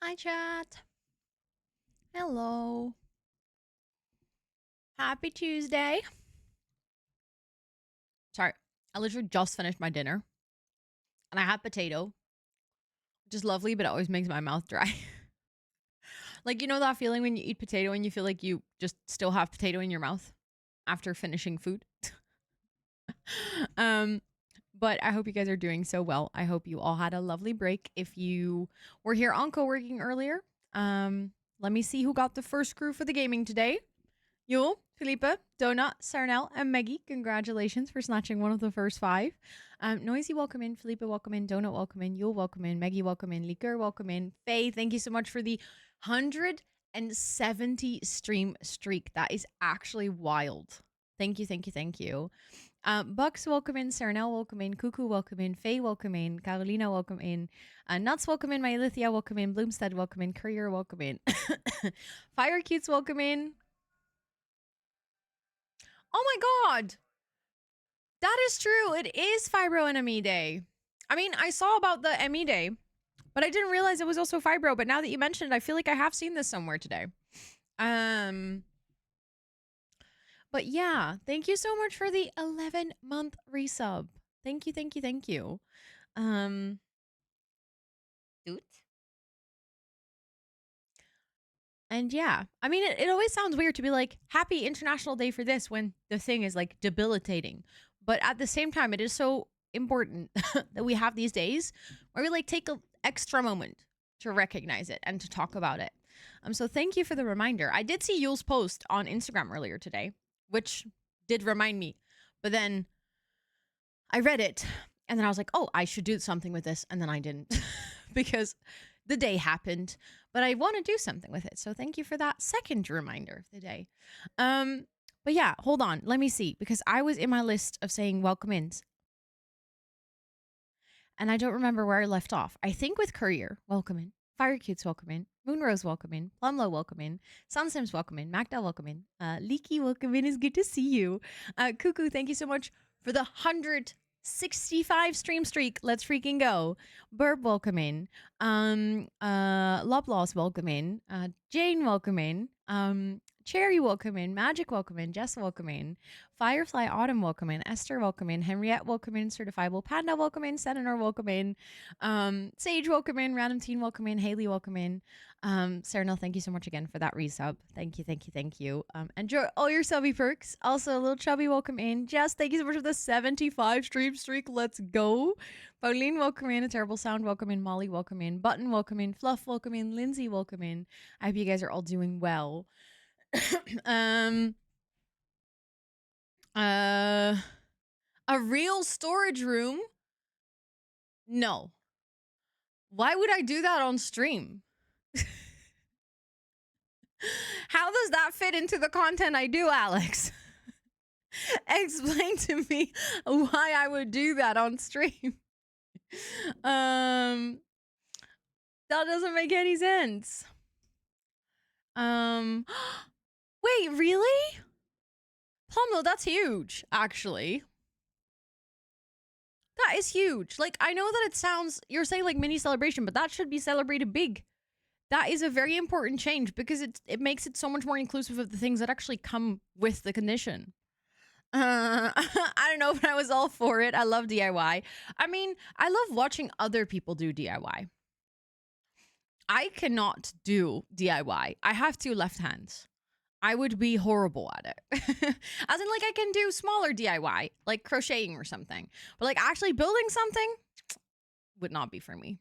Hi, chat. Hello. Happy Tuesday. Sorry, I literally just finished my dinner and I had potato, which is lovely, but it always makes my mouth dry. Like, you know that feeling when you eat potato and you feel like you just still have potato in your mouth after finishing food? um, but I hope you guys are doing so well. I hope you all had a lovely break. If you were here on co-working earlier, let me see who got the first crew for the gaming today. Yule, Felipe, Donut, Sarnell, and Maggie, congratulations for snatching one of the first 5. Noisy, welcome in. Felipe, welcome in. Donut, welcome in. Yule, welcome in. Maggie, welcome in. Liquor, welcome in. Faye, thank you so much for the 170 stream streak. That is actually wild. Thank you, thank you, thank you. Bucks, welcome in. Sarnell, welcome in. Cuckoo, welcome in. Faye, welcome in. Carolina, welcome in. Nuts, welcome in. Myelithia, welcome in. Bloomstead, welcome in. Courier, welcome in. Fire Cutes, welcome in. Oh my god! That is true. It is Fibro NME Day. I mean, I saw about the ME Day, but I didn't realize it was also Fibro. But now that you mentioned it, I feel like I have seen this somewhere today. But yeah, thank you so much for the 11-month resub. Thank you, thank you, thank you. Doot. And yeah, I mean, it always sounds weird to be like, happy International Day for this when the thing is like debilitating. But at the same time, it is so important that we have these days where we like take an extra moment to recognize it and to talk about it. So thank you for the reminder. I did see Yule's post on Instagram earlier today, which did remind me. But then I read it and then I was like, oh, I should do something with this. And then I didn't because the day happened, but I want to do something with it. So thank you for that second reminder of the day. But yeah, hold on. Let me see, because I was in my list of saying welcome ins. And I don't remember where I left off. I think with Courier, welcome in. Fire Cutes, welcome in. Moonrose, welcome in. Plumlo, welcome in. Sunsims, welcome in. Magda, welcome in. Leaky, welcome in. It's good to see you. Cuckoo, thank you so much for the 165 stream streak. Let's freaking go. Burb, welcome in. Loblaws, welcome in. Jane, welcome in. Cherry, welcome in. Magic, welcome in. Jess, welcome in. Firefly, Autumn, welcome in. Esther, welcome in. Henriette, welcome in. Certifiable Panda, welcome in. Senator, welcome in. Sage, welcome in. Random Teen, welcome in. Haley, welcome in. Sarah, thank you so much again for that resub. Thank you, thank you, thank you. Enjoy all your subby perks. Also, a little chubby, welcome in. Jess, thank you so much for the 75 stream streak. Let's go. Pauline, welcome in. A Terrible Sound, welcome in. Molly, welcome in. Button, welcome in. Fluff, welcome in. Lindsay, welcome in. I hope you guys are all doing well. A real storage room? No. Why would I do that on stream? How does that fit into the content I do, Alex? Explain to me why I would do that on stream. That doesn't make any sense. Wait, really? Plumlo, that's huge, actually. That is huge. Like, I know that it sounds, you're saying like mini celebration, but that should be celebrated big. That is a very important change because it makes it so much more inclusive of the things that actually come with the condition. I don't know, but I was all for it. I love DIY. I mean, I love watching other people do DIY. I cannot do DIY. I have 2 left hands. I would be horrible at it. As in, like, I can do smaller DIY, like crocheting or something. But, like, actually building something would not be for me.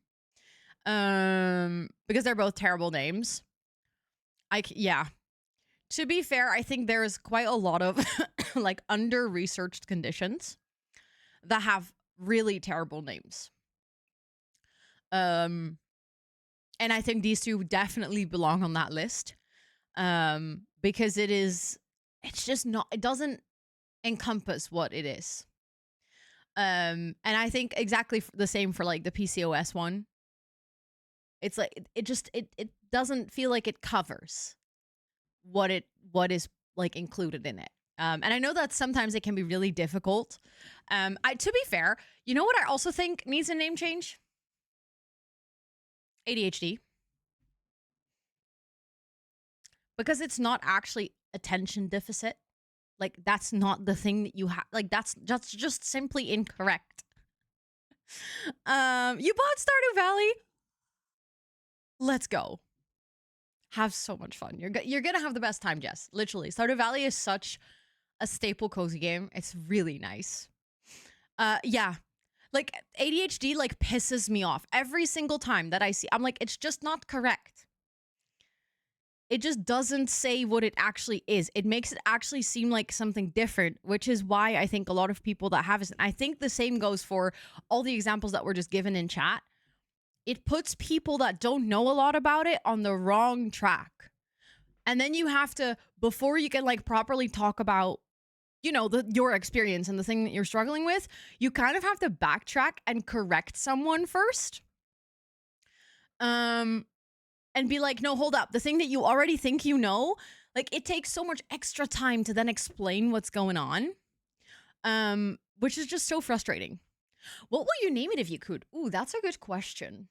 Because they're both terrible names. Yeah. To be fair, I think there is quite a lot of, like, under-researched conditions that have really terrible names. And I think these 2 definitely belong on that list. Because it's just not, it doesn't encompass what it is. And I think exactly the same for like the PCOS one. It's like, it doesn't feel like it covers what is like included in it. And I know that sometimes it can be really difficult. To be fair, you know what I also think needs a name change? ADHD. because it's not actually attention deficit. Like, that's not the thing that you have. Like, that's just simply incorrect. You bought Stardew Valley? Let's go. Have so much fun. You're gonna have the best time, Jess. Literally, Stardew Valley is such a staple cozy game. It's really nice. Yeah. Like, ADHD, like, pisses me off every single time that I see. I'm like, it's just not correct. It just doesn't say what it actually is. It makes it actually seem like something different, which is why I think a lot of people that have it, I think the same goes for all the examples that were just given in chat. It puts people that don't know a lot about it on the wrong track. And then you have to, before you can like properly talk about, you know, your experience and the thing that you're struggling with, you kind of have to backtrack and correct someone first. And be like, no, hold up. The thing that you already think you know, like, it takes so much extra time to then explain what's going on, which is just so frustrating. What will you name it if you could? Ooh, that's a good question.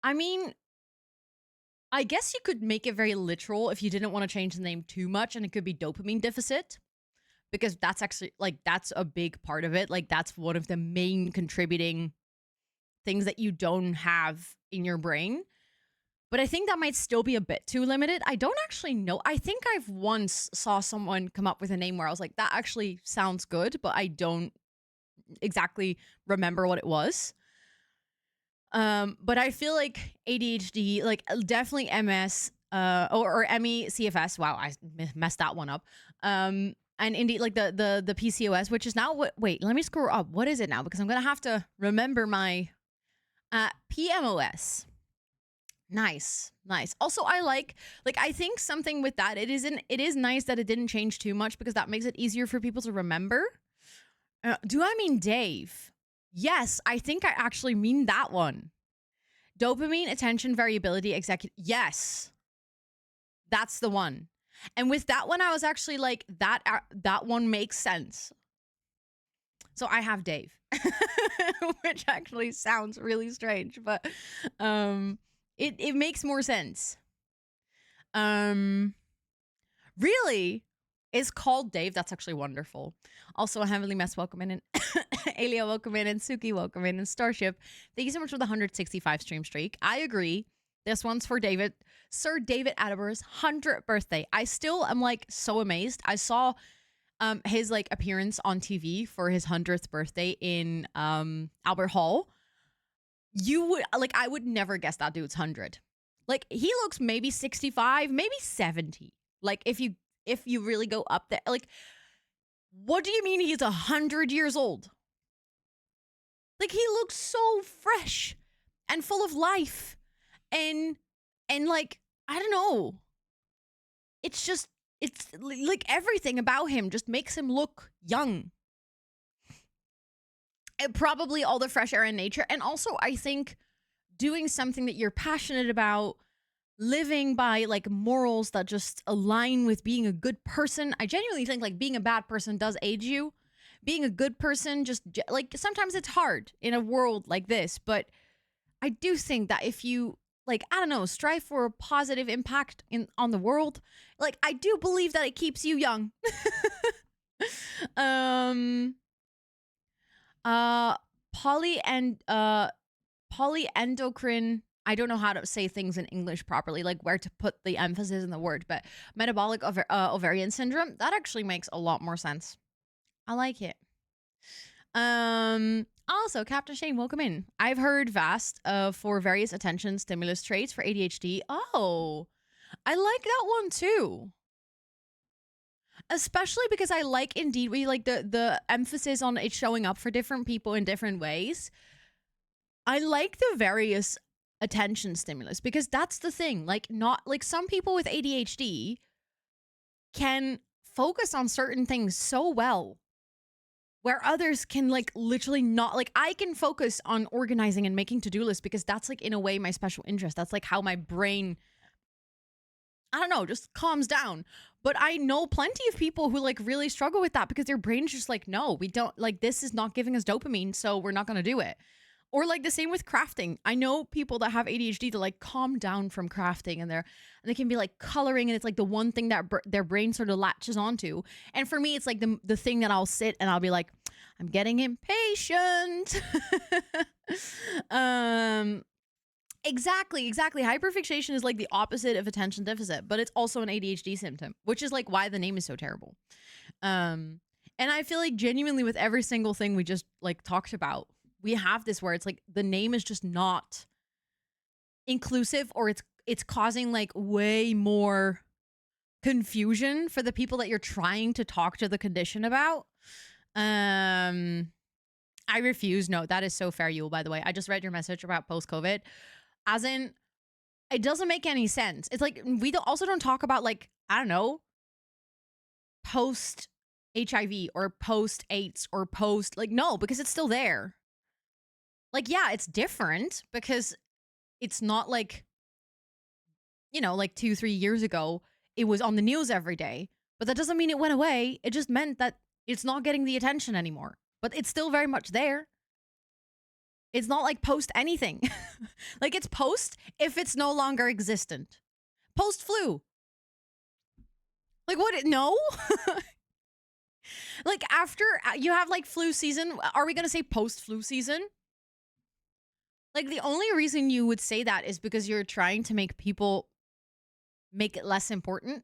I mean, I guess you could make it very literal if you didn't want to change the name too much, and it could be dopamine deficit, because that's actually, like, that's a big part of it. Like, that's one of the main contributing things that you don't have in your brain. But I think that might still be a bit too limited. I don't actually know. I think I've once saw someone come up with a name where I was like, that actually sounds good, but I don't exactly remember what it was. But I feel like ADHD, like definitely MS, or ME CFS. Wow, I messed that one up. And indeed, like the PCOS, which is now what? Wait, let me scroll up. What is it now? Because I'm gonna have to remember my PMOS. Nice. Also, I I think something with that. It is nice that it didn't change too much, because that makes it easier for people to remember. Do I mean Dave? Yes, I think I actually mean that one. Dopamine, attention, variability, executive. Yes, that's the one. And with that one, I was actually like, that one makes sense. So I have Dave, which actually sounds really strange, but it makes more sense. Really? Is called Dave. That's actually wonderful. Also, Heavenly Mess, welcome in, and Alia, welcome in, and Suki, welcome in, and Starship, thank you so much for the 165 stream streak. I agree. This one's for David, Sir David Attenborough's 100th birthday. I still am like so amazed. I saw his like appearance on TV for his 100th birthday in Albert Hall. You would like, I would never guess that dude's 100. Like, he looks maybe 65, maybe 70. Like, if you really go up there, like, what do you mean he's 100 years old? Like, he looks so fresh and full of life, and like, I don't know. It's just, it's like everything about him just makes him look young. And probably all the fresh air in nature. And also, I think doing something that you're passionate about, living by like morals that just align with being a good person. I genuinely think like being a bad person does age you. Being a good person, just like, sometimes it's hard in a world like this, but I do think that if you, like, I don't know, strive for a positive impact on the world, like, I do believe that it keeps you young. Polyendocrine, I don't know how to say things in English properly, like where to put the emphasis in the word, but metabolic ovarian syndrome, that actually makes a lot more sense. I like it. Also, Captain Shane, welcome in. I've heard VAST for various attention stimulus traits for ADHD. Oh, I like that one too. Especially because I like, indeed, we like the emphasis on it showing up for different people in different ways. I like the various attention stimulus, because that's the thing. Like, not like, some people with ADHD can focus on certain things so well, where others can like literally not. Like, I can focus on organizing and making to-do lists because that's like, in a way, my special interest. That's like how my brain, I don't know, just calms down. But I know plenty of people who like really struggle with that because their brain's just like, no, we don't, like, this is not giving us dopamine, so we're not going to do it. Or like the same with crafting. I know people that have ADHD to like calm down from crafting, and they can be like coloring, and it's like the one thing that their brain sort of latches onto. And for me, it's like the thing that I'll sit and I'll be like, I'm getting impatient. um exactly. Hyperfixation is like the opposite of attention deficit, but it's also an ADHD symptom, which is like why the name is so terrible. And I feel like genuinely with every single thing we just like talked about, we have this where it's like the name is just not inclusive, or it's causing like way more confusion for the people that you're trying to talk to the condition about. I refuse. No, that is so fair, Yule, by the way. I just read your message about post-COVID. As in, it doesn't make any sense. It's like we also don't talk about like, I don't know, post HIV or post AIDS or post, like, no, because it's still there. Like, yeah, it's different because it's not like, you know, like 2-3 years ago, it was on the news every day, but that doesn't mean it went away. It just meant that it's not getting the attention anymore, but it's still very much there. It's not like post anything. Like it's post if it's no longer existent. Post flu. Like what? No. Like after you have like flu season, are we going to say post flu season? Like the only reason you would say that is because you're trying to make people make it less important,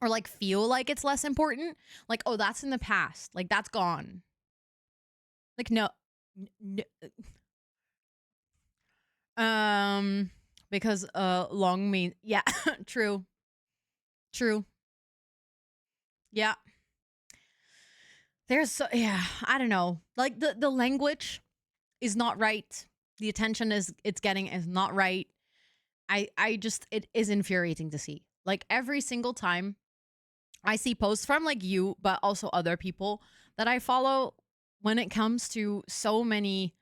or like feel like it's less important. Like, oh, that's in the past. Like that's gone. Like no. Because long means, yeah. True. Yeah. There's yeah, I don't know. Like the language is not right. The attention it's getting is not right. I just, it is infuriating to see. Like every single time I see posts from like you, but also other people that I follow when it comes to so many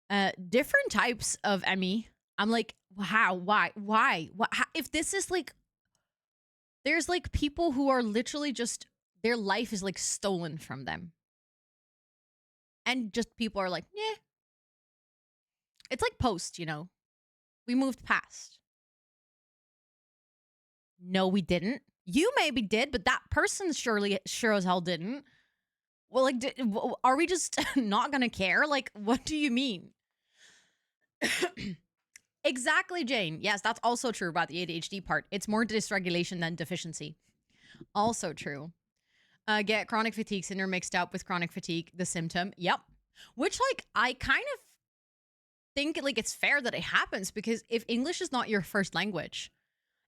different types of ME, I'm like, how, why, what, how, if this is like, there's like people who are literally just, their life is like stolen from them. And just people are like, yeah. It's like post, you know, we moved past. No, we didn't. You maybe did, but that person surely, sure as hell didn't. Well, like, are we just not gonna care? Like, what do you mean? Exactly, Jane. Yes, that's also true about the ADHD part. It's more dysregulation than deficiency. Also true. Get chronic fatigue syndrome mixed up with chronic fatigue, the symptom. Yep. Which, like, I kind of think, like, it's fair that it happens because if English is not your first language,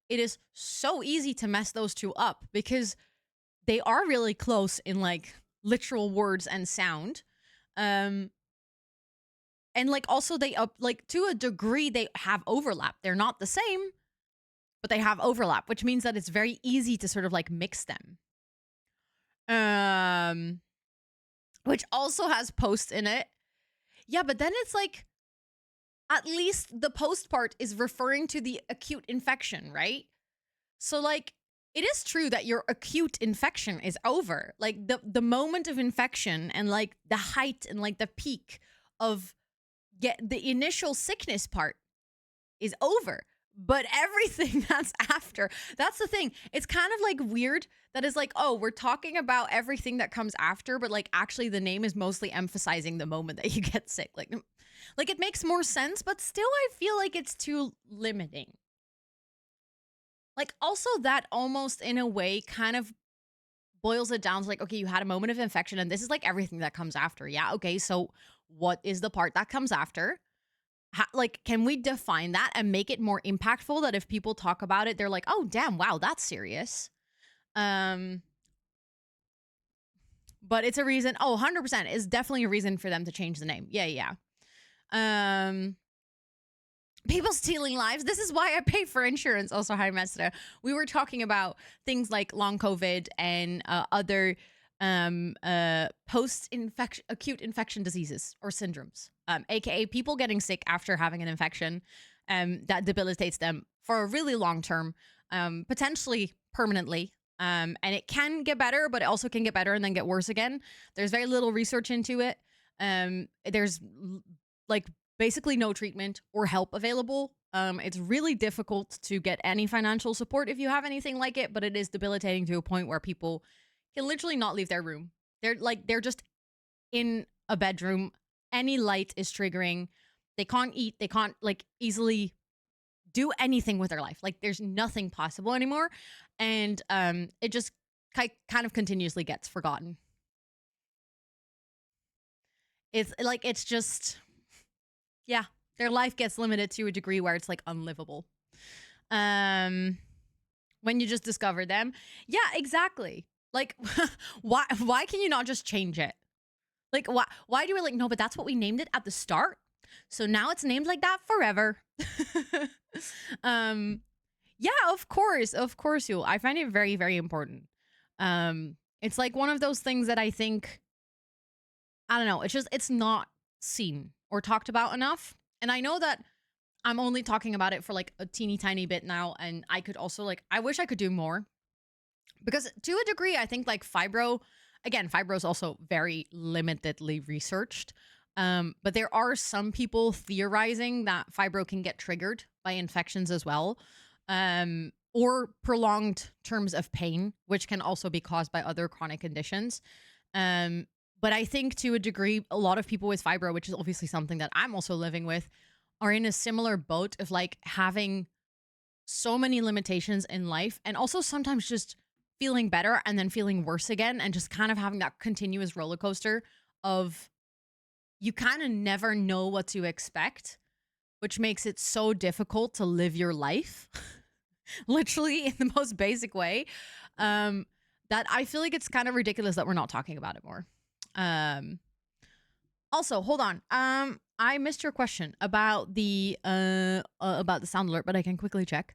it is so easy to mess those two up because they are really close in, like, literal words and sound. And like also they like to a degree they have overlap. They're not the same, but they have overlap, which means that it's very easy to sort of like mix them. Which also has post in it. Yeah, but then it's like at least the post part is referring to the acute infection, right? So like it is true that your acute infection is over. Like the moment of infection and like the height and like the peak of the initial sickness part is over, but everything that's after, that's the thing. It's kind of like weird that is like, oh, we're talking about everything that comes after, but like actually the name is mostly emphasizing the moment that you get sick. Like it makes more sense, but still I feel like it's too limiting. Like also that almost in a way kind of boils it down to like, okay, you had a moment of infection and this is like everything that comes after. Yeah, okay, so what is the part that comes after? Like, can we define that and make it more impactful that if people talk about it, they're like, oh, damn, wow, that's serious. But it's a reason. Oh, 100% is definitely a reason for them to change the name. Yeah. People stealing lives. This is why I pay for insurance. Also, hi, Mestra. We were talking about things like long COVID and other post-infection, acute infection diseases or syndromes, aka people getting sick after having an infection that debilitates them for a really long term, potentially permanently. And it can get better, but it also can get better and then get worse again. There's very little research into it. There's like basically no treatment or help available. It's really difficult to get any financial support if you have anything like it, but it is debilitating to a point where people can literally not leave their room. They're just in a bedroom. Any light is triggering. They can't eat. They can't like easily do anything with their life. Like there's nothing possible anymore. And it just kind of continuously gets forgotten. It's like, it's just, yeah, their life gets limited to a degree where it's like unlivable. When you just discover them. Yeah, exactly. Like, why can you not just change it? Like, why do we like, no, but that's what we named it at the start. So now it's named like that forever. Yeah, of course, you. I find it very, very important. It's like one of those things that I think, I don't know, it's not seen or talked about enough. And I know that I'm only talking about it for like a teeny tiny bit now, and I could also like, I wish I could do more. Because to a degree, I think like fibro is also very limitedly researched. But there are some people theorizing that fibro can get triggered by infections as well, or prolonged terms of pain, which can also be caused by other chronic conditions. But I think to a degree, a lot of people with fibro, which is obviously something that I'm also living with, are in a similar boat of like having so many limitations in life, and also sometimes just feeling better and then feeling worse again, and just kind of having that continuous roller coaster of you kind of never know what to expect, which makes it so difficult to live your life, literally in the most basic way, that I feel like it's kind of ridiculous that we're not talking about it more. Also, hold on. I missed your question about the sound alert, but I can quickly check.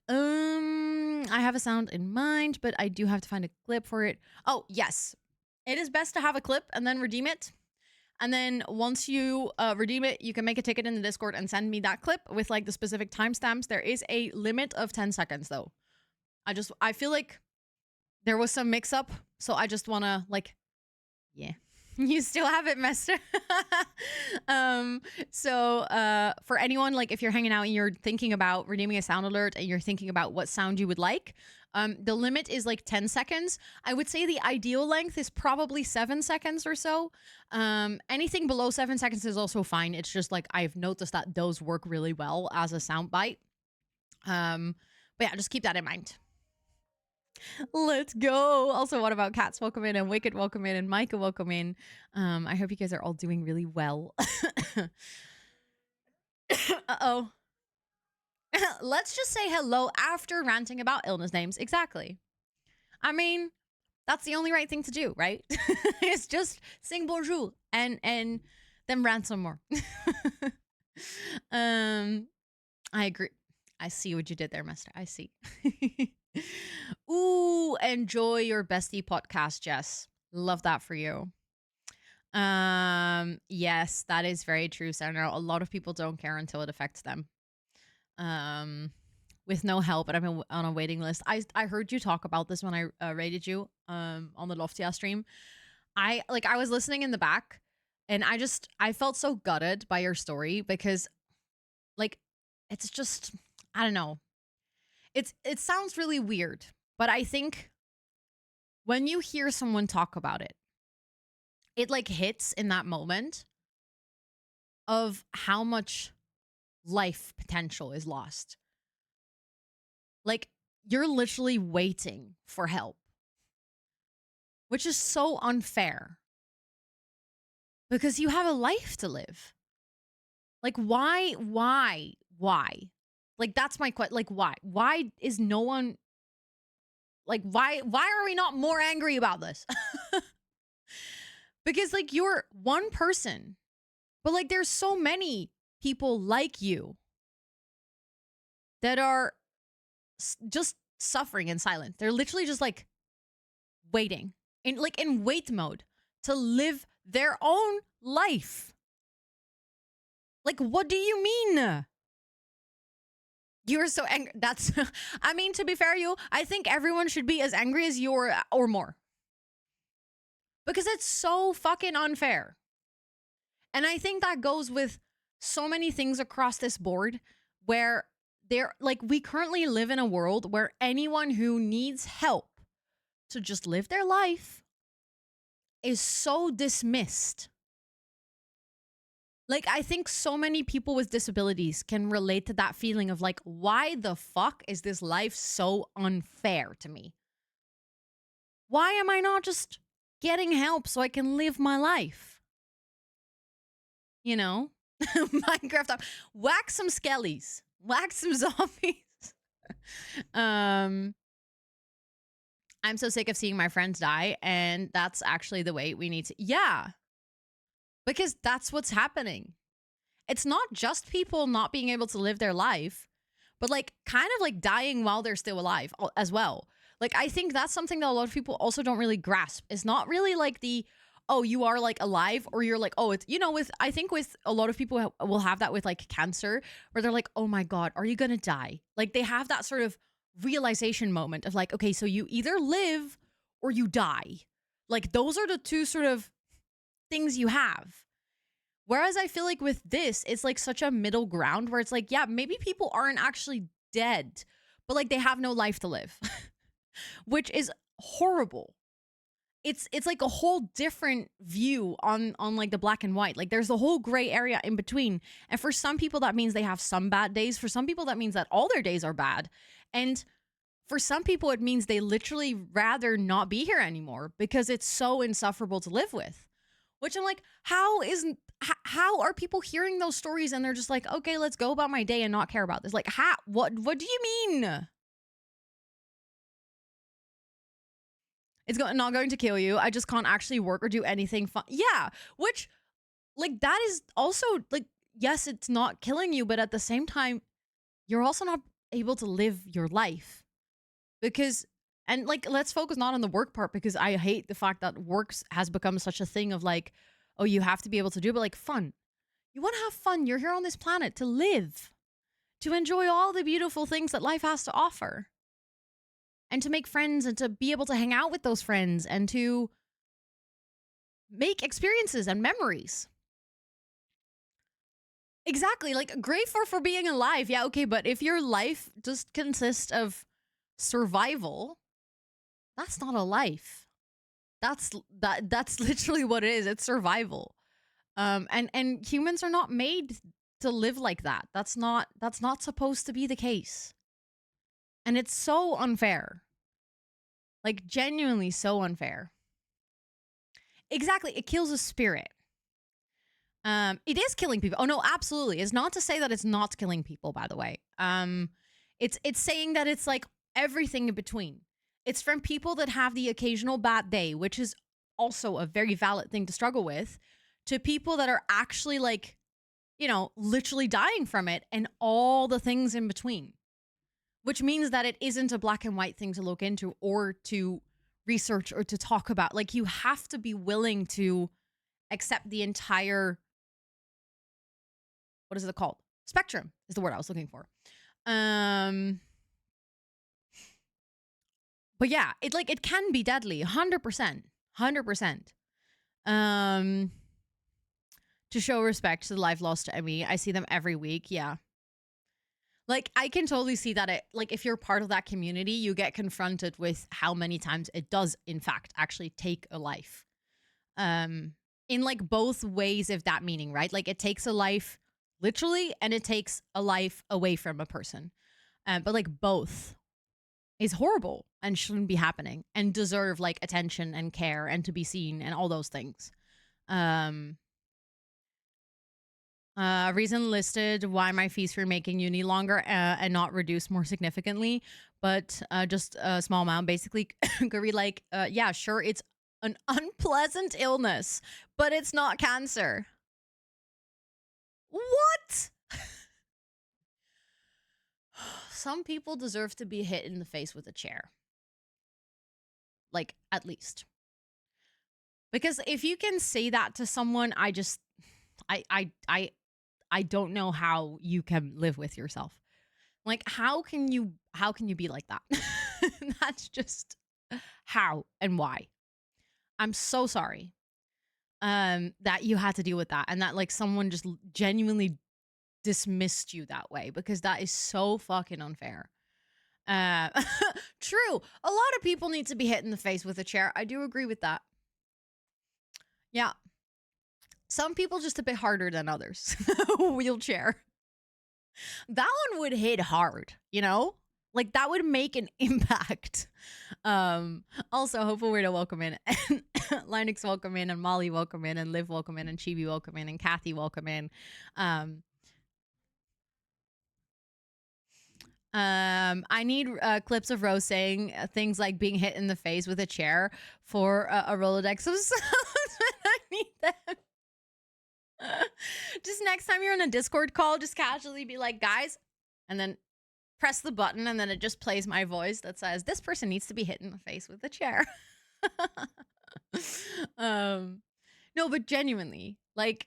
I have a sound in mind, but I do have to find a clip for it. Oh, yes. It is best to have a clip and then redeem it. And then once you redeem it, you can make a ticket in the Discord and send me that clip with like the specific timestamps. There is a limit of 10 seconds though. I feel like there was some mix up. So I just want to like, yeah. You still have it, Mester. So for anyone, like if you're hanging out and you're thinking about redeeming a sound alert and you're thinking about what sound you would like, the limit is like 10 seconds. I would say the ideal length is probably 7 seconds or so. Anything below 7 seconds is also fine. It's just like I've noticed that those work really well as a sound bite. But yeah, just keep that in mind. Let's go. Also, what about Cats? Welcome in, and Wicked welcome in, and Micah welcome in. I hope you guys are all doing really well. Uh-oh. Let's just say hello after ranting about illness names. Exactly. I mean, that's the only right thing to do, right? It's just sing bonjour and then rant some more. I agree. I see what you did there, Master. I see. Ooh, enjoy your bestie podcast, Jess. Love that for you. Yes, that is very true, Sandra. A lot of people don't care until it affects them. With no help, and I'm on a waiting list. I heard you talk about this when I rated you on the Loftia stream. I was listening in the back, and I felt so gutted by your story because like it's just, I don't know. It sounds really weird, but I think when you hear someone talk about it, it like hits in that moment of how much life potential is lost. Like you're literally waiting for help, which is so unfair because you have a life to live. Like why? Like that's my question. Like why is no one like why are we not more angry about this? Because like you're one person, but like there's so many people like you that are just suffering in silence. They're literally just like waiting in wait mode to live their own life. Like, what do you mean? You're so angry. That's, I mean, to be fair, I think everyone should be as angry as you or more. Because it's so fucking unfair. And I think that goes with so many things across this board where they're like, we currently live in a world where anyone who needs help to just live their life is so dismissed. Like, I think so many people with disabilities can relate to that feeling of like, why the fuck is this life so unfair to me? Why am I not just getting help so I can live my life? You know? Minecraft, whack some skellies, whack some zombies. um, I'm so sick of seeing my friends die, and that's actually the way we need to. Yeah, because that's what's happening. It's not just people not being able to live their life, but like kind of like dying while they're still alive as well. Like, I think that's something that a lot of people also don't really grasp. It's not really like the, oh, you are like alive, or you're like, oh, it's, you know, with, I think with a lot of people will have that with like cancer, where they're like, oh my God, are you gonna die? Like, they have that sort of realization moment of like, okay, so you either live or you die. Like, those are the two sort of things you have. Whereas I feel like with this, it's like such a middle ground where it's like, yeah, maybe people aren't actually dead, but like they have no life to live, which is horrible. It's like a whole different view on like the black and white. Like, there's the whole gray area in between. And for some people, that means they have some bad days. For some people, that means that all their days are bad. And for some people, it means they literally rather not be here anymore because it's so insufferable to live with. Which I'm like, how are people hearing those stories and they're just like, okay, let's go about my day and not care about this? Like, how? What do you mean? It's not going to kill you. I just can't actually work or do anything fun. Yeah, which, like, that is also like, yes, it's not killing you, but at the same time, you're also not able to live your life because, and like, let's focus not on the work part, because I hate the fact that works has become such a thing of like, oh, you have to be able to do, but like, fun. You want to have fun. You're here on this planet to live, to enjoy all the beautiful things that life has to offer, and to make friends and to be able to hang out with those friends and to make experiences and memories. Exactly. Like, great for being alive. Yeah, okay, but if your life just consists of survival, that's not a life. That's literally what it is. It's survival. And humans are not made to live like that. That's not supposed to be the case. And it's so unfair. Like, genuinely so unfair. Exactly. It kills a spirit. It is killing people. Oh no, absolutely. It's not to say that it's not killing people, by the way. It's saying that it's like everything in between. It's from people that have the occasional bad day, which is also a very valid thing to struggle with, to people that are actually like, you know, literally dying from it, and all the things in between. Which means that it isn't a black and white thing to look into or to research or to talk about. Like, you have to be willing to accept the entire, what is it called? Spectrum is the word I was looking for. But yeah, it can be deadly, 100%. 100%. To show respect to the life lost to Emmy. I see them every week. Yeah. Like, I can totally see that it, like, if you're part of that community, you get confronted with how many times it does, in fact, actually take a life. In like both ways of that meaning, right? Like, it takes a life literally, and it takes a life away from a person. But like, both is horrible and shouldn't be happening and deserve like attention and care and to be seen and all those things. Reason listed why my fees for making uni longer and not reduced more significantly, but just a small amount. Basically, could read like, yeah, sure, it's an unpleasant illness, but it's not cancer. What? Some people deserve to be hit in the face with a chair. Like, at least. Because if you can say that to someone, I don't know how you can live with yourself. Like, how can you be like that? That's just how and why. I'm so sorry that you had to deal with that, and that like someone just genuinely dismissed you that way, because that is so fucking unfair. Uh, true. A lot of people need to be hit in the face with a chair. I do agree with that. Yeah. Some people just a bit harder than others. Wheelchair. That one would hit hard, you know? Like that would make an impact. Also, hopefully we're to welcome in and Linux welcome in, and Molly welcome in, and Liv welcome in, and Chibi welcome in, and Kathy welcome in. I need clips of Rose saying things like being hit in the face with a chair for a Rolodex of sounds. I need them. Just next time you're in a Discord call, just casually be like, guys, and then press the button, and then it just plays my voice that says, this person needs to be hit in the face with a chair. No, but genuinely, like,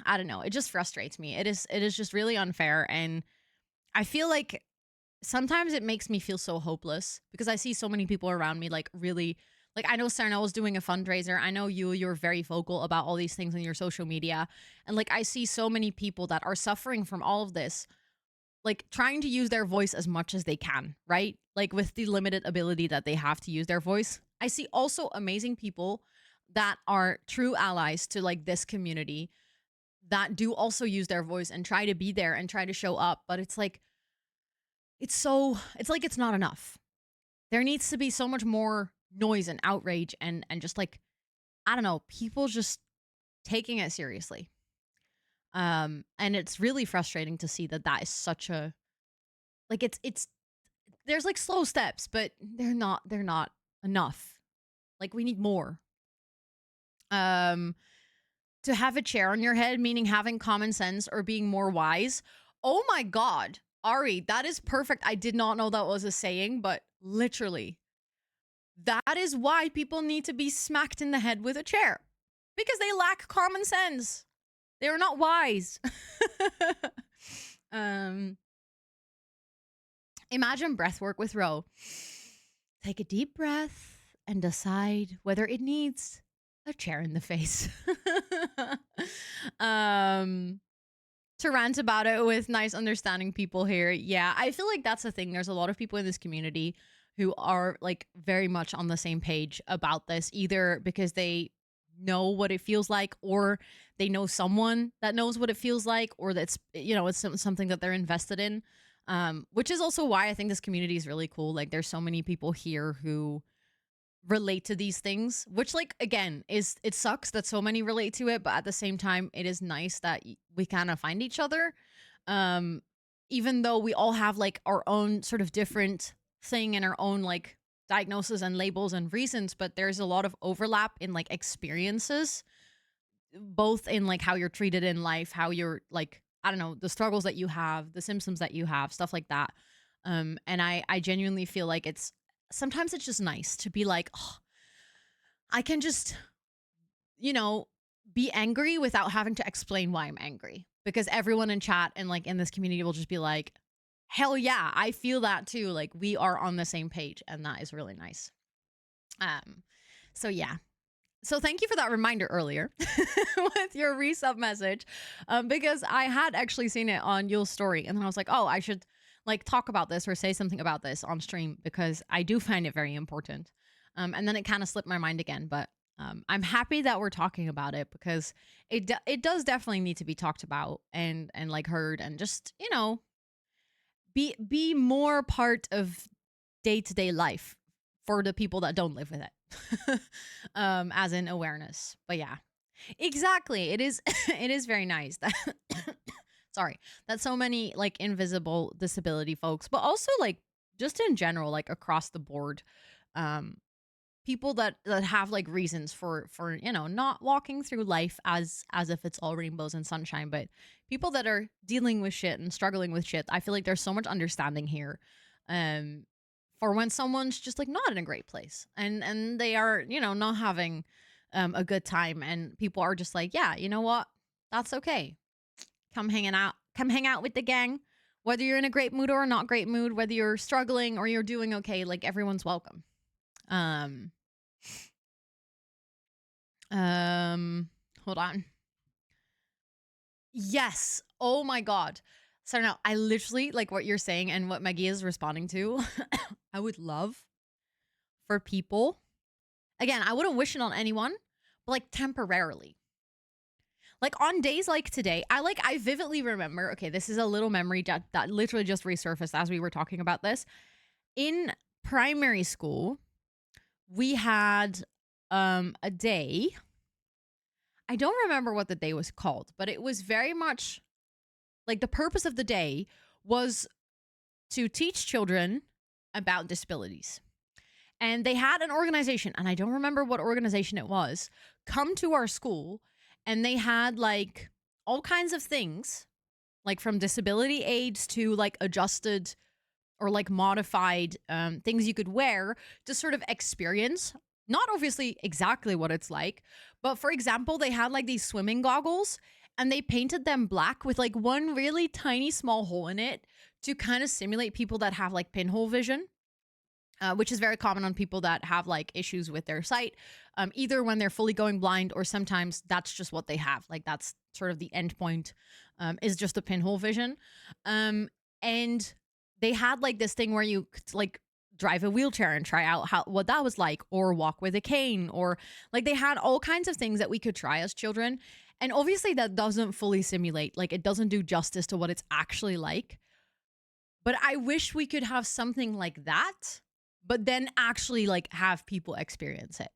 I don't know. It just frustrates me. It is just really unfair. And I feel like sometimes it makes me feel so hopeless, because I see so many people around me, like, really, like, I know Sarna was doing a fundraiser. I know you're very vocal about all these things on your social media. And like, I see so many people that are suffering from all of this, like trying to use their voice as much as they can, right? Like with the limited ability that they have to use their voice. I see also amazing people that are true allies to like this community that do also use their voice and try to be there and try to show up. But it's like, it's like it's not enough. There needs to be so much more noise and outrage and just like, I don't know, people just taking it seriously. And it's really frustrating to see that that is such a, like, it's there's like slow steps, but they're not enough. Like, we need more. To have a chair on your head, meaning having common sense or being more wise. Oh my God, Ari, that is perfect. I did not know that was a saying, but literally, that is why people need to be smacked in the head with a chair, because they lack common sense. They are not wise. Imagine breath work with Ro. Take a deep breath and decide whether it needs a chair in the face. To rant about it with nice, understanding people here. Yeah, I feel like that's the thing. There's a lot of people in this community who are like very much on the same page about this, either because they know what it feels like, or they know someone that knows what it feels like, or that's, you know, it's something that they're invested in. Which is also why I think this community is really cool. Like, there's so many people here who relate to these things, which, like, again, is, it sucks that so many relate to it, but at the same time, it is nice that we kind of find each other. Even though we all have like our own sort of different thing and our own like diagnosis and labels and reasons, but there's a lot of overlap in like experiences, both in like how you're treated in life, how you're like, I don't know, the struggles that you have, the symptoms that you have, stuff like that. And I genuinely feel like it's, sometimes it's just nice to be like, oh, I can just, you know, be angry without having to explain why I'm angry, because everyone in chat and like in this community will just be like, hell yeah, I feel that too. Like, we are on the same page, and that is really nice. So yeah. So thank you for that reminder earlier with your resub message, because I had actually seen it on Yule's story, and then I was like, oh, I should like talk about this or say something about this on stream, because I do find it very important. And then it kind of slipped my mind again, but I'm happy that we're talking about it, because it does definitely need to be talked about and like heard, and just, you know, be more part of day-to-day life for the people that don't live with it. As in awareness. But yeah, exactly, it is it is very nice that sorry, that so many like invisible disability folks, but also like just in general, like across the board, people that have like reasons for you know, not walking through life as if it's all rainbows and sunshine, but people that are dealing with shit and struggling with shit. I feel like there's so much understanding here, for when someone's just like not in a great place, and they are, you know, not having a good time, and people are just like, yeah, you know what, that's okay, come hang out with the gang, whether you're in a great mood or a not great mood, whether you're struggling or you're doing okay, like, everyone's welcome. Hold on. Yes. Oh my God. So now I literally like what you're saying and what Maggie is responding to. I would love for people, again, I wouldn't wish it on anyone, but like temporarily. Like on days like today, I vividly remember, okay, this is a little memory that literally just resurfaced as we were talking about this. In primary school, we had a day. I don't remember what the day was called, but it was very much like the purpose of the day was to teach children about disabilities. And they had an organization, and I don't remember what organization it was, come to our school, and they had like all kinds of things, like from disability aids to like adjusted or like modified things you could wear to sort of experience. Not obviously exactly what it's like, but for example, they had like these swimming goggles and they painted them black with like one really tiny small hole in it to kind of simulate people that have like pinhole vision. Which is very common on people that have like issues with their sight, either when they're fully going blind or sometimes that's just what they have. Like that's sort of the end point, is just a pinhole vision. And they had like this thing where you could like drive a wheelchair and try out what that was like, or walk with a cane, or like they had all kinds of things that we could try as children. And obviously that doesn't fully simulate, like it doesn't do justice to what it's actually like. But I wish we could have something like that, but then actually like have people experience it.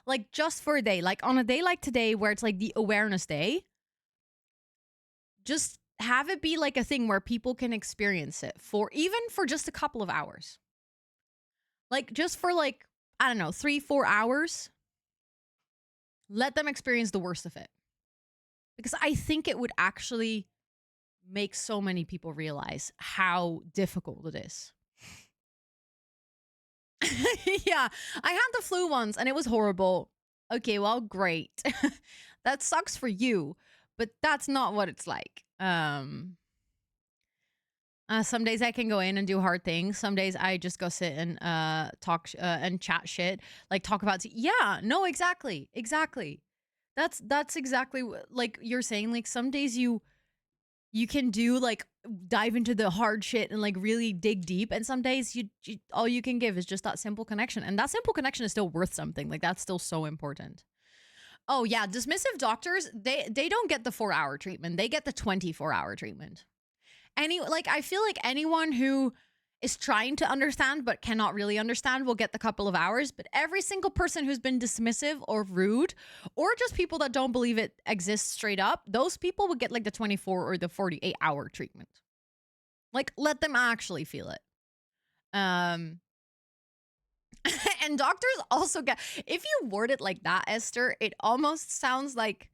Like just for a day, like on a day like today where it's like the awareness day, just have it be like a thing where people can experience it for even for just a couple of hours. Like just for like, I don't know, 3-4 hours. Let them experience the worst of it. Because I think it would actually make so many people realize how difficult it is. Yeah, I had the flu once and it was horrible. Okay, well, great. That sucks for you, but that's not what it's like. Some days I can go in and do hard things. Some days I just go sit and talk and chat shit, like talk about yeah, no, exactly. Exactly. That's exactly like you're saying, like some days you can do like dive into the hard shit and like really dig deep, and some days you all you can give is just that simple connection, and that simple connection is still worth something. Like that's still so important. Oh yeah, dismissive doctors, they don't get the 4-hour treatment, they get the 24-hour treatment. Like I feel like anyone who is trying to understand but cannot really understand will get the couple of hours, but every single person who's been dismissive or rude or just people that don't believe it exists straight up, those people would get like the 24 or the 48-hour treatment. Like let them actually feel it. And doctors also get, if you word it like that, Esther, it almost sounds like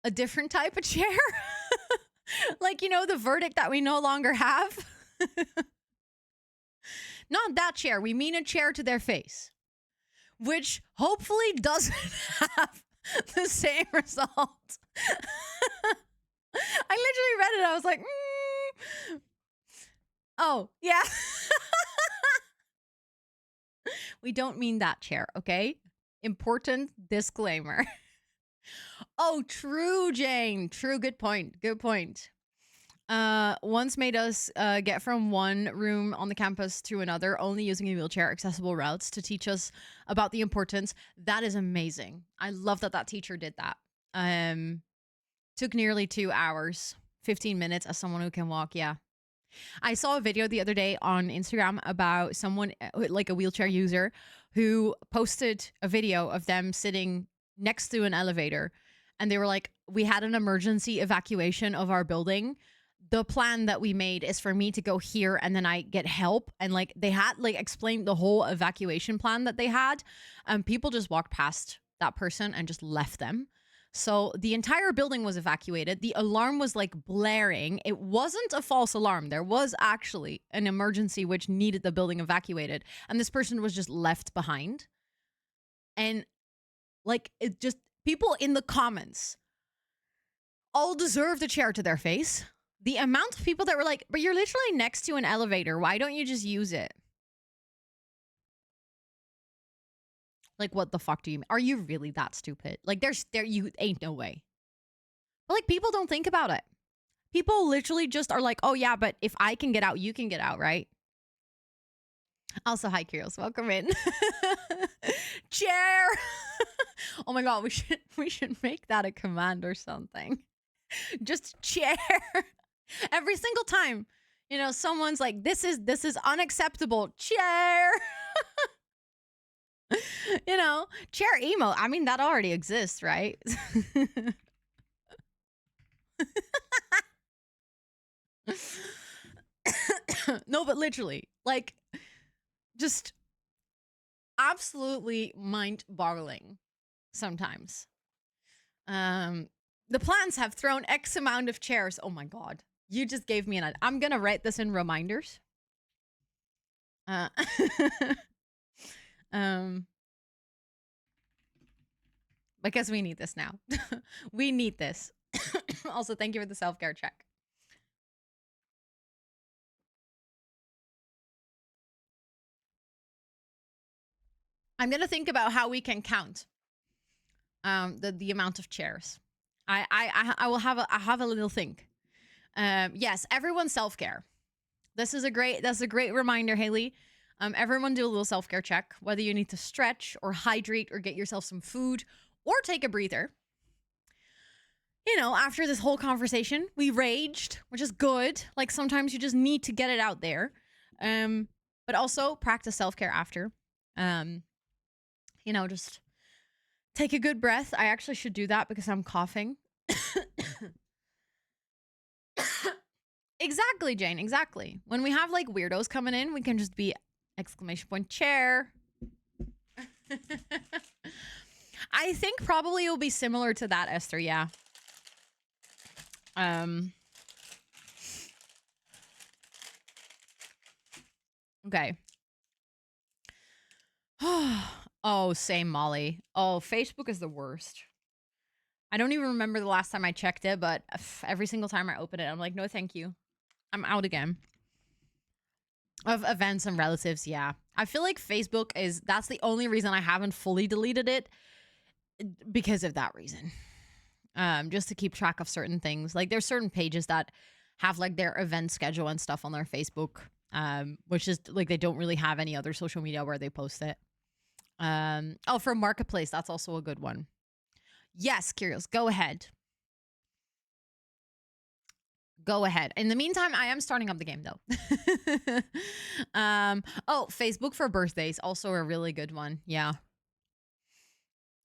a different type of chair. Like, you know, the verdict that we no longer have. Not that chair. We mean a chair to their face, which hopefully doesn't have the same result. I literally read it. I was like, oh, yeah. We don't mean that chair, okay? Important disclaimer. Oh, true, Jane. True. Good point. Good point. Once made us get from one room on the campus to another, only using a wheelchair accessible routes to teach us about the importance. That is amazing. I love that teacher did that. Took nearly 2 hours, 15 minutes as someone who can walk. Yeah. I saw a video the other day on Instagram about someone like a wheelchair user who posted a video of them sitting next to an elevator. And they were like, we had an emergency evacuation of our building. The plan that we made is for me to go here and then I get help. And like they had like explained the whole evacuation plan that they had. People just walked past that person and just left them. So the entire building was evacuated. The alarm was like blaring. It wasn't a false alarm. There was actually an emergency which needed the building evacuated. And this person was just left behind. And like it just, people in the comments all deserved a chair to their face. The amount of people that were like, but you're literally next to an elevator. Why don't you just use it? Like, what the fuck do you mean? Are you really that stupid? Like, you ain't no way. But like, people don't think about it. People literally just are like, oh yeah, but if I can get out, you can get out, right? Also, hi, Kirios. Welcome in. Chair. Oh my god, we should make that a command or something. Just chair. Every single time, you know, someone's like, this is unacceptable. Chair. You know, chair emo. I mean, that already exists, right? No, but literally, like, just absolutely mind-boggling sometimes. The plants have thrown X amount of chairs. Oh my god. You just gave me an... I'm gonna write this in reminders. Because we need this now. We need this. Also, thank you for the self-care check. I'm gonna think about how we can count the amount of chairs. I will have a little think. Yes, everyone's self-care. That's a great reminder, Haley. Everyone do a little self-care check, whether you need to stretch or hydrate or get yourself some food or take a breather. You know, after this whole conversation, we raged, which is good. Like, sometimes you just need to get it out there. But also practice self-care after. You know, just take a good breath. I actually should do that because I'm coughing. Exactly, Jane. Exactly. When we have like weirdos coming in, we can just be exclamation point chair. I think probably it will be similar to that, Esther. Yeah. Okay. Oh, same, Molly. Oh, Facebook is the worst. I don't even remember the last time I checked it, but every single time I open it, I'm like, no, thank you. I'm out again. Of events and relatives, yeah. I feel like Facebook that's the only reason I haven't fully deleted it, because of that reason. Just to keep track of certain things. Like, there's certain pages that have like their event schedule and stuff on their Facebook, which is like they don't really have any other social media where they post it. Oh, for Marketplace, that's also a good one. Yes, Curious, go ahead. Go ahead. In the meantime, I am starting up the game though. Oh, Facebook for birthdays, also a really good one. Yeah.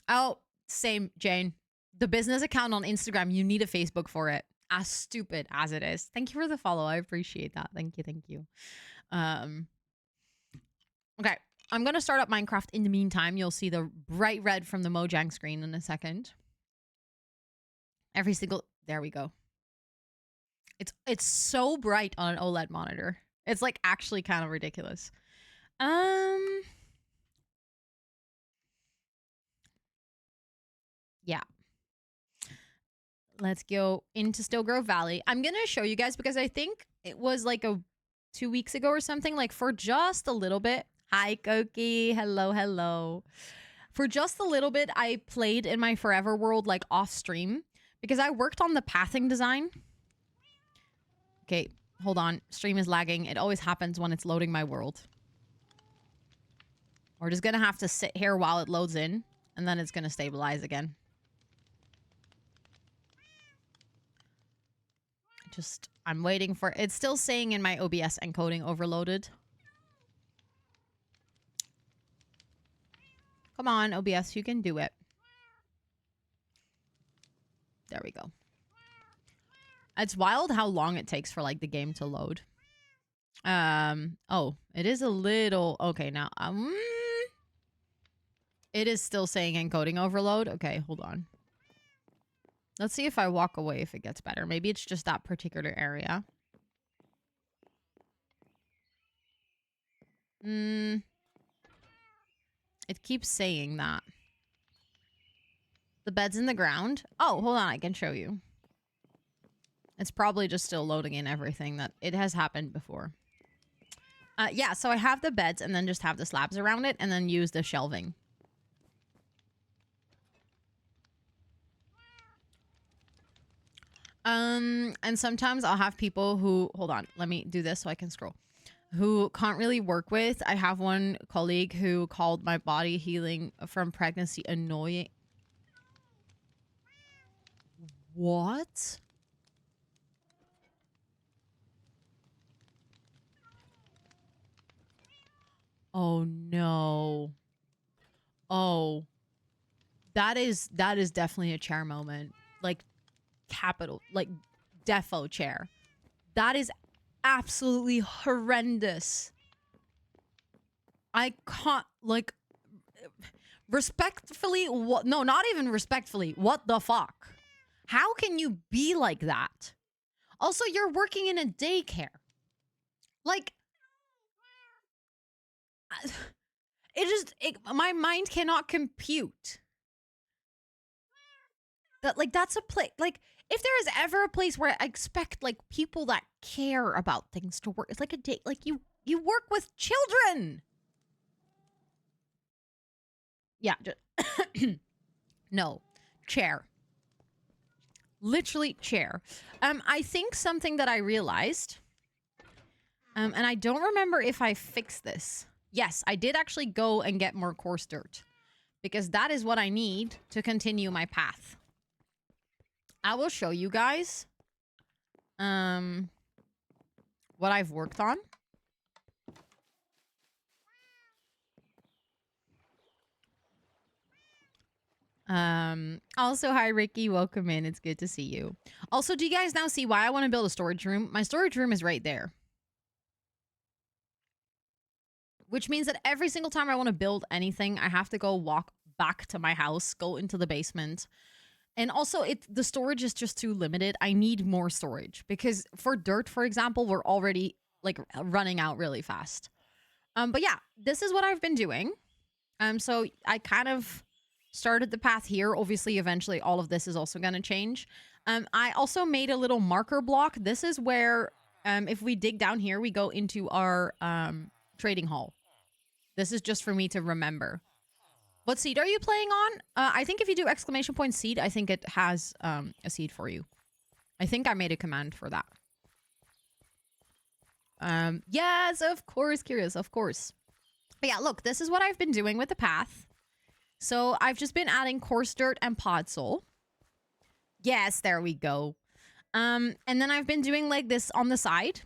Oh, same, Jane. The business account on Instagram, you need a Facebook for it. As stupid as it is. Thank you for the follow. I appreciate that. Thank you. Okay. I'm going to start up Minecraft in the meantime. You'll see the bright red from the Mojang screen in a second. There we go. It's so bright on an OLED monitor. It's like actually kind of ridiculous. Yeah. Let's go into Stillgrove Valley. I'm going to show you guys because I think it was like 2 weeks ago or something, like for just a little bit. Hi, Koki. Hello. For just a little bit, I played in my Forever World like off stream because I worked on the pathing design. Okay, hold on. Stream is lagging. It always happens when it's loading my world. We're just going to have to sit here while it loads in, and then it's going to stabilize again. I'm waiting for... It's still saying in my OBS encoding overloaded. Come on, OBS, you can do it. There we go. It's wild how long it takes for like the game to load. Oh, it is a little... Okay, now... it is still saying encoding overload. Okay, hold on. Let's see if I walk away if it gets better. Maybe it's just that particular area. It keeps saying that. The bed's in the ground. Oh, hold on. I can show you. It's probably just still loading in everything that it has happened before. Yeah, so I have the beds and then just have the slabs around it and then use the shelving. And sometimes I'll have people who, hold on, let me do this so I can scroll, who can't really work with. I have one colleague who called my body healing from pregnancy annoying. What? Oh no. Oh. That is definitely a chair moment. Like capital, like defo chair. That is absolutely horrendous. I can't, like, respectfully, what? No, not even respectfully. What the fuck? How can you be like that? Also, you're working in a daycare. Like, my mind cannot compute that, like, that's a place, like, if there is ever a place where I expect, like, people that care about things to work, it's like a day, like, you work with children. Yeah, just no, chair. Literally chair. I think something that I realized, and I don't remember if I fixed this. Yes, I did actually go and get more coarse dirt because that is what I need to continue my path. I will show you guys what I've worked on. Also, hi Ricky, welcome in. It's good to see you. Also, do you guys now see why I want to build a storage room? My storage room is right there. Which means that every single time I want to build anything, I have to go walk back to my house, go into the basement. And also, the storage is just too limited. I need more storage because for dirt, for example, we're already like running out really fast. But yeah, this is what I've been doing. So I kind of started the path here. Obviously, eventually, all of this is also going to change. I also made a little marker block. This is where, if we dig down here, we go into our trading hall. This is just for me to remember. What seed are you playing on? I think if you do exclamation point seed, I think it has a seed for you. I think I made a command for that. Yes, of course, Curious, of course. But yeah, look, this is what I've been doing with the path. So I've just been adding coarse dirt and podzol. Yes, there we go. And then I've been doing like this on the side.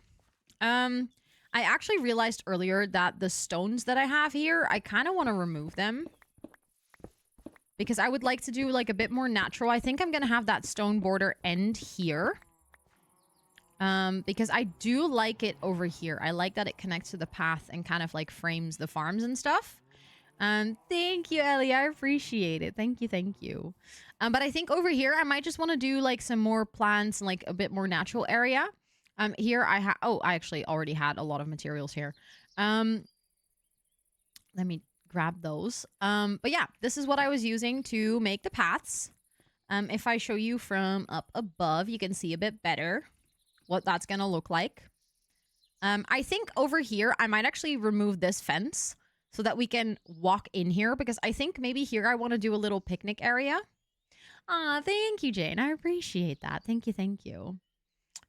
I actually realized earlier that the stones that I have here, I kind of want to remove them. Because I would like to do like a bit more natural. I think I'm going to have that stone border end here. Because I do like it over here. I like that it connects to the path and kind of like frames the farms and stuff. Thank you, Ellie. I appreciate it. Thank you, thank you. But I think over here, I might just want to do like some more plants and like a bit more natural area. Here I actually already had a lot of materials here. Let me grab those. But yeah, this is what I was using to make the paths. If I show you from up above, you can see a bit better what that's gonna look like. I think over here, I might actually remove this fence so that we can walk in here because I think maybe here I want to do a little picnic area. Thank you, Jane. I appreciate that. Thank you, thank you.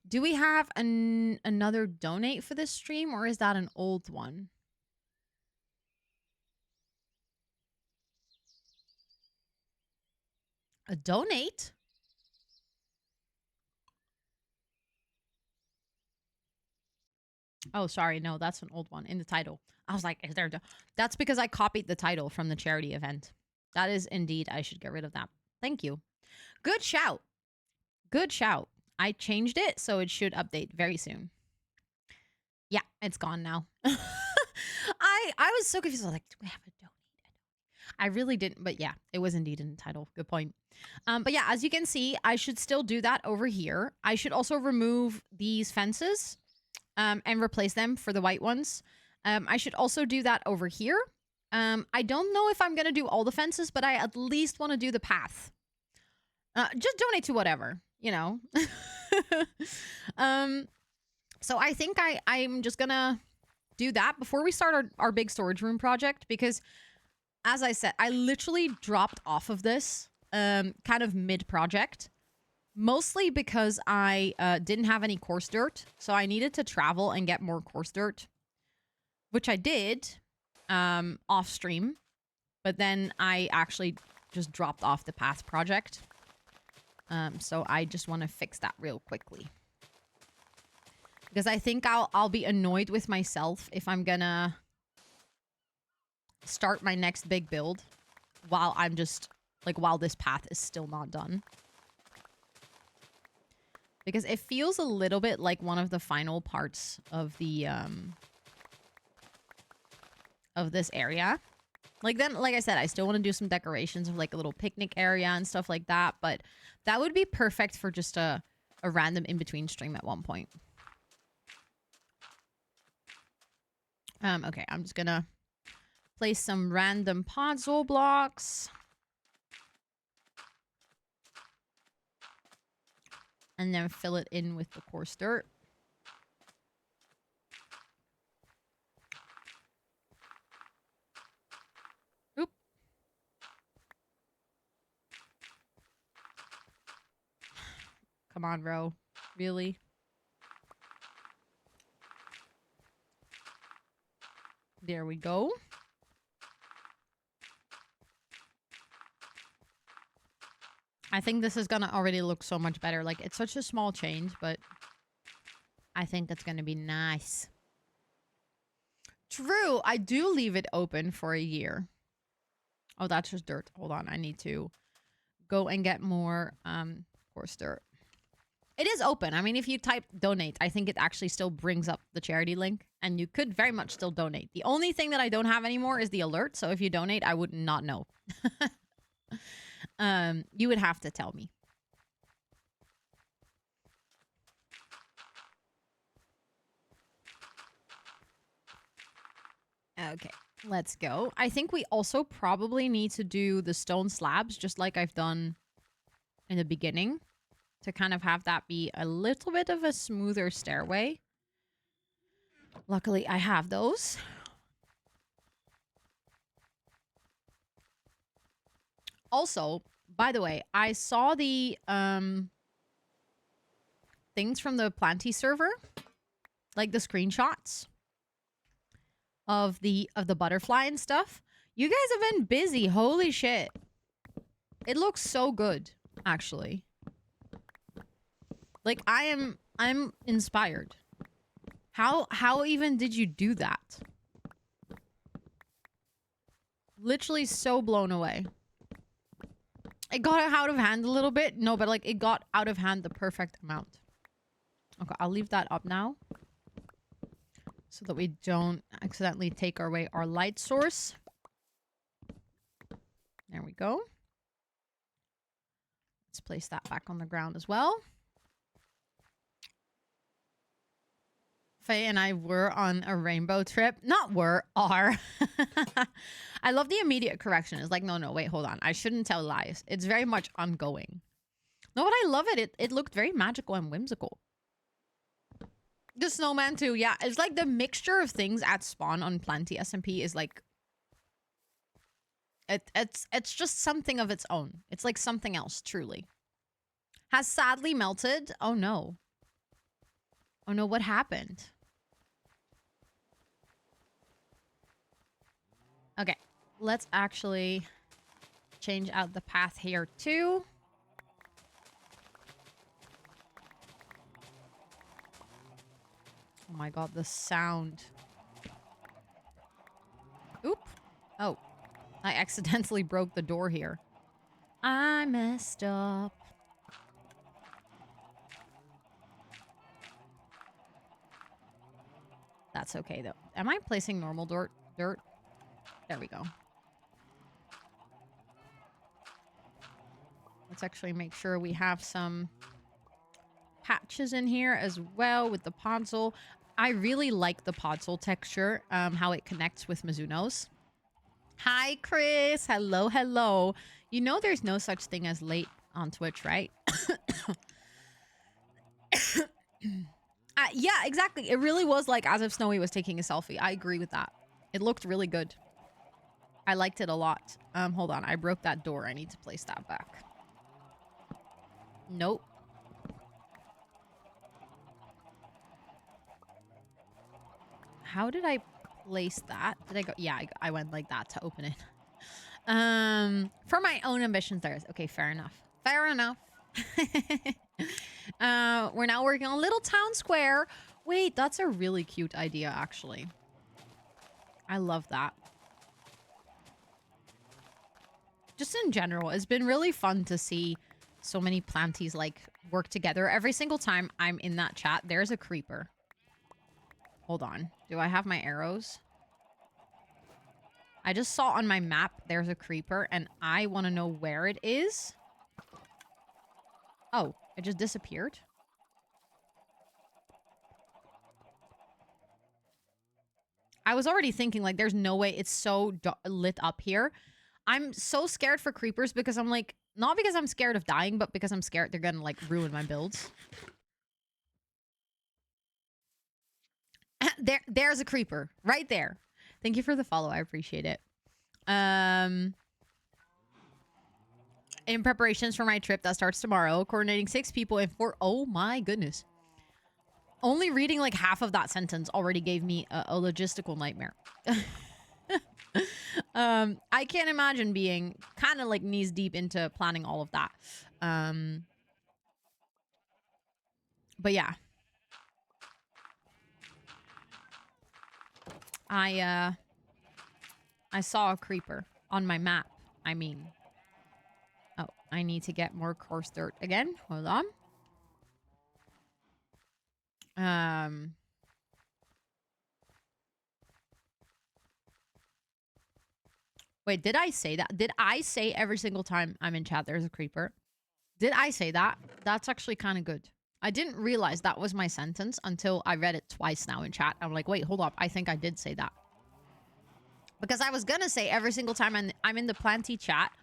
Do we have another donate for this stream or is that an old one? A donate? Oh, sorry. No, that's an old one in the title. I was like, is there... That's because I copied the title from the charity event. That is indeed... I should get rid of that. Thank you. Good shout. Good shout. I changed it, so it should update very soon. Yeah, it's gone now. I was so confused. I was like, do we have a donate? I really didn't, but yeah, it was indeed in the title. Good point. But yeah, as you can see, I should still do that over here. I should also remove these fences and replace them for the white ones. I should also do that over here. I don't know if I'm going to do all the fences, but I at least want to do the path. Just donate to whatever, you know. So I think I'm just going to do that before we start our big storage room project because... As I said, I literally dropped off of this kind of mid-project. Mostly because I didn't have any coarse dirt. So I needed to travel and get more coarse dirt. Which I did off stream. But then I actually just dropped off the path project. So I just want to fix that real quickly. Because I think I'll be annoyed with myself if I'm gonna start my next big build while I'm just, like, while this path is still not done. Because it feels a little bit like one of the final parts of the, of this area. Like, then, like I said, I still want to do some decorations of, like, a little picnic area and stuff like that. But that would be perfect for just a random in-between stream at one point. Okay, I'm just gonna place some random puzzle blocks. And then fill it in with the coarse dirt. Oop. Come on, bro. Really? There we go. I think this is gonna already look so much better. Like, it's such a small change, but I think it's gonna be nice. True, I do leave it open for a year. Oh, that's just dirt. Hold on, I need to go and get more coarse dirt. It is open. I mean, if you type donate, I think it actually still brings up the charity link, and you could very much still donate. The only thing that I don't have anymore is the alert, so if you donate, I would not know. You would have to tell me. Okay, let's go. I think we also probably need to do the stone slabs, just like I've done in the beginning, to kind of have that be a little bit of a smoother stairway. Luckily, I have those. Also, by the way, I saw the things from the Planty server, like the screenshots of the butterfly and stuff. You guys have been busy. Holy shit. It looks so good, actually. Like, I'm inspired. How even did you do that? Literally so blown away. It got out of hand a little bit. No, but like it got out of hand the perfect amount. Okay, I'll leave that up now. So that we don't accidentally take away our light source. There we go. Let's place that back on the ground as well. Faye and I were on a rainbow trip. Not were, are. I love the immediate correction. It's like, no, wait, hold on. I shouldn't tell lies. It's very much ongoing. No, but I love it. It looked very magical and whimsical. The snowman too, yeah. It's like the mixture of things at spawn on Planty SMP is like... It's just something of its own. It's like something else, truly. Has sadly melted. Oh no. Oh no, what happened? Okay, let's actually change out the path here too. Oh my god, the sound. Oop. Oh, I accidentally broke the door here. I messed up. That's okay though. Am I placing normal dirt? There we go. Let's actually make sure we have some patches in here as well with the podzol. I really like the podzol texture, how it connects with Mizuno's. Hi, Chris. Hello, hello. You know there's no such thing as late on Twitch, right? Yeah, exactly. It really was like as if Snowy was taking a selfie. I agree with that. It looked really good. I liked it a lot. Hold on. I broke that door. I need to place that back. Nope. How did I place that? Did I go? Yeah, I went like that to open it. For my own ambitions, there is. Okay, fair enough. Fair enough. We're now working on Little Town Square. Wait, that's a really cute idea, actually. I love that. Just in general, it's been really fun to see so many planties like work together. Every single time I'm in that chat, there's a creeper. Hold on. Do I have my arrows? I just saw on my map there's a creeper and I want to know where it is. Oh, it just disappeared. I was already thinking like there's no way it's so lit up here. I'm so scared for creepers because I'm like, not because I'm scared of dying, but because I'm scared they're gonna like ruin my builds. There's a creeper right there. Thank you for the follow. I appreciate it. In preparations for my trip that starts tomorrow, coordinating 6 people and 4. Oh my goodness. Only reading like half of that sentence already gave me a logistical nightmare. I can't imagine being kind of like knees deep into planning all of that. But yeah. I saw a creeper on my map. I mean. Oh, I need to get more coarse dirt again. Hold on. Wait, did I say that? Did I say every single time I'm in chat there's a creeper? Did I say that? That's actually kind of good. I didn't realize that was my sentence until I read it twice now in chat. I'm like, wait, hold up. I think I did say that. Because I was gonna say every single time I'm in the planty chat,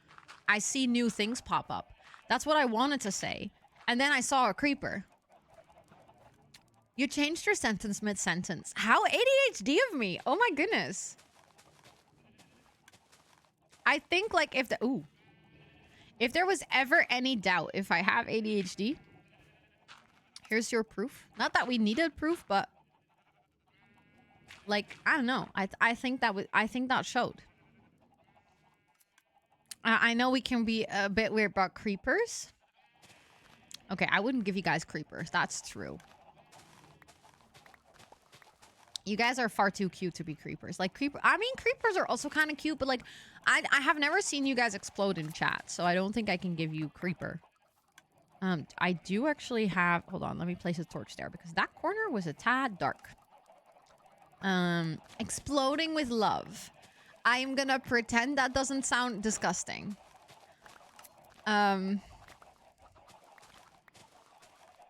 I see new things pop up. That's what I wanted to say. And then I saw a creeper. You changed your sentence mid-sentence. How ADHD of me. Oh my goodness. I think like if there was ever any doubt if I have ADHD, here's your proof. Not that we needed proof, but like, I don't know. I think that showed. I know we can be a bit weird about creepers. Okay, I wouldn't give you guys creepers. That's true. You guys are far too cute to be creepers. Like I mean, creepers are also kind of cute, but like, I have never seen you guys explode in chat, so I don't think I can give you creeper. I do actually have. Hold on, let me place a torch there because that corner was a tad dark. Exploding with love. I'm gonna pretend that doesn't sound disgusting.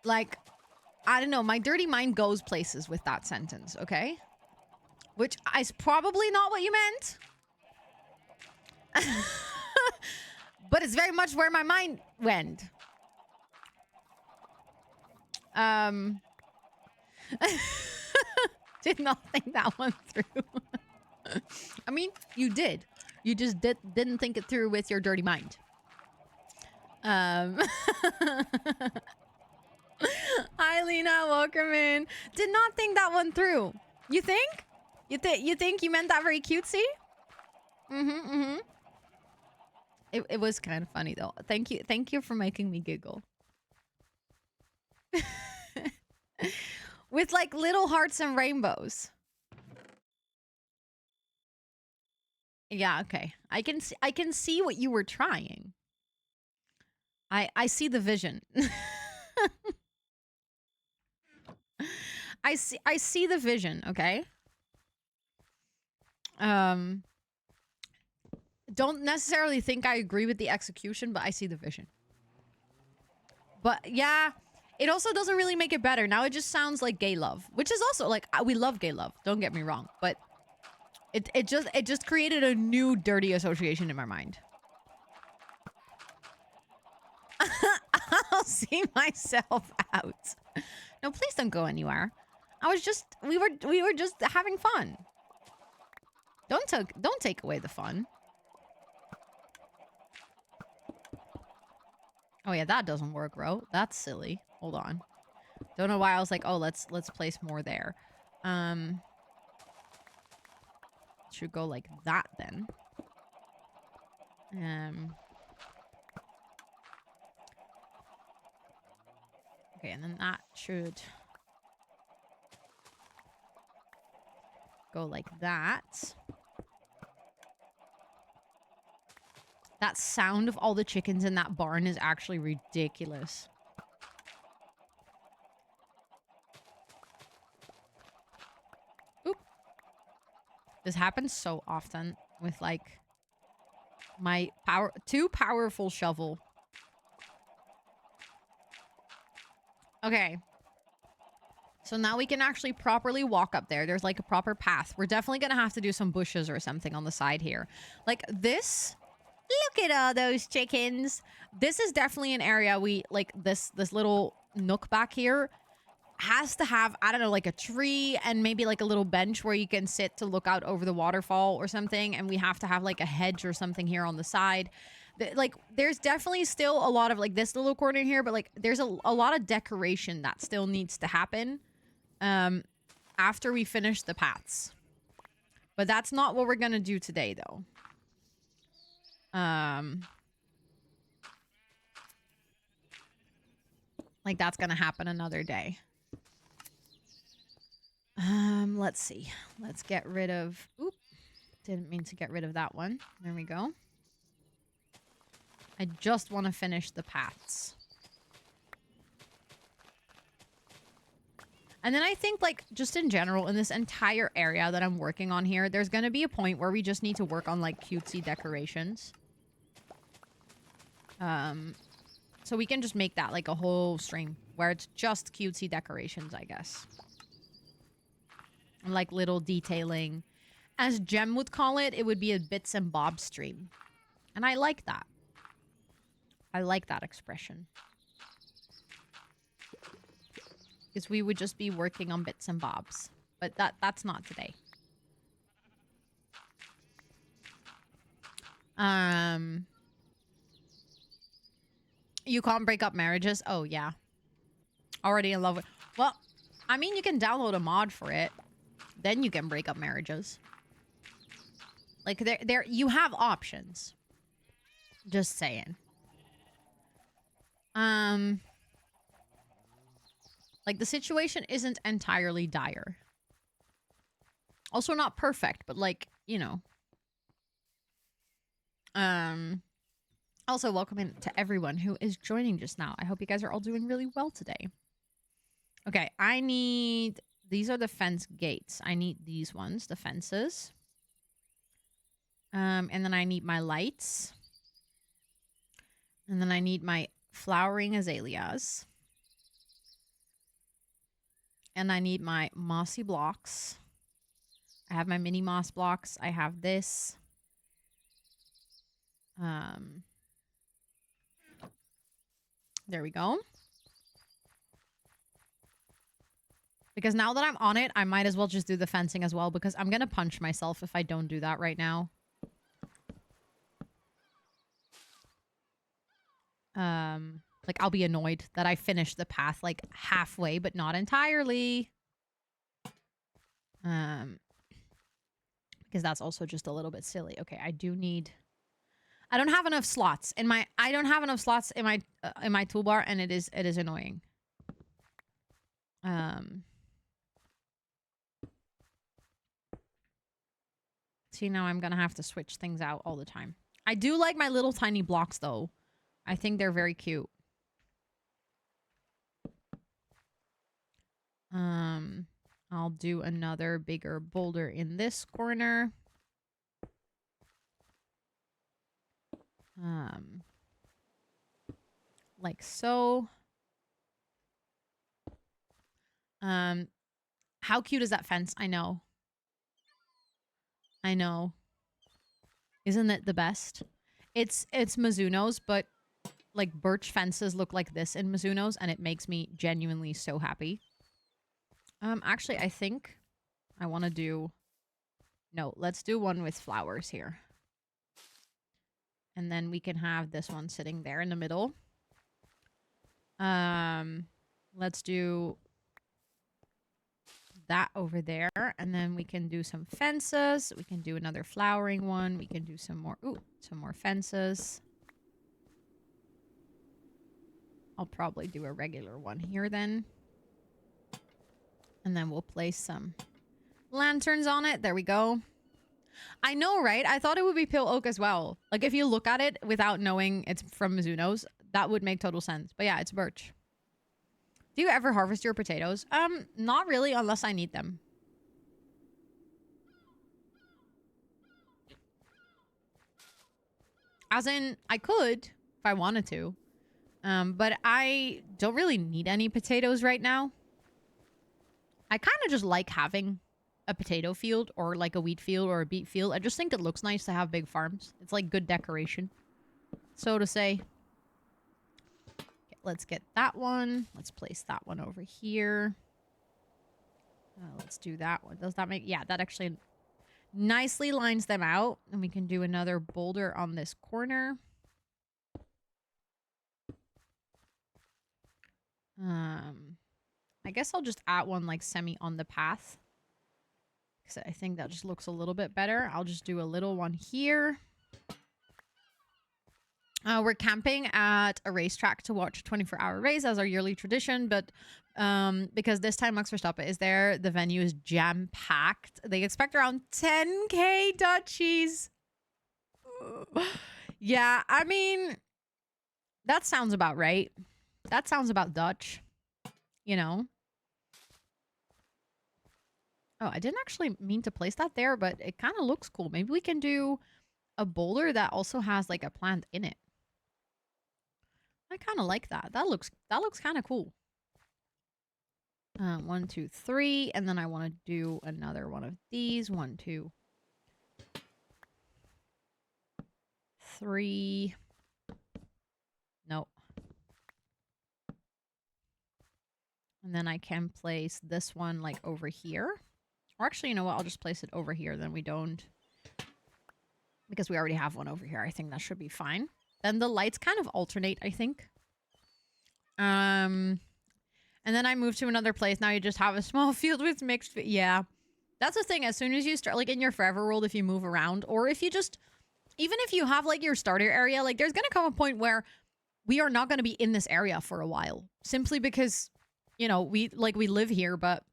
Like, I don't know. My dirty mind goes places with that sentence, okay? Which is probably not what you meant. But it's very much where my mind went. Did not think that one through. I mean, you did. You just didn't think it through with your dirty mind. Hi, Lena. Welcome in. Did not think that one through. You think? You think you meant that very cutesy? It was kind of funny though. Thank you for making me giggle. With like little hearts and rainbows. Yeah, okay. I can see what you were trying. I see the vision. I see the vision, okay? Don't necessarily think I agree with the execution, but I see the vision. But yeah, it also doesn't really make it better. Now it just sounds like gay love, which is also like, we love gay love. Don't get me wrong, but it just created a new dirty association in my mind. I'll see myself out. No, please don't go anywhere. We were just having fun. Don't take away the fun. Oh yeah, that doesn't work, bro. That's silly. Hold on. Don't know why I was like, oh, let's place more there. should go like that then. Okay, and then that should go like that. That sound of all the chickens in that barn is actually ridiculous. Oop. This happens so often with, like, my too powerful shovel. Okay. So now we can actually properly walk up there. There's, like, a proper path. We're definitely gonna have to do some bushes or something on the side here. Like, this... Look at all those chickens. This is definitely an area we, like, this little nook back here has to have, I don't know, like a tree and maybe like a little bench where you can sit to look out over the waterfall or something. And we have to have like a hedge or something here on the side. Like, there's definitely still a lot of, like, this little corner here, but, like, there's a lot of decoration that still needs to happen after we finish the paths. But that's not what we're gonna do today, though. Like, that's gonna happen another day. Let's see. Let's get rid of... Oop. Didn't mean to get rid of that one. There we go. I just want to finish the paths. And then I think, like, just in general, in this entire area that I'm working on here, there's gonna be a point where we just need to work on, like, cutesy decorations. So we can just make that like a whole stream where it's just cutesy decorations, I guess. And like little detailing. As Jem would call it, it would be a bits and bobs stream. And I like that. I like that expression. Because we would just be working on bits and bobs. But that's not today. You can't break up marriages? Oh, yeah. Already in love with... Well, I mean, you can download a mod for it. Then you can break up marriages. Like, there you have options. Just saying. Like, the situation isn't entirely dire. Also not perfect, but, like, you know. Also, welcome in to everyone who is joining just now. I hope you guys are all doing really well today. Okay, I need... These are the fence gates. I need these ones, the fences. And then I need my lights. And then I need my flowering azaleas. And I need my mossy blocks. I have my mini moss blocks. I have this. There we go. Because now that I'm on it, I might as well just do the fencing as well, because I'm going to punch myself if I don't do that right now. Like, I'll be annoyed that I finished the path, like, halfway, but not entirely. Because that's also just a little bit silly. Okay, I do need... I don't have enough slots in my... I don't have enough slots in my toolbar, and it is annoying. See, now I'm gonna have to switch things out all the time. I do like my little tiny blocks, though. I think they're very cute. I'll do another bigger boulder in this corner. Like so. How cute is that fence? I know. I know. Isn't it the best? It's Mizuno's, but like birch fences look like this in Mizuno's, and it makes me genuinely so happy. Actually, I think I want to do... No, let's do one with flowers here. And then we can have this one sitting there in the middle. Let's do that over there. And then we can do some fences. We can do another flowering one. We can do some more fences. I'll probably do a regular one here then. And then we'll place some lanterns on it. There we go. I know, right? I thought it would be pale oak as well. Like, if you look at it without knowing it's from Mizuno's, that would make total sense. But yeah, it's birch. Do you ever harvest your potatoes? Not really, unless I need them. As in, I could if I wanted to. But I don't really need any potatoes right now. I kind of just like having a potato field or like a wheat field or a beet field. I just think it looks nice to have big farms. It's like good decoration, so to say. Okay, let's get that one. Let's place that one over here. Let's do that one. Does that make... Yeah, that actually nicely lines them out. And we can do another boulder on this corner. I guess I'll just add one like semi on the path. Because I think that just looks a little bit better. I'll just do a little one here. We're camping at a racetrack to watch a 24-hour race as our yearly tradition. But because this time Max Verstappen is there, the venue is jam-packed. They expect around 10K Dutchies. Yeah, I mean, that sounds about right. That sounds about Dutch, you know? Oh, I didn't actually mean to place that there, but it kind of looks cool. Maybe we can do a boulder that also has like a plant in it. I kind of like that. That looks kind of cool. 1, 2, 3, and then I want to do another one of these. 1, 2, 3. Nope. And then I can place this one like over here. Or actually, you know what? I'll just place it over here. Then we don't... Because we already have one over here. I think that should be fine. Then the lights kind of alternate, I think. And then I move to another place. Now you just have a small field with mixed... Yeah. That's the thing. As soon as you start... Like in your forever world, if you move around. Or if you just... Even if you have like your starter area, like there's going to come a point where we are not going to be in this area for a while. Simply because, you know, we live here, but...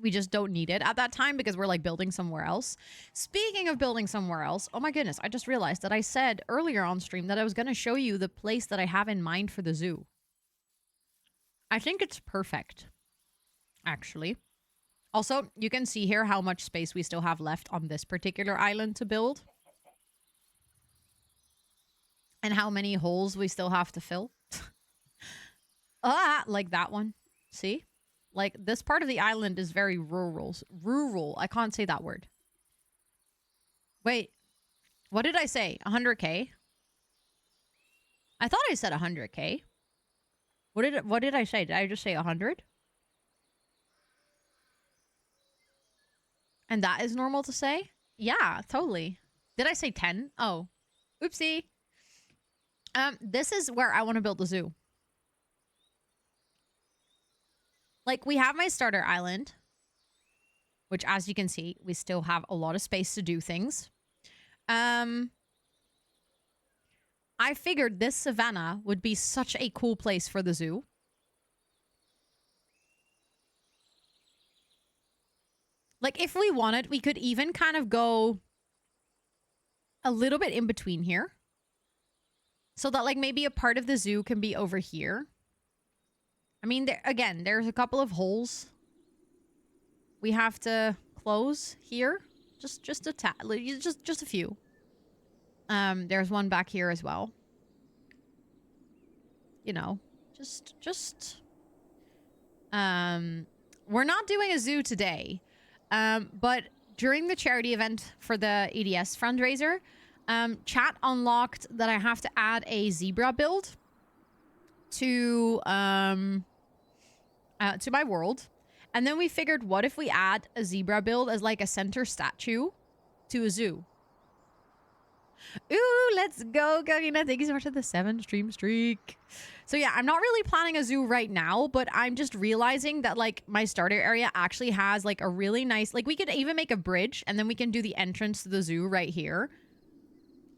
We just don't need it at that time because we're like building somewhere else. Speaking of building somewhere else, oh my goodness, I just realized that I said earlier on stream that I was going to show you the place that I have in mind for the zoo. I think it's perfect, actually. Also, you can see here how much space we still have left on this particular island to build. And how many holes we still have to fill. Like that one. See? Like, this part of the island is very rural. Rural. I can't say that word. Wait. What did I say? 100K? I thought I said 100K. What did I say? Did I just say 100? And that is normal to say? Yeah, totally. Did I say 10? Oh. Oopsie. This is where I want to build the zoo. Like, we have my starter island, which, as you can see, we still have a lot of space to do things. I figured this savanna would be such a cool place for the zoo. Like, if we wanted, we could even kind of go a little bit in between here. So that, like, maybe a part of the zoo can be over here. I mean, again, there's a couple of holes we have to close here. Just a few. There's one back here as well. You know, we're not doing a zoo today. But during the charity event for the EDS fundraiser, chat unlocked that I have to add a zebra build to my world. And then we figured, what if we add a zebra build as like a center statue to a zoo? Ooh, let's go, Gagina. Thank you so much for the 7 stream streak. So yeah, I'm not really planning a zoo right now, but I'm just realizing that like my starter area actually has like a really nice, like we could even make a bridge and then we can do the entrance to the zoo right here.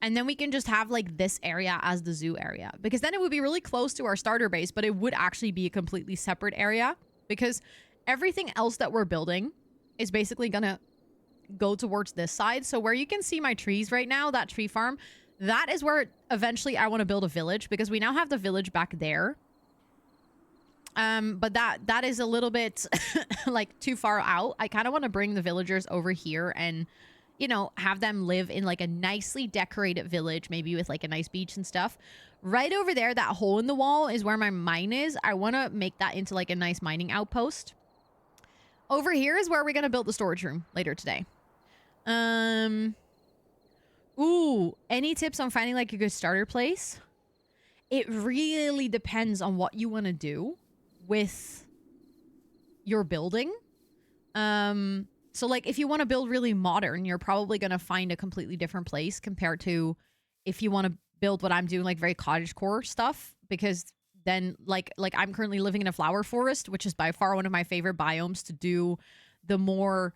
And then we can just have like this area as the zoo area, because then it would be really close to our starter base, but it would actually be a completely separate area because everything else that we're building is basically gonna go towards this side. So where you can see my trees right now, that tree farm, that is where eventually I want to build a village, because we now have the village back there. But that is a little bit like too far out. I kind of want to bring the villagers over here and, you know, have them live in like a nicely decorated village, maybe with like a nice beach and stuff. Right over there, that hole in the wall is where my mine is. I want to make that into like a nice mining outpost. Over here is where we're going to build the storage room later today. Ooh, any tips on finding like a good starter place? It really depends on what you want to do with your building. So like if you want to build really modern, you're probably going to find a completely different place compared to if you want to build what I'm doing, like very cottagecore stuff, because then like I'm currently living in a flower forest, which is by far one of my favorite biomes to do the more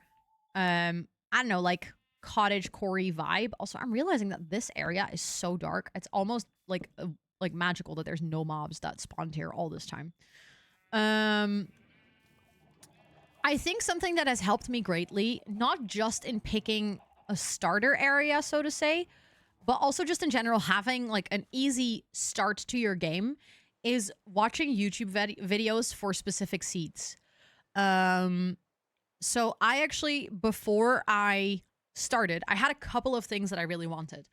I don't know, like cottage-core vibe. Also, I'm realizing that this area is so dark. It's almost like magical that there's no mobs that spawned here all this time. I think something that has helped me greatly, not just in picking a starter area, so to say, but also just in general having like an easy start to your game, is watching YouTube videos for specific seeds. So I actually, before I started, I had a couple of things that I really wanted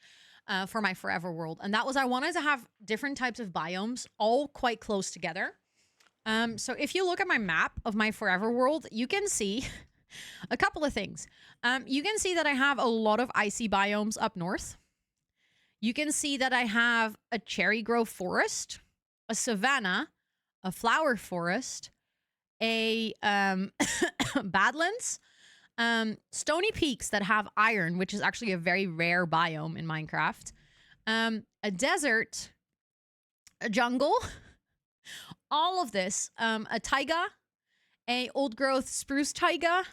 for my forever world. And that was, I wanted to have different types of biomes all quite close together. So if you look at my map of my forever world, you can see a couple of things. You can see that I have a lot of icy biomes up north. You can see that I have a cherry grove forest, a savanna, a flower forest, a badlands, stony peaks that have iron, which is actually a very rare biome in Minecraft, a desert, a jungle, all of this, a taiga, a old growth spruce taiga.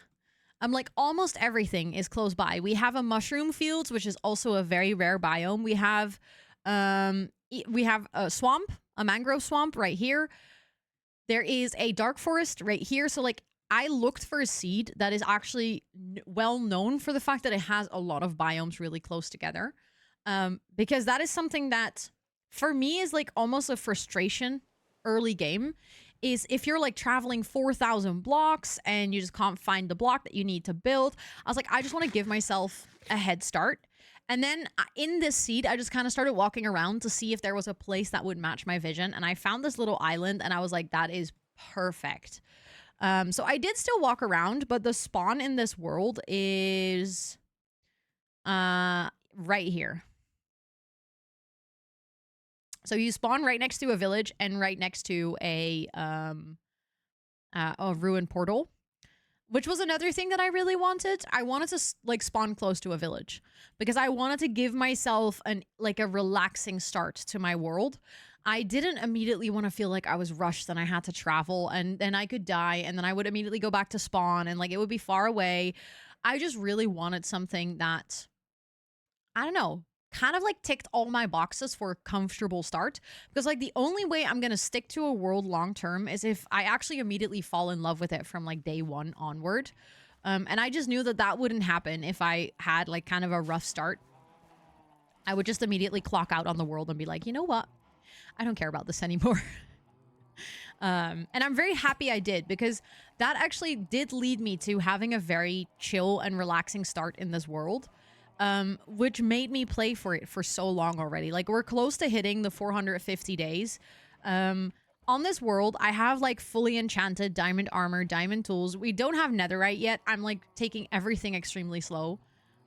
Like almost everything is close by. We have a mushroom fields, which is also a very rare biome. We have a swamp, a mangrove swamp right here. There is a dark forest right here. So like I looked for a seed that is actually well known for the fact that it has a lot of biomes really close together. Because that is something that for me is like almost a frustration early game, is if you're like traveling 4,000 blocks and you just can't find the block that you need to build. I was like, I just want to give myself a head start. And then in this seed, I just kind of started walking around to see if there was a place that would match my vision. And I found this little island and I was like, that is perfect. So I did still walk around, but the spawn in this world is right here. So you spawn right next to a village and right next to a ruined portal, which was another thing that I really wanted. I wanted to like spawn close to a village because I wanted to give myself a relaxing start to my world. I didn't immediately want to feel like I was rushed and I had to travel and then I could die and then I would immediately go back to spawn and like it would be far away. I just really wanted something that, I don't know, kind of like ticked all my boxes for a comfortable start, because like the only way I'm gonna stick to a world long term is if I actually immediately fall in love with it from like day one onward. And I just knew that that wouldn't happen if I had like kind of a rough start. I would just immediately clock out on the world and be like, you know what? I don't care about this anymore. And I'm very happy I did, because that actually did lead me to having a very chill and relaxing start in this world. Which made me play for it for so long already. Like we're close to hitting the 450 days. On this world, I have like fully enchanted diamond armor, diamond tools. We don't have netherite yet. I'm like taking everything extremely slow.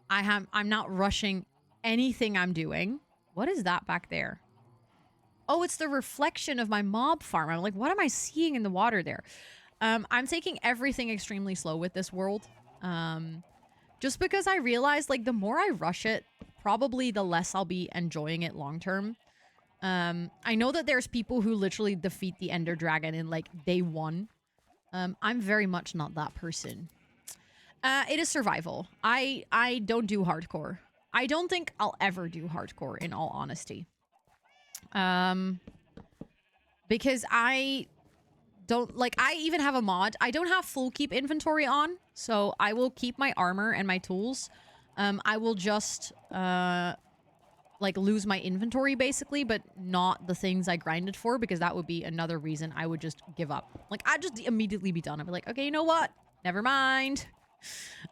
I'm not rushing anything I'm doing. What is that back there? Oh, it's the reflection of my mob farm. I'm like, what am I seeing in the water there? I'm taking everything extremely slow with this world. Just because I realized, like, the more I rush it, probably the less I'll be enjoying it long term. I know that there's people who literally defeat the Ender Dragon in like day 1. I'm very much not that person. It is survival. I don't do hardcore. I don't think I'll ever do hardcore, in all honesty. Because I don't, like, I even have a mod. I don't have full keep inventory on, so I will keep my armor and my tools. I will just, like, lose my inventory, basically, but not the things I grinded for, because that would be another reason I would just give up. Like, I'd just immediately be done. I'd be like, okay, you know what? Never mind.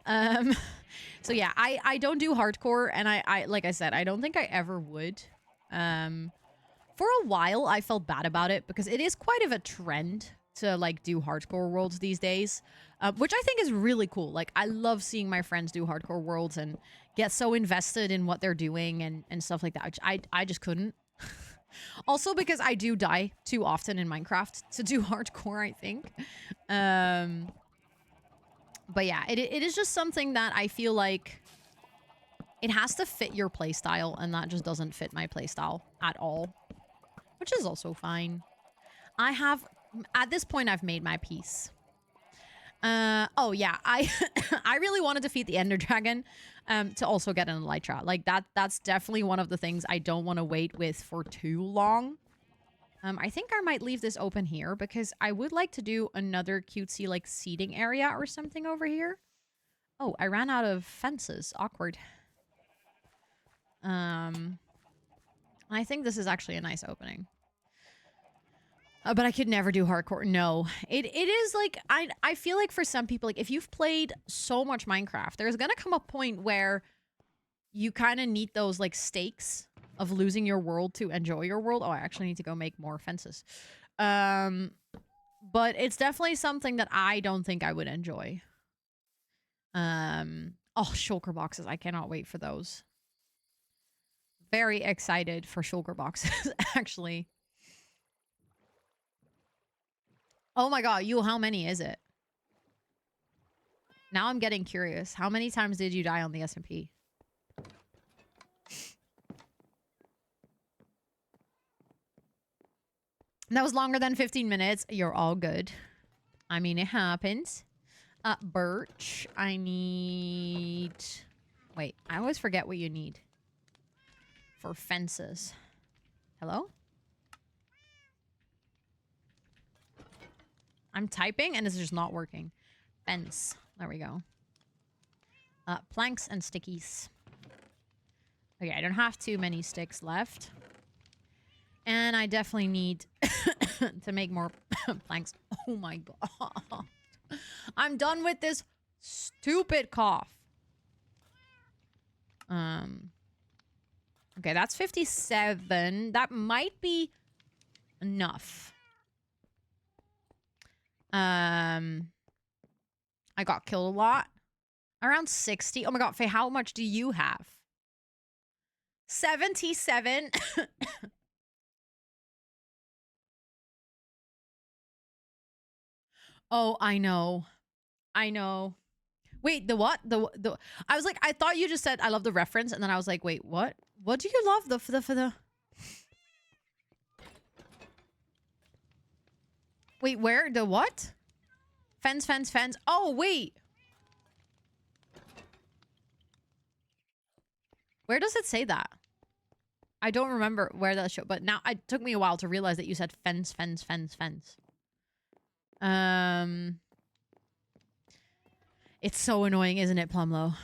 So yeah, I don't do hardcore, and I like I said, I don't think I ever would. For a while, I felt bad about it, because it is quite of a trend to, like, do hardcore worlds these days, which I think is really cool. Like, I love seeing my friends do hardcore worlds and get so invested in what they're doing and stuff like that, which I just couldn't. Also, because I do die too often in Minecraft to do hardcore, I think. But yeah, it is just something that I feel like it has to fit your playstyle, and that just doesn't fit my playstyle at all. Which is also fine. I have, at this point, I've made my peace. Oh yeah, I really want to defeat the Ender Dragon to also get an Elytra. Like, that's definitely one of the things I don't want to wait with for too long. I think I might leave this open here, because I would like to do another cutesy, like, seating area or something over here. Oh, I ran out of fences. Awkward. I think this is actually a nice opening. But I could never do hardcore. No. It is like, I feel like for some people, like, if you've played so much Minecraft, there's gonna come a point where you kind of need those, like, stakes of losing your world to enjoy your world. Oh, I actually need to go make more fences. But it's definitely something that I don't think I would enjoy. Oh, shulker boxes. I cannot wait for those. Very excited for shulker boxes, actually. Oh my god, you, how many is it? Now I'm getting curious. How many times did you die on the SMP? That was longer than 15 minutes. You're all good. I mean, it happens. Birch. I need... Wait, I always forget what you need. For fences. Hello? I'm typing and it's just not working. Fence. There we go. Planks and stickies. Okay, I don't have too many sticks left. And I definitely need to make more planks. Oh my god. I'm done with this stupid cough. Okay, that's 57. That might be enough. I got killed a lot. Around 60. Oh my god, Faye, how much do you have? 77. Oh, I know. I know. Wait, the what? The I was like, I thought you just said I love the reference, and then I was like, wait, what? What do you love the Wait, where? The what? Fence, fence, fence. Oh, wait. Where does it say that? I don't remember where that show, but now it took me a while to realize that you said fence, fence, fence, fence. It's so annoying, isn't it, Plumlo?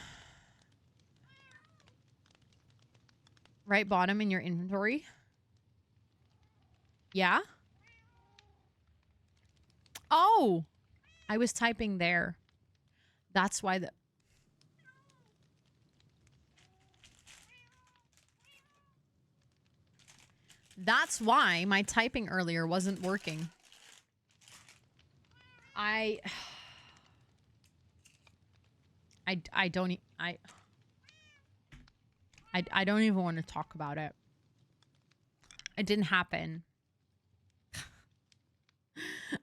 Right bottom in your inventory. Yeah? Oh! I was typing there. That's why the... That's why my typing earlier wasn't working. I don't I don't even want to talk about it. It didn't happen.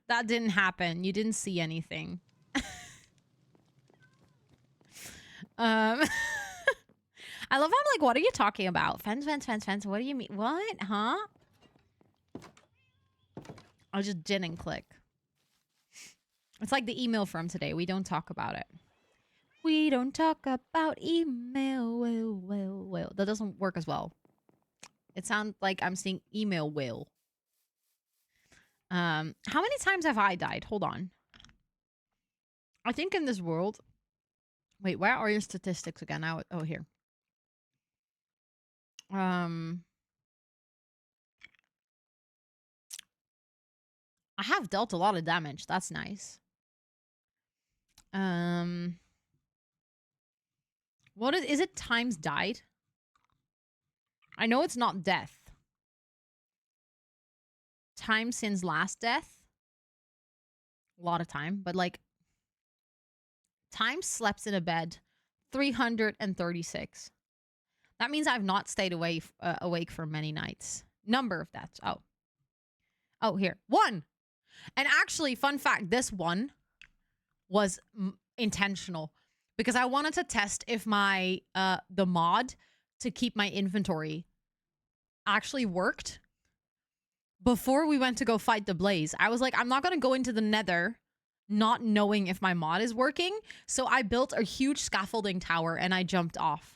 That didn't happen. You didn't see anything. I love how I'm like, what are you talking about? Fence, fence, fence, fence. What do you mean? What? Huh? I just didn't click. It's like the email from today. We don't talk about it. We don't talk about email. Well. That doesn't work as well. It sounds like I'm saying email will. How many times have I died? Hold on. I think in this world... Wait, where are your statistics again? Oh, here. I have dealt a lot of damage. That's nice. What is it times died? I know it's not death. Time since last death. A lot of time, but like time slept in a bed 336. That means I've not stayed awake for many nights. Number of deaths. Oh, here. 1. And actually, fun fact, this one was intentional because I wanted to test if my the mod to keep my inventory actually worked. Before we went to go fight the blaze, I was like, I'm not going to go into the nether not knowing if my mod is working. So I built a huge scaffolding tower and I jumped off.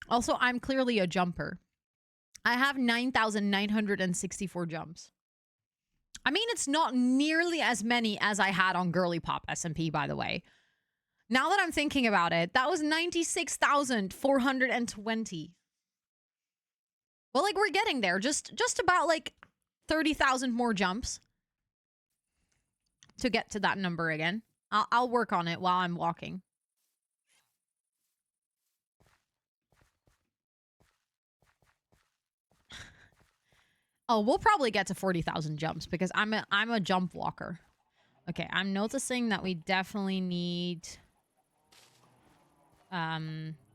Also, I'm clearly a jumper. I have 9,964 jumps. I mean, it's not nearly as many as I had on Girly Pop SMP, by the way. Now that I'm thinking about it, that was 96,420. Well, like, we're getting there. Just about, like, 30,000 more jumps to get to that number again. I'll work on it while I'm walking. Oh, we'll probably get to 40,000 jumps because I'm a jump walker. Okay, I'm noticing that we definitely need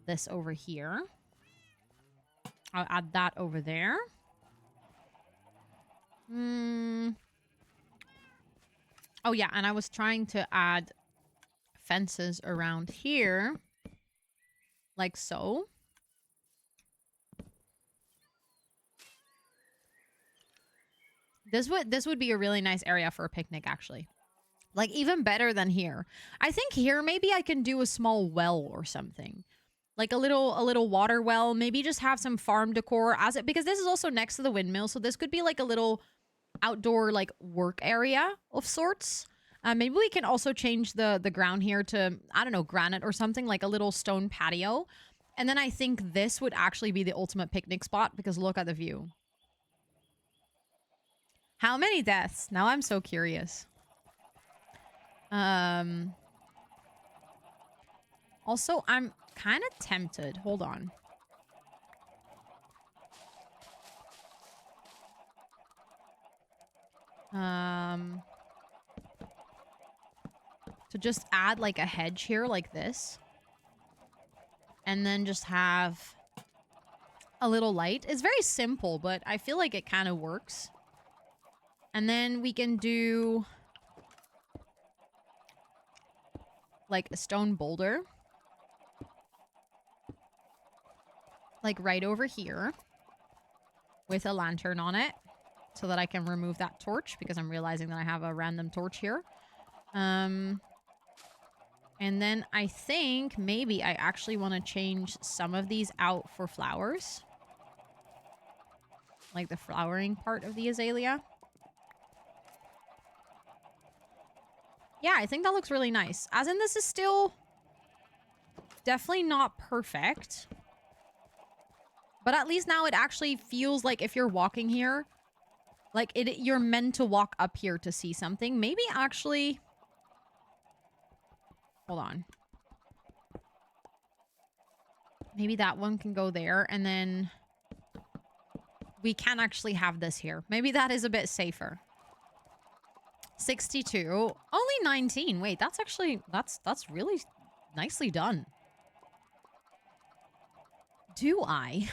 this over here. I'll add that over there. Oh yeah, and I was trying to add fences around here, like so. This would be a really nice area for a picnic, actually. Like, even better than here. I think here, maybe I can do a small well or something. Like a little water well. Maybe just have some farm decor as it... Because this is also next to the windmill, so this could be like a little outdoor, like, work area of sorts. Maybe we can also change the ground here to, I don't know, granite or something. Like a little stone patio. And then I think this would actually be the ultimate picnic spot because look at the view. How many deaths? Now I'm so curious. Also, I'm kind of tempted. Hold on. To just add like a hedge here like this. And then just have a little light. It's very simple, but I feel like it kind of works. And then we can do like a stone boulder. Like right over here. With a lantern on it. So that I can remove that torch. Because I'm realizing that I have a random torch here. And then I think maybe I actually want to change some of these out for flowers. Like the flowering part of the azalea. Yeah, I think that looks really nice. As in, this is still definitely not perfect. But at least now it actually feels like if you're walking here, like you're meant to walk up here to see something. Maybe actually... Hold on. Maybe that one can go there, and then we can actually have this here. Maybe that is a bit safer. 62. Only 19. Wait, that's actually... That's really nicely done. Do I?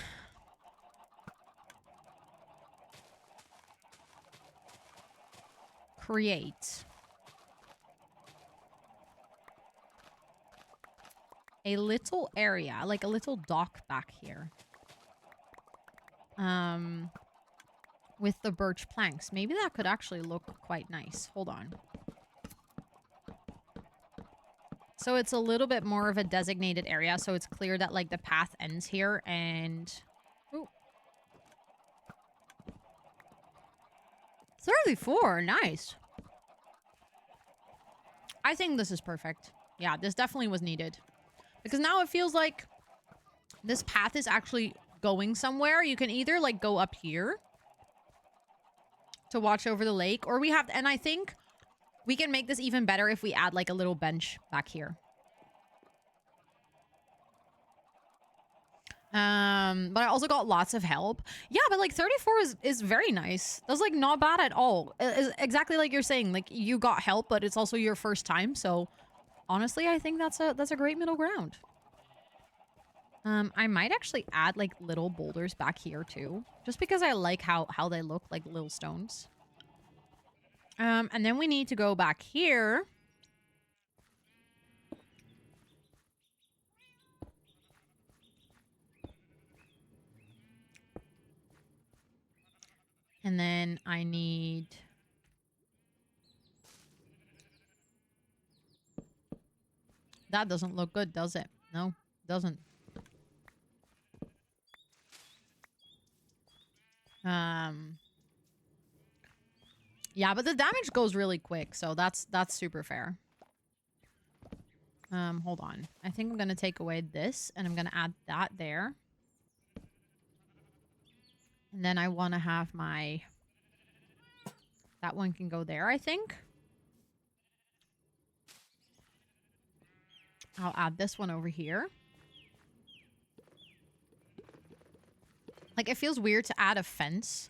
Create. a little area, like a little dock back here. With the birch planks. Maybe that could actually look quite nice. Hold on. So it's a little bit more of a designated area, so it's clear that, like, the path ends here, and... Ooh. 34, nice. I think this is perfect. Yeah, this definitely was needed. Because now it feels like this path is actually going somewhere. You can either, like, go up here to watch over the lake, or we have... And I think we can make this even better if we add, like, a little bench back here. But I also got lots of help. Yeah, but like 34 is very nice. That's like not bad at all. It's exactly like you're saying. Like you got help, but it's also your first time. So honestly, I think that's a great middle ground. I might actually add like little boulders back here too, just because I like how they look like little stones. And then we need to go back here. And then I need... That doesn't look good, does it? No, it doesn't. Yeah, but the damage goes really quick, so that's super fair. Hold on. I think I'm gonna take away this, and I'm gonna add that there. And then I want to have my... That one can go there, I think. I'll add this one over here. Like, it feels weird to add a fence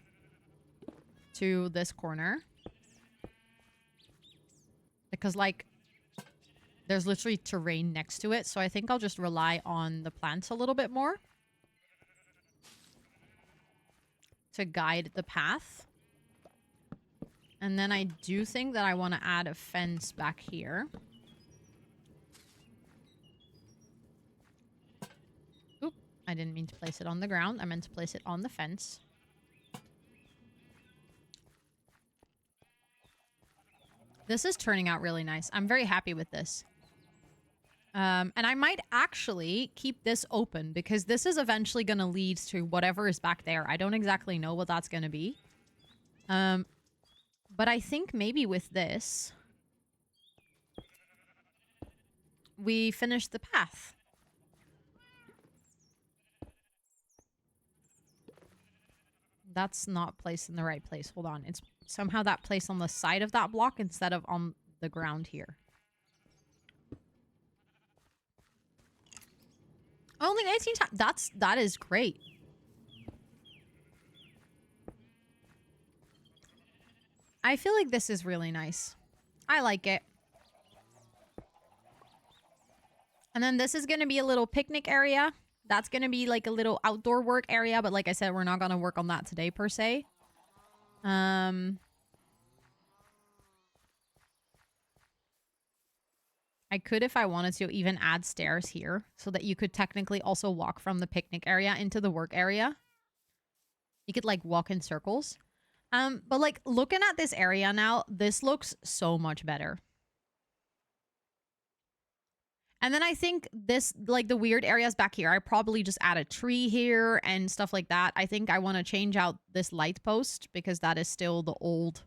to this corner. Because, like, there's literally terrain next to it. So I think I'll just rely on the plants a little bit more to guide the path. And then I do think that I want to add a fence back here. Oop, I didn't mean to place it on the ground. I meant to place it on the fence. This is turning out really nice. I'm very happy with this. And I might actually keep this open because this is eventually going to lead to whatever is back there. I don't exactly know what that's going to be. But I think maybe with this, we finish the path. That's not placed in the right place. Hold on. It's somehow that placed on the side of that block instead of on the ground here. Only 18 times. That is great. I feel like this is really nice. I like it. And then this is going to be a little picnic area. That's going to be like a little outdoor work area. But like I said, we're not going to work on that today per se. I could, if I wanted to, even add stairs here so that you could technically also walk from the picnic area into the work area. You could like walk in circles. But like looking at this area now, this looks so much better. And then I think this, like the weird areas back here, I probably just add a tree here and stuff like that. I think I want to change out this light post because that is still the old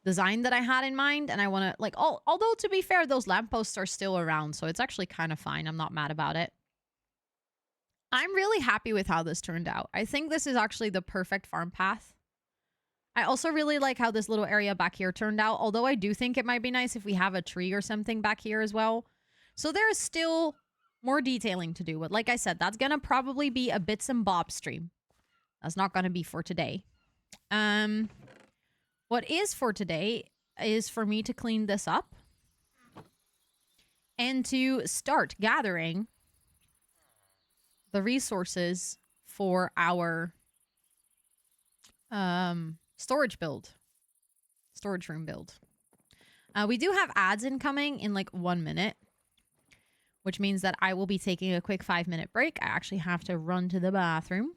design that I had in mind. And I want to, like, although to be fair, those lampposts are still around. So it's actually kind of fine. I'm not mad about it. I'm really happy with how this turned out. I think this is actually the perfect farm path. I also really like how this little area back here turned out. Although I do think it might be nice if we have a tree or something back here as well. So there is still more detailing to do. But like I said, that's going to probably be a bits and bobs stream. That's not going to be for today. What is for today is for me to clean this up. And to start gathering the resources for our storage build. Storage room build. We do have ads incoming in like 1 minute. which means that I will be taking a quick 5-minute break. I actually have to run to the bathroom.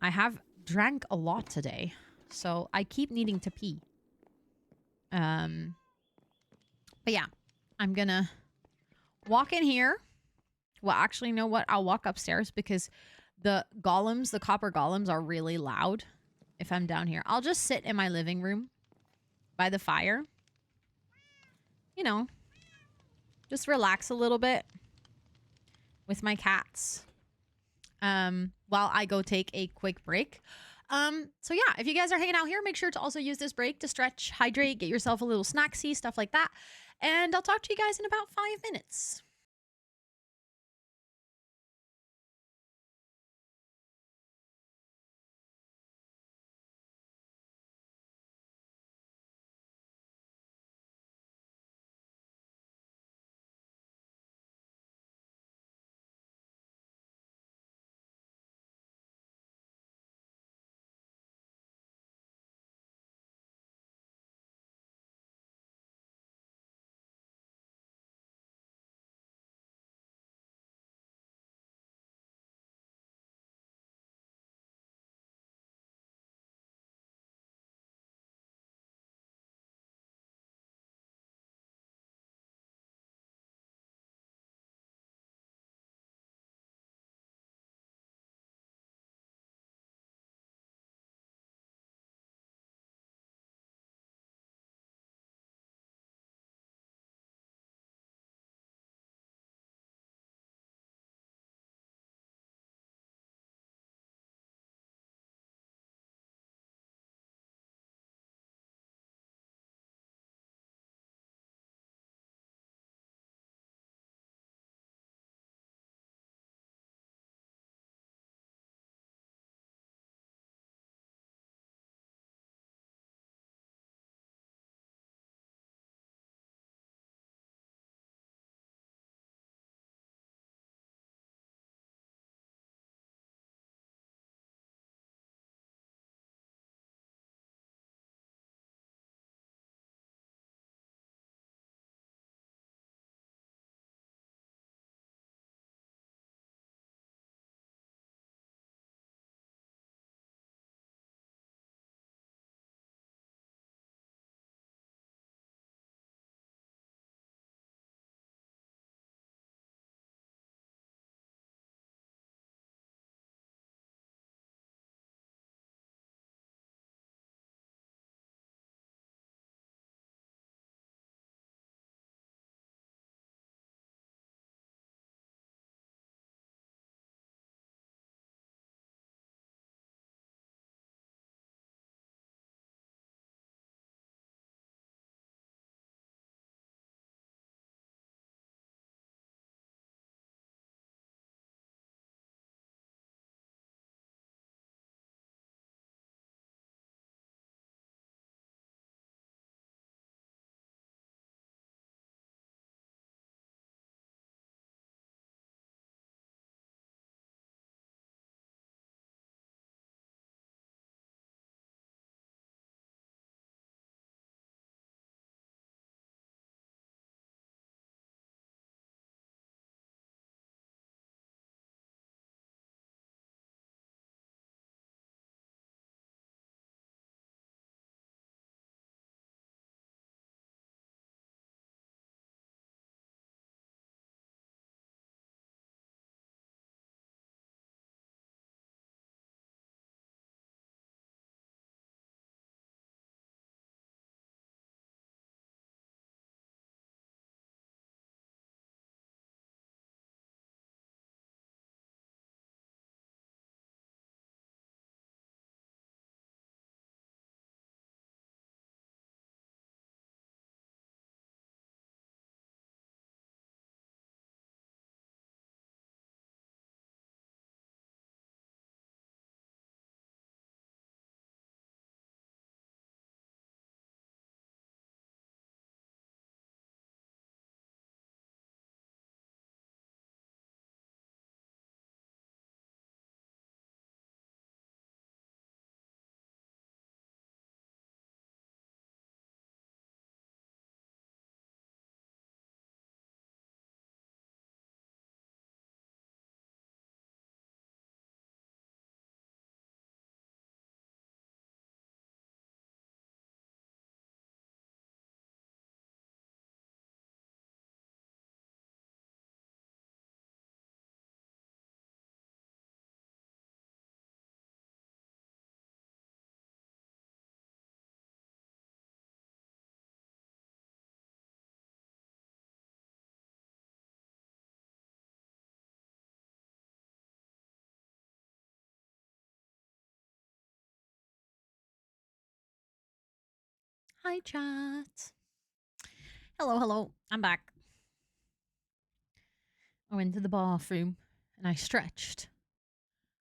I have drank a lot today, so I keep needing to pee. But yeah, I'm gonna walk in here. Well, actually, you know what? I'll walk upstairs because the golems, the copper golems, are really loud if I'm down here. I'll just sit in my living room by the fire. You know, just relax a little bit with my cats while I go take a quick break. So yeah, if you guys are hanging out here, make sure to also use this break to stretch, hydrate, get yourself a little snacksy, stuff like that. And I'll talk to you guys in about 5 minutes. Hi, chat. Hello, hello. I'm back. I went to the bathroom and I stretched.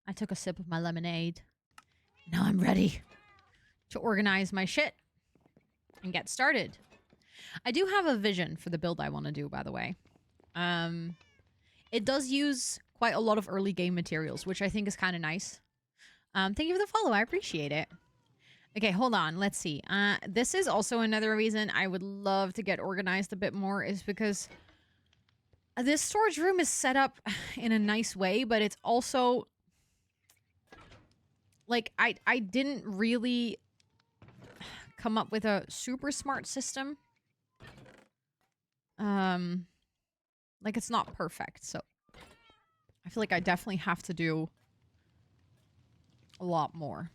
I took a sip of my lemonade. Now I'm ready to organize my shit and get started. I do have a vision for the build I want to do, by the way. It does use quite a lot of early game materials, which I think is kind of nice. Thank you for the follow. I appreciate it. Okay, hold on. Let's see. This is also another reason I would love to get organized a bit more, is because this storage room is set up in a nice way, but it's also like I didn't really come up with a super smart system. Like it's not perfect, so I feel like I definitely have to do a lot more.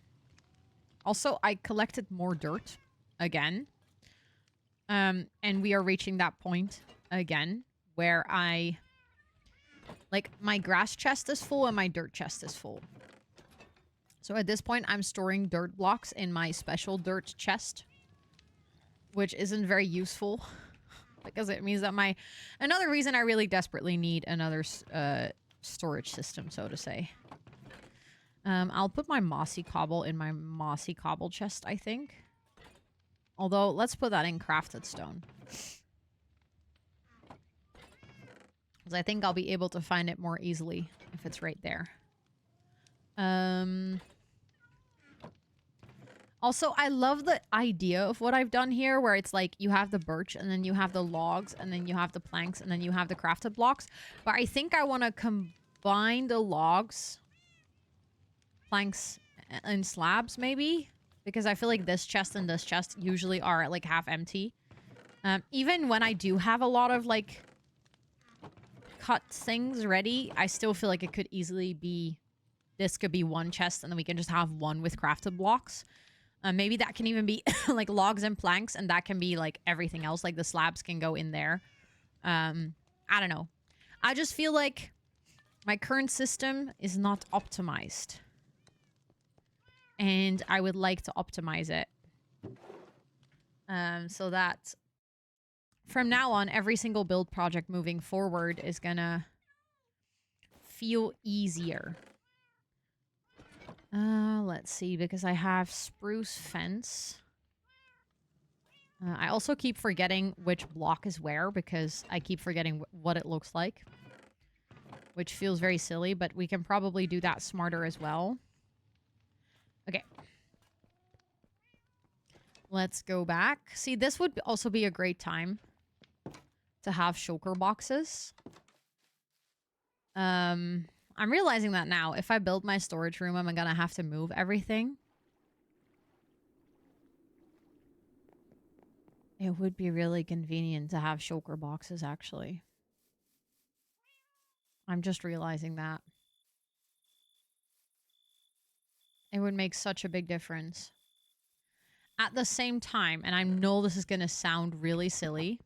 Also, I collected more dirt again. And we are reaching that point again where like my grass chest is full and my dirt chest is full. So at this point, I'm storing dirt blocks in my special dirt chest, which isn't very useful because it means that another reason I really desperately need another storage system, so to say. I'll put my mossy cobble in my mossy cobble chest, I think. Although, let's put that in crafted stone. Because I think I'll be able to find it more easily if it's right there. Also, I love the idea of what I've done here, where it's like you have the birch, and then you have the logs, and then you have the planks, and then you have the crafted blocks. But I think I want to combine the logs, planks, and slabs, maybe? Because I feel like this chest and this chest usually are, like, half empty. Even when I do have a lot of, like, cut things ready, I still feel like it could easily be... This could be one chest, and then we can just have one with crafted blocks. Maybe that can even be like logs and planks, and that can be like everything else. Like the slabs can go in there. I don't know. I just feel like my current system is not optimized. And I would like to optimize it. So that from now on, every single build project moving forward is gonna feel easier. Let's see, because I have spruce fence. I also keep forgetting which block is where, because I keep forgetting what it looks like. Which feels very silly, but we can probably do that smarter as well. Okay. Let's go back. See, this would also be a great time to have shulker boxes. I'm realizing that now. If I build my storage room, I'm gonna have to move everything. It would be really convenient to have shulker boxes, actually. I'm just realizing that. It would make such a big difference. At the same time, and I know this is gonna sound really silly,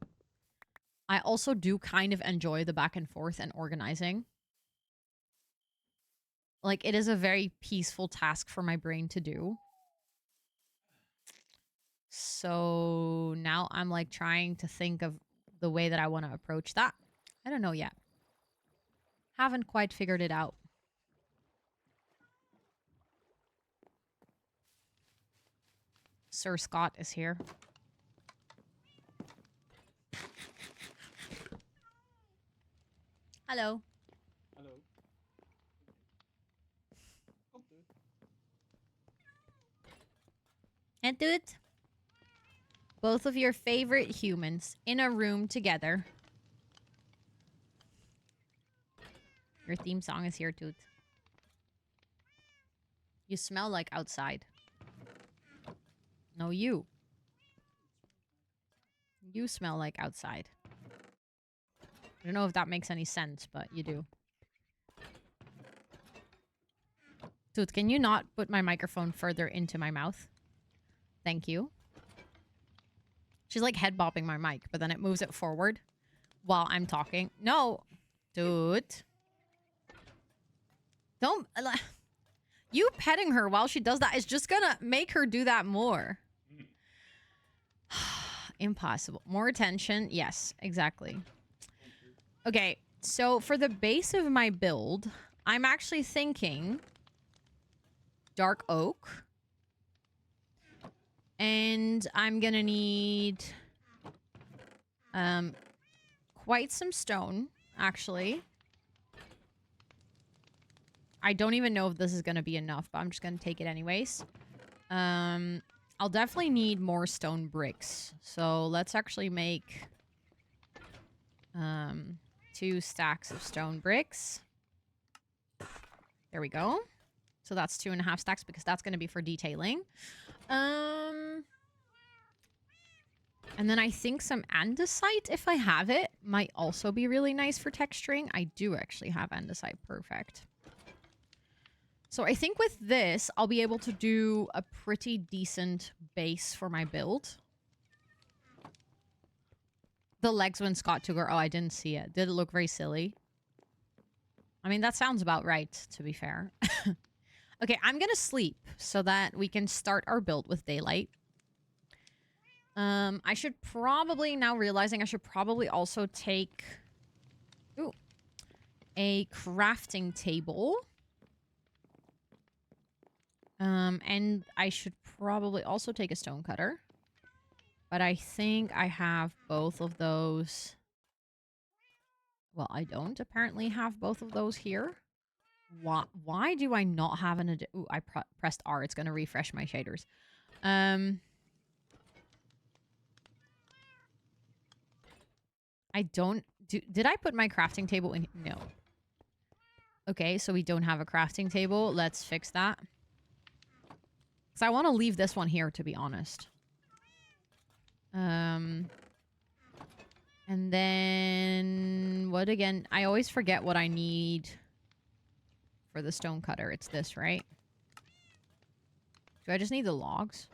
I also do kind of enjoy the back and forth and organizing. Like, it is a very peaceful task for my brain to do. So now I'm like trying to think of the way that I want to approach that. I don't know yet. Haven't quite figured it out. Sir Scott is here. Hello. Hello. And dude, both of your favorite humans in a room together. Your theme song is here, dude. You smell like outside. No, you. You smell like outside. I don't know if that makes any sense, but you do. Dude, can you not put my microphone further into my mouth? Thank you. She's like head bopping my mic, but then it moves it forward while I'm talking. No. Dude. Don't... You petting her while she does that is just gonna make her do that more. Impossible. More attention. Yes, exactly. Okay, so for the base of my build, I'm actually thinking dark oak. And I'm gonna need quite some stone, actually. I don't even know if this is gonna be enough, but I'm just gonna take it anyways. I'll definitely need more stone bricks. So let's actually make 2 stacks of stone bricks. There we go. So that's 2.5 stacks because that's gonna be for detailing. And then I think some andesite, if I have it, might also be really nice for texturing. I do actually have andesite. Perfect. So I think with this, I'll be able to do a pretty decent base for my build. The legs when Scott took her. Oh, I didn't see it. Did it look very silly? I mean, that sounds about right, to be fair. Okay, I'm going to sleep so that we can start our build with daylight. I should probably, now realizing I should probably also take a crafting table. And I should probably also take a stone cutter. But I think I have both of those. Well, I don't apparently have both of those here. Why do I not have an... Ooh, I pressed R. It's going to refresh my shaders. I don't... Did I put my crafting table in? No. Okay, so we don't have a crafting table. Let's fix that. Because I want to leave this one here, to be honest. And then... What again? I always forget what I need for the stone cutter. It's this, right? Do I just need the logs?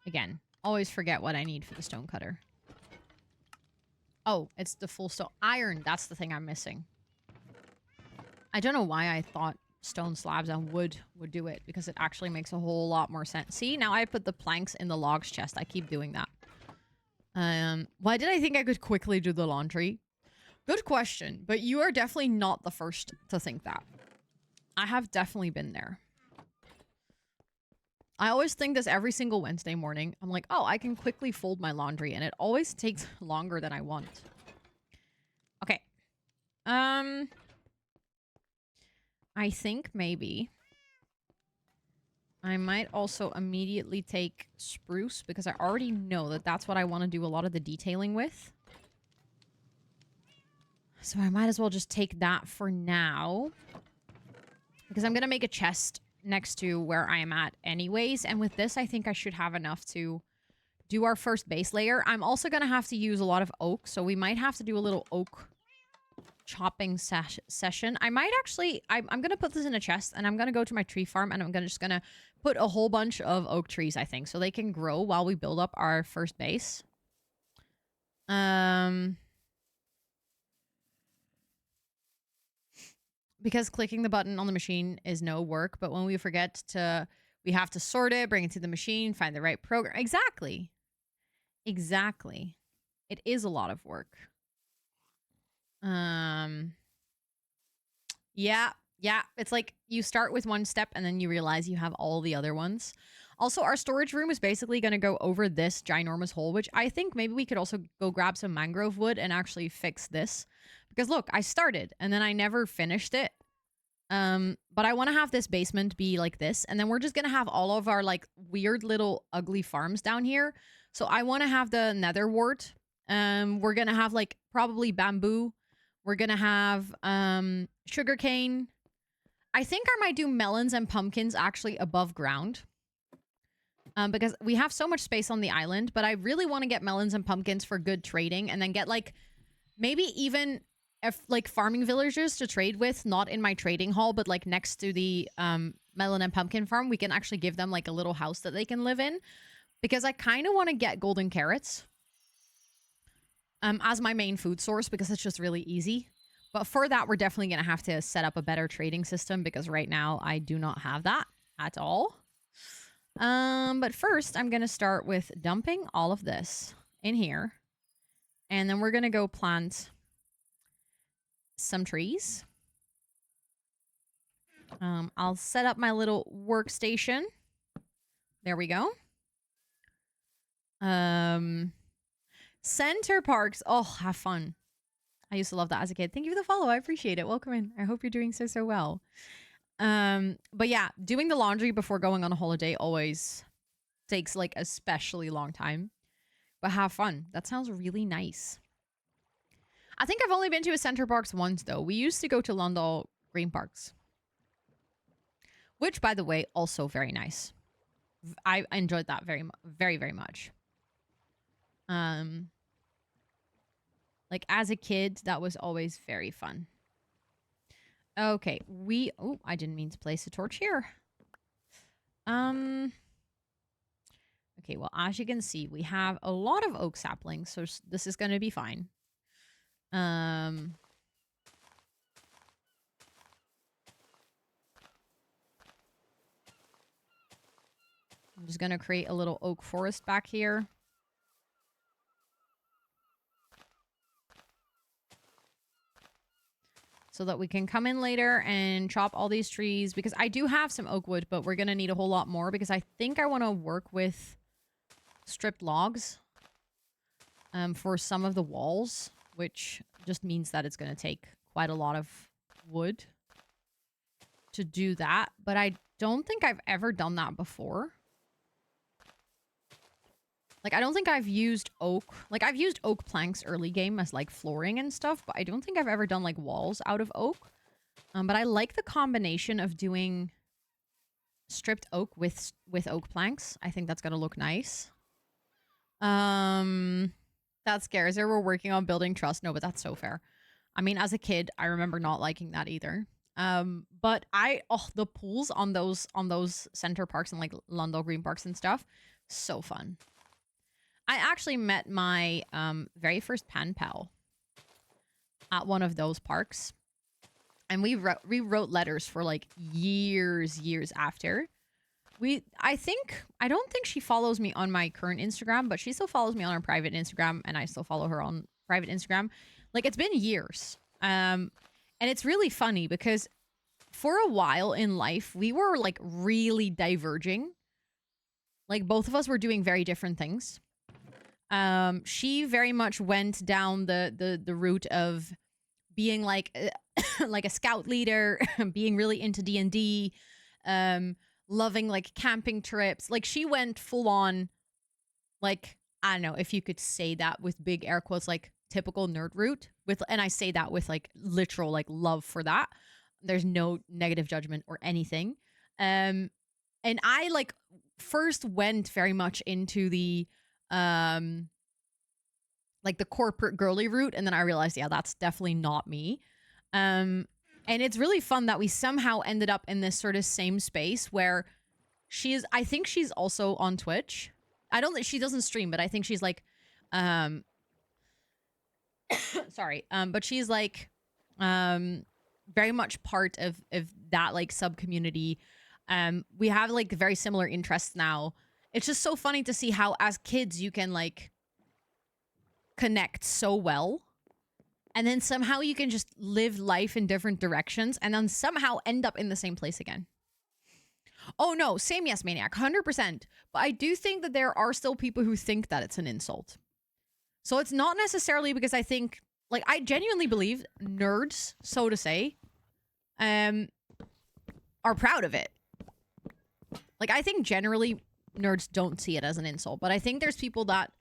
Again, always forget what I need for the stone cutter. Oh, it's the full stone. Iron, that's the thing I'm missing. I don't know why I thought stone slabs and wood would do it, because it actually makes a whole lot more sense. See, now I put the planks in the logs chest. I keep doing that. Why did I think I could quickly do the laundry? Good question, but you are definitely not the first to think that. I have definitely been there. I always think this every single Wednesday morning. I'm like, oh, I can quickly fold my laundry, and it always takes longer than I want. Okay. I think maybe I might also immediately take spruce, because I already know that that's what I want to do a lot of the detailing with. So I might as well just take that for now, because I'm going to make a chest next to where I am at anyways. And with this, I think I should have enough to do our first base layer. I'm also going to have to use a lot of oak, so we might have to do a little oak chopping session. I might actually... I'm going to put this in a chest, and I'm going to go to my tree farm, and I'm just going to put a whole bunch of oak trees, I think, so they can grow while we build up our first base. Because clicking the button on the machine is no work, but when we forget to... We have to sort it, bring it to the machine, find the right program. Exactly. Exactly. It is a lot of work. Yeah. It's like you start with one step and then you realize you have all the other ones. Also, our storage room is basically going to go over this ginormous hole, which I think maybe we could also go grab some mangrove wood and actually fix this. Because look, I started and then I never finished it. But I want to have this basement be like this, and then we're just going to have all of our like weird little ugly farms down here. So I want to have the nether wart. We're going to have like probably bamboo. We're going to have sugarcane. I think I might do melons and pumpkins actually above ground. Because we have so much space on the island, but I really want to get melons and pumpkins for good trading, and then get like maybe even like farming villagers to trade with, not in my trading hall, but like next to the melon and pumpkin farm. We can actually give them like a little house that they can live in, because I kind of want to get golden carrots as my main food source, because it's just really easy. But for that, we're definitely going to have to set up a better trading system, because right now I do not have that at all. But first, I'm going to start with dumping all of this in here. And then we're going to go plant some trees. I'll set up my little workstation. There we go. Center parks. Oh, have fun. I used to love that as a kid. Thank you for the follow. I appreciate it. Welcome in. I hope you're doing so well. But yeah, doing the laundry before going on a holiday always takes like especially long time. But have fun. That sounds really nice. I think I've only been to a center parks once though. We used to go to London Green Parks. Which, by the way, also very nice. I enjoyed that very, very much. Like as a kid, that was always very fun. Okay, oh, I didn't mean to place a torch here. Okay, well, as you can see, we have a lot of oak saplings, so this is going to be fine. I'm just going to create a little oak forest back here. So that we can come in later and chop all these trees. Because I do have some oak wood, but we're going to need a whole lot more. Because I think I want to work with stripped logs for some of the walls. Which just means that it's going to take quite a lot of wood to do that. But I don't think I've ever done that before. Like, I don't think I've used oak. Like, I've used oak planks early game as, like, flooring and stuff. But I don't think I've ever done, like, walls out of oak. But I like the combination of doing stripped oak with oak planks. I think that's going to look nice. That scares her. We're working on building trust. No, but that's so fair. I mean, as a kid, I remember not liking that either. But the pools on those center parks and, like, London Green Parks and stuff, so fun. I actually met my very first pen pal at one of those parks. And we wrote letters for like years after. I don't think she follows me on my current Instagram, but she still follows me on her private Instagram, and I still follow her on private Instagram. Like, it's been years. And it's really funny because for a while in life, we were like really diverging. Like, both of us were doing very different things. She very much went down the route of being like like a scout leader, being really into D&D, loving like camping trips. Like, she went full on, like, I don't know if you could say that with big air quotes, like typical nerd route and I say that with like literal like love for that. There's no negative judgment or anything. And I like first went very much into the like the corporate girly route, and then I realized, yeah, that's definitely not me. And it's really fun that we somehow ended up in this sort of same space where I think she's also on Twitch. I don't think she doesn't stream, but I think she's like sorry. But she's like very much part of that like sub community. We have like very similar interests now. It's just so funny to see how as kids you can like connect so well, and then somehow you can just live life in different directions and then somehow end up in the same place again. Oh no, same yes maniac, 100%. But I do think that there are still people who think that it's an insult. So it's not necessarily because I think, like, I genuinely believe nerds, so to say, are proud of it. Like, I think generally nerds don't see it as an insult, but I think there's people that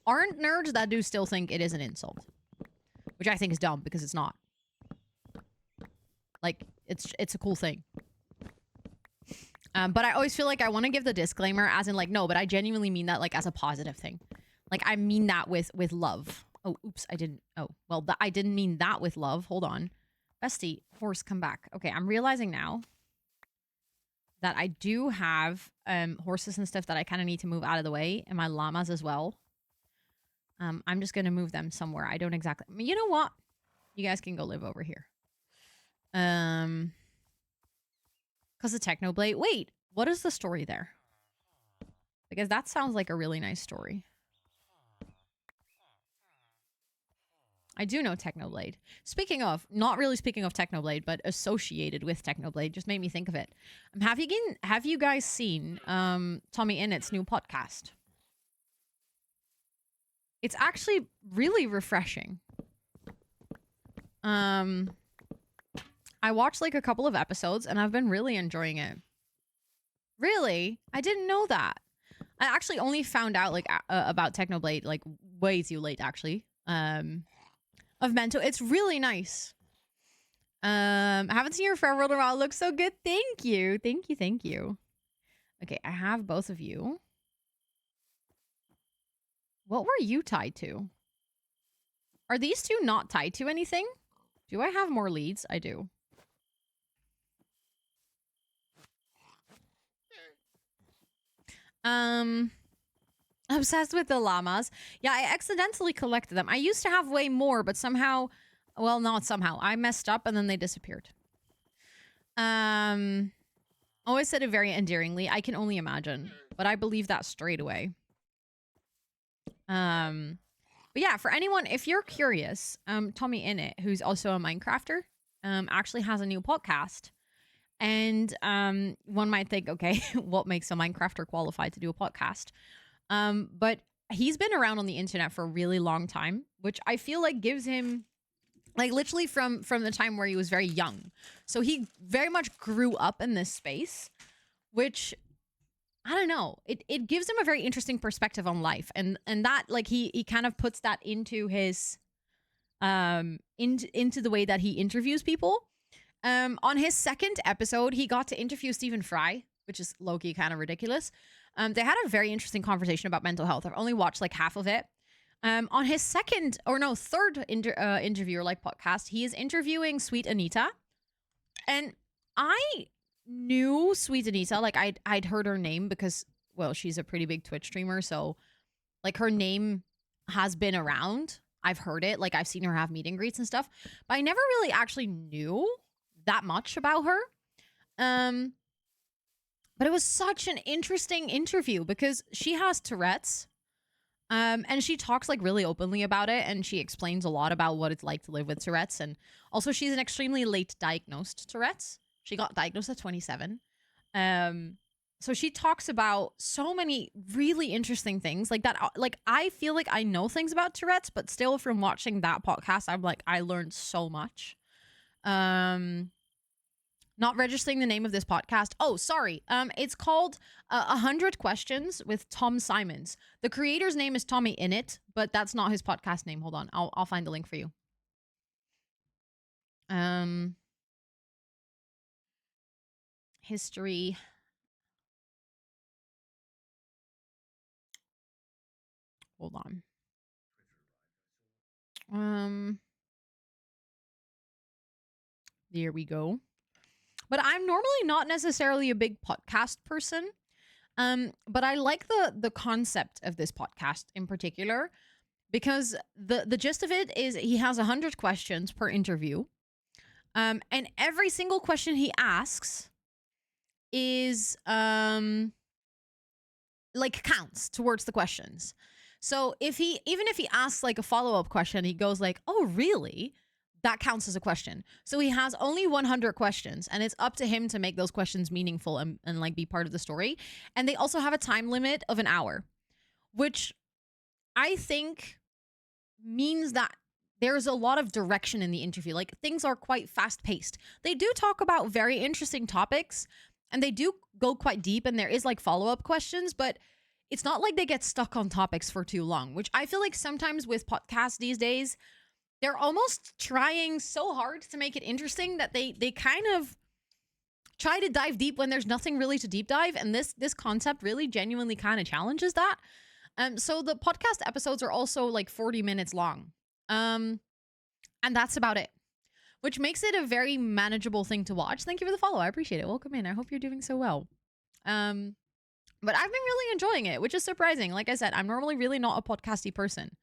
aren't nerds that do still think it is an insult, which I think is dumb because it's not. Like, it's a cool thing. But I always feel like I want to give the disclaimer as in like, no, but I genuinely mean that like as a positive thing. Like, I mean that with love. Oh, oops, I didn't. Oh, well, I didn't mean that with love. Hold on. Bestie, horse, come back. Okay, I'm realizing now that I do have horses and stuff that I kind of need to move out of the way, and my llamas as well. I'm just going to move them somewhere. I don't exactly... I mean, you know what? You guys can go live over here. Because the Technoblade... Wait, what is the story there? because that sounds like a really nice story. I do know Technoblade. Speaking of, not really speaking of Technoblade, but associated with Technoblade, just made me think of it. Have you guys seen Tommy Innett's new podcast? It's actually really refreshing. I watched like a couple of episodes and I've been really enjoying it. Really? I didn't know that. I actually only found out like about Technoblade like way too late actually. Of Mento. It's really nice. I haven't seen your forever in a while. It looks so good. Thank you. Thank you. Thank you. Okay, I have both of you. What were you tied to? Are these two not tied to anything? Do I have more leads? I do. Obsessed with the llamas. Yeah, I accidentally collected them. I used to have way more, but somehow, well, not somehow. I messed up and then they disappeared. Always said it very endearingly. I can only imagine, but I believe that straight away. But yeah, for anyone, if you're curious, Tommy Innit, who's also a Minecrafter, actually has a new podcast. And one might think, okay, what makes a Minecrafter qualified to do a podcast? But he's been around on the internet for a really long time, which I feel like gives him, like, literally from the time where he was very young. So he very much grew up in this space, which, I don't know, it gives him a very interesting perspective on life. And that, like, he kind of puts that into his, into the way that he interviews people. On his second episode, he got to interview Stephen Fry, which is low-key kind of ridiculous. They had a very interesting conversation about mental health. I've only watched like half of it. On his third interview or like podcast, he is interviewing Sweet Anita. And I knew Sweet Anita, like I'd heard her name because, well, she's a pretty big Twitch streamer. So like her name has been around. I've heard it. Like I've seen her have meet and greets and stuff, but I never really actually knew that much about her. But it was such an interesting interview because she has Tourette's. And she talks like really openly about it, and she explains a lot about what it's like to live with Tourette's. And also she's an extremely late diagnosed Tourette's. She got diagnosed at 27. So she talks about so many really interesting things like that. Like I feel like I know things about Tourette's, but still from watching that podcast, I'm like, I learned so much. Not registering the name of this podcast. Oh, sorry. It's called 100 Questions with Tom Simons. The creator's name is Tommy Innit, but that's not his podcast name. Hold on. I'll find the link for you. History. Hold on. There we go. But I'm normally not necessarily a big podcast person. But I like the concept of this podcast in particular because the gist of it is he has 100 questions per interview. And every single question he asks is like counts towards the questions. So even if he asks like a follow-up question, he goes like, "Oh, really?" That counts as a question. So he has only 100 questions, and it's up to him to make those questions meaningful and like be part of the story. And they also have a time limit of an hour, which I think means that there's a lot of direction in the interview. Like things are quite fast paced. They do talk about very interesting topics, and they do go quite deep, and there is like follow-up questions, but it's not like they get stuck on topics for too long, which I feel like sometimes with podcasts these days, they're almost trying so hard to make it interesting that they kind of try to dive deep when there's nothing really to deep dive. And this concept really genuinely kind of challenges that. So the podcast episodes are also like 40 minutes long. And that's about it, which makes it a very manageable thing to watch. Thank you for the follow. I appreciate it. Welcome in. I hope you're doing so well. But I've been really enjoying it, which is surprising. Like I said, I'm normally really not a podcasty person.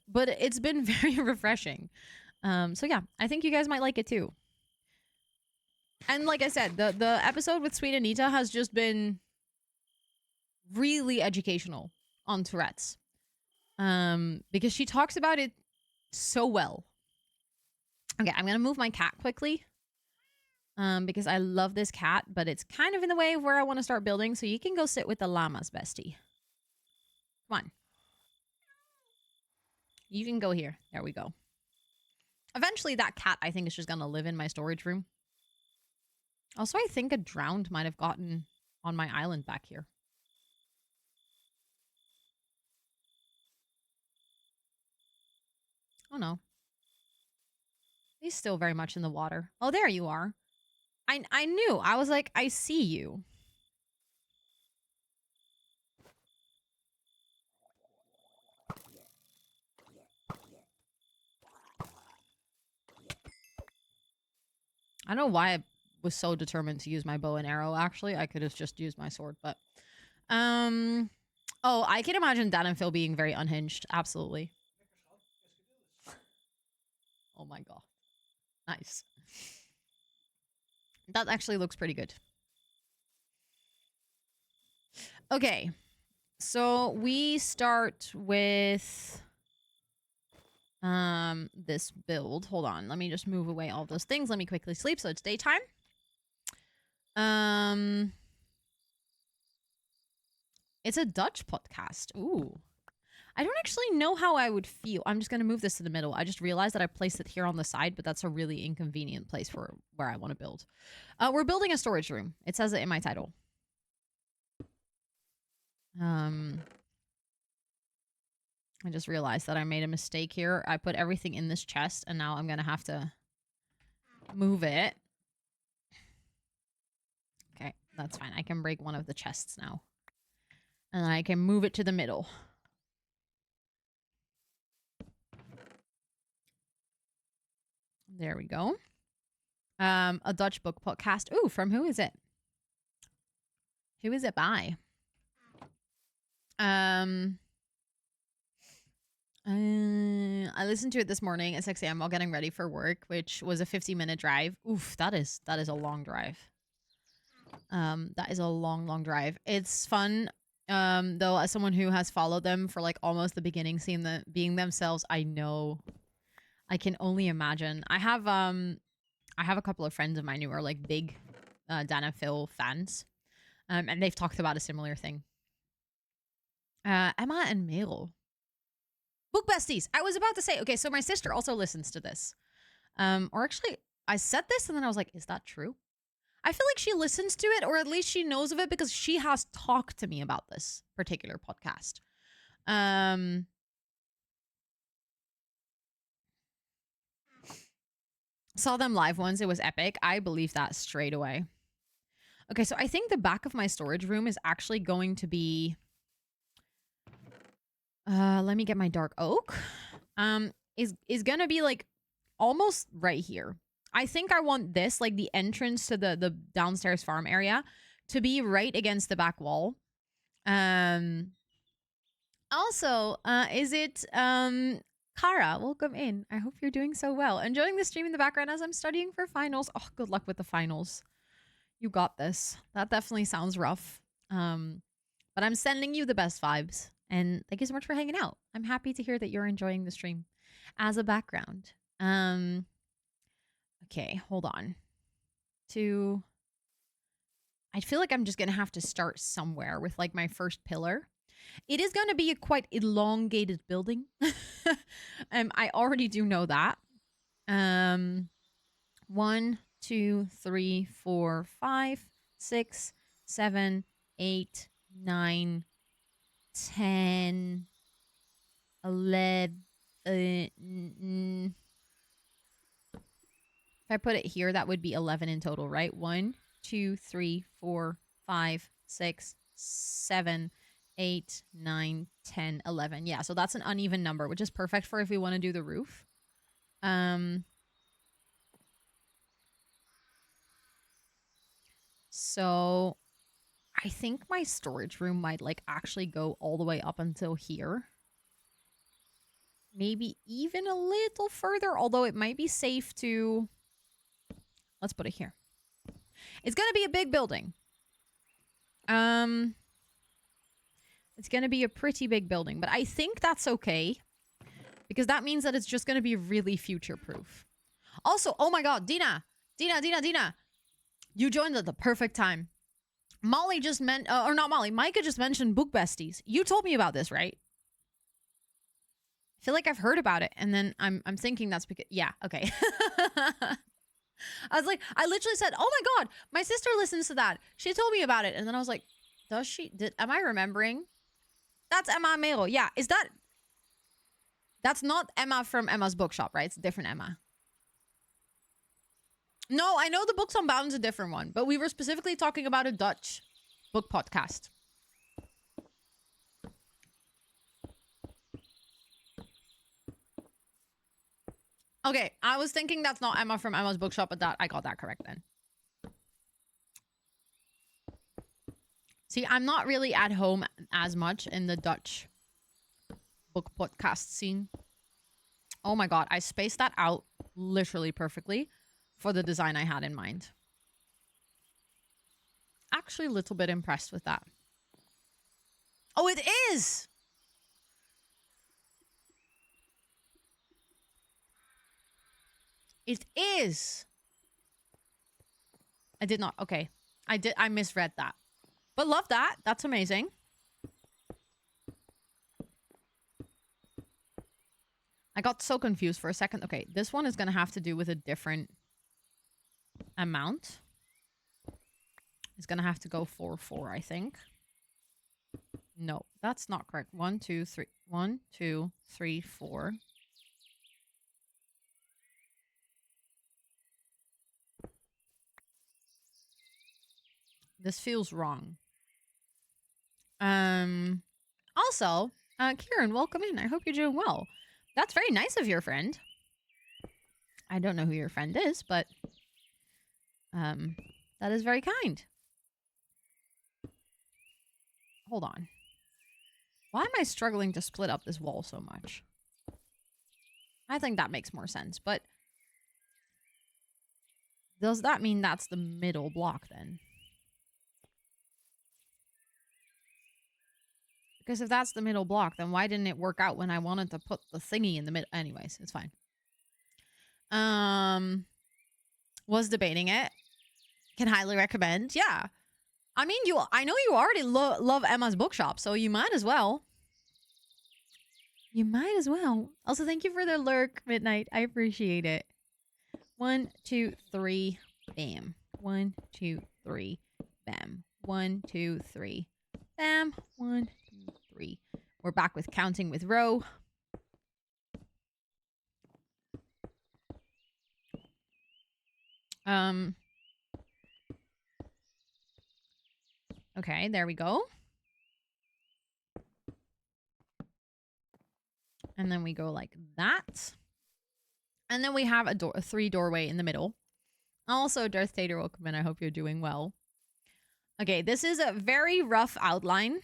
But it's been very refreshing. So yeah, I think you guys might like it too. And like I said, the episode with Sweet Anita has just been really educational on Tourette's. Because she talks about it so well. Okay, I'm gonna move my cat quickly. Because I love this cat, but it's kind of in the way of where I want to start building, so you can go sit with the llamas, bestie. Come on. You can go here. There we go. Eventually, that cat, I think, is just gonna live in my storage room. Also, I think a drowned might have gotten on my island back here. Oh, no. He's still very much in the water. Oh, there you are. I knew. I was like, I see you. I don't know why I was so determined to use my bow and arrow, actually. I could have just used my sword, but... Oh, I can imagine Dan and Phil being very unhinged. Absolutely. Oh my god. Nice. That actually looks pretty good. Okay. So we start with this build. Hold on. Let me just move away all those things. Let me quickly sleep so it's daytime. It's a Dutch podcast. Ooh. I don't actually know how I would feel. I'm just going to move this to the middle. I just realized that I placed it here on the side, but that's a really inconvenient place for where I want to build. We're building a storage room. It says it in my title. I just realized that I made a mistake here. I put everything in this chest, and now I'm going to have to move it. Okay, that's fine. I can break one of the chests now. And I can move it to the middle. There we go. A Dutch book podcast. Ooh, from who is it? Who is it by? I listened to it this morning at 6 a.m. while getting ready for work, which was a 50-minute drive. Oof, that is a long drive. That is a long drive. It's fun. Though, as someone who has followed them for like almost the beginning, seeing them being themselves, I know. I can only imagine. I have a couple of friends of mine who are like big Dan and Phil fans. And they've talked about a similar thing. Emma and Merel. Book besties. I was about to say, okay, so my sister also listens to this. Or actually, I said this and then I was like, is that true? I feel like she listens to it, or at least she knows of it because she has talked to me about this particular podcast. Saw them live once. It was epic. I believe that straight away. Okay, so I think the back of my storage room is actually going to be... let me get my dark oak. Is gonna be like almost right here. I think I want this, like the entrance to the downstairs farm area, to be right against the back wall. Also, is it Kara, welcome in. I hope you're doing so well. Enjoying the stream in the background as I'm studying for finals. Oh, good luck with the finals. You got this. That definitely sounds rough. But I'm sending you the best vibes. And thank you so much for hanging out. I'm happy to hear that you're enjoying the stream as a background. Okay, hold on. I feel like I'm just going to have to start somewhere with like my first pillar. It is going to be a quite elongated building. I already do know that. 1, 2, 3, 4, 5, 6, 7, 8, 9, 10, 11. If I put it here, that would be 11 in total, right? 1, 2, 3, 4, 5, 6, 7, 8, 9, 10, 11. Yeah, so that's an uneven number, which is perfect for if we want to do the roof. So I think my storage room might like actually go all the way up until here. Maybe even a little further, although it might be safe to... Let's put it here. It's going to be a big building. It's going to be a pretty big building, but I think that's okay because that means that it's just going to be really future-proof. Also, oh my god, Dina! You joined at the perfect time. Molly just or not Molly, Micah just mentioned book besties. You told me about this, right? I feel like I've heard about it, and then I'm thinking that's because yeah, okay. I was like, I literally said, "Oh my god, my sister listens to that. She told me about it," and then I was like, "Does she? Am I remembering? That's Emma Mero. Yeah, is that? That's not Emma from Emma's Bookshop, right? It's a different Emma." No, I know the Books Unbound is a different one, but we were specifically talking about a Dutch book podcast. Okay, I was thinking that's not Emma from Emma's Bookshop, but that I got that correct then. See, I'm not really at home as much in the Dutch book podcast scene. Oh my god, I spaced that out literally perfectly for the design I had in mind. Actually, a little bit impressed with that. Oh, it is! It is! I did not. Okay. I misread that. But love that. That's amazing. I got so confused for a second. Okay, this one is going to have to do with a different amount. It's going to have to go 4, I think. No, that's not correct. 1, 2, 3. 1, 2, 3, 4. This feels wrong. Also, Kieran, welcome in. I hope you're doing well. That's very nice of your friend. I don't know who your friend is, but that is very kind. Hold on. Why am I struggling to split up this wall so much? I think that makes more sense, but does that mean that's the middle block then? Because if that's the middle block, then why didn't it work out when I wanted to put the thingy in the middle? Anyways, it's fine. Was debating it. Can highly recommend. Yeah. I mean, I know you already love Emma's Bookshop, so you might as well. You might as well. Also, thank you for the lurk, Midnight. I appreciate it. 1, 2, 3, bam. 1, 2, 3, bam. 1, 2, 3, bam. 1, 2, 3. We're back with counting with Ro. Okay, there we go. And then we go like that. And then we have a 3 doorway in the middle. Also, Darth Tater, welcome in. I hope you're doing well. Okay, this is a very rough outline.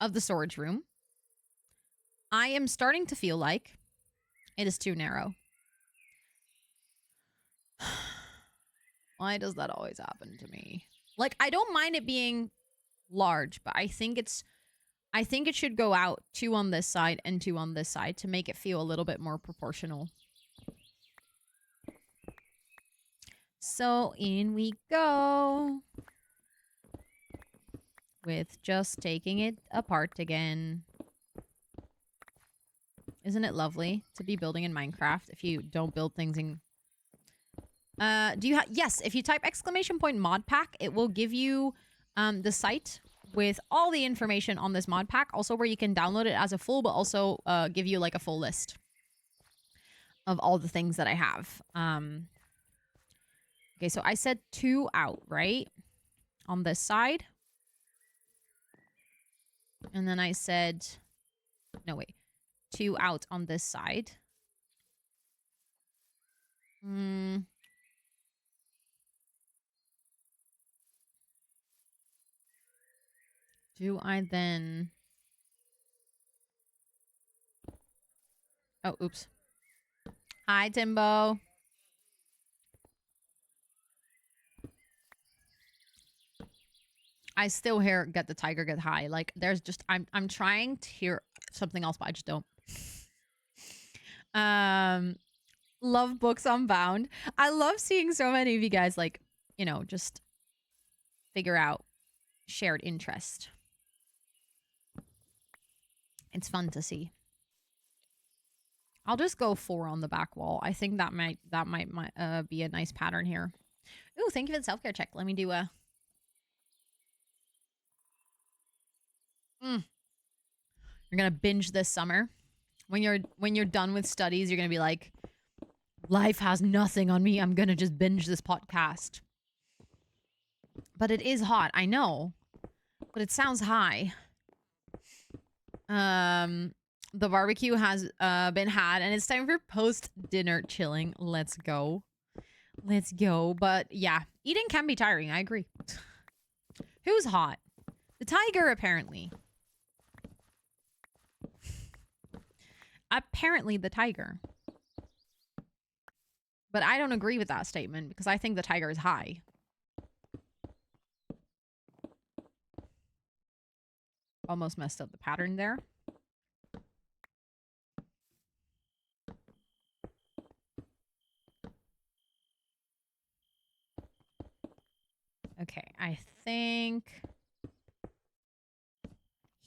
Of the storage room. I am starting to feel like it is too narrow. Why does that always happen to me? Like, I don't mind it being large, but I think it should go out 2 on this side and 2 on this side to make it feel a little bit more proportional. So in we go. With just taking it apart again. Isn't it lovely to be building in Minecraft if you don't build things in... do you have... Yes, if you type !mod pack, it will give you the site with all the information on this mod pack. Also where you can download it as a full, but also give you like a full list of all the things that I have. Okay, so I said 2 out, right? On this side. And then I said... No, wait. 2 out on this side. Do I then... Oh, oops. Hi, Timbo. I still hear get the tiger get high. Like there's just I'm trying to hear something else, but I just don't. Um love books unbound. I love seeing so many of you guys like, you know, just figure out shared interest. It's fun to see. I'll just go 4 on the back wall. I think that might be a nice pattern here. Ooh, thank you for the self-care check. Let me do a You're gonna binge this summer. When you're done with studies, you're gonna be like, life has nothing on me. I'm gonna just binge this podcast. But it is hot, I know. But it sounds high. The barbecue has been had, and it's time for post-dinner chilling. Let's go. Let's go. But yeah, eating can be tiring. I agree. Who's hot? The tiger, apparently. Apparently the tiger. But I don't agree with that statement because I think the tiger is high. Almost messed up the pattern there. Okay, I think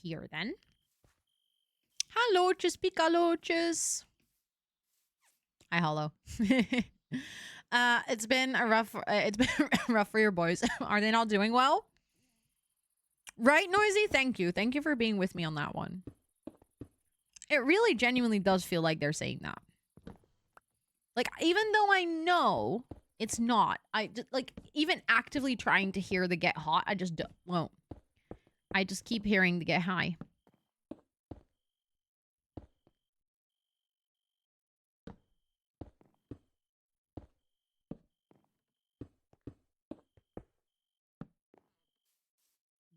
here then. Hello, Piccaloches. Hi, Hollow. It's been rough for your boys. Are they not doing well? Right, Noisy? Thank you. Thank you for being with me on that one. It really genuinely does feel like they're saying that. Like, even though I know it's not, I just, like, even actively trying to hear the get hot, I just won't. I just keep hearing the get high.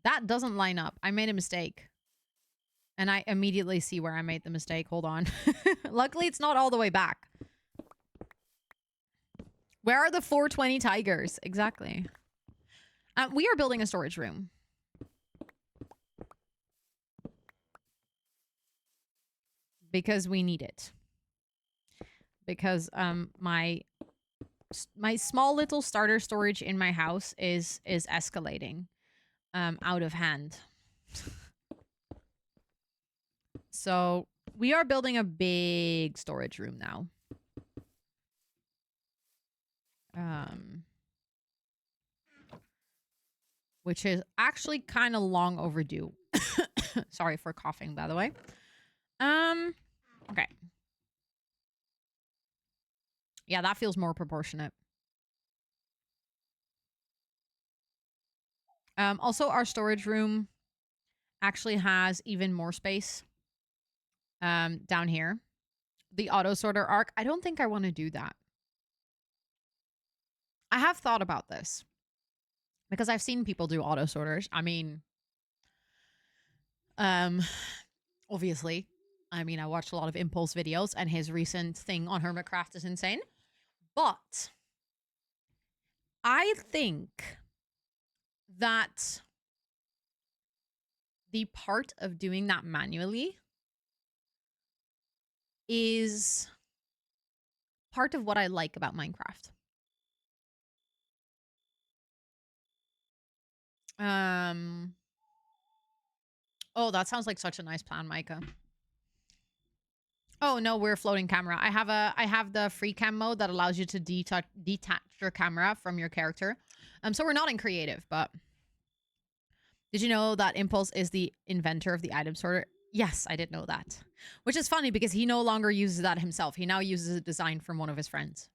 That doesn't line up. I made a mistake. And I immediately see where I made the mistake. Hold on. Luckily, it's not all the way back. Where are the 420 tigers? Exactly. We are building a storage room. Because we need it. Because my small little starter storage in my house is escalating out of hand. So we are building a big storage room now. Which is actually kind of long overdue. Sorry for coughing, by the way. Okay. Yeah, that feels more proportionate. Also, our storage room actually has even more space down here. The auto sorter arc. I don't think I want to do that. I have thought about this because I've seen people do auto sorters. I mean, obviously, I mean, I watched a lot of Impulse videos and his recent thing on Hermitcraft is insane. But I think that the part of doing that manually is part of what I like about Minecraft. Oh, that sounds like such a nice plan, Micah. Oh no, we're floating camera. I have the free cam mode that allows you to detach your camera from your character. So we're not in creative, but did you know that Impulse is the inventor of the item sorter? Yes, I did know that. Which is funny because he no longer uses that himself. He now uses a design from one of his friends.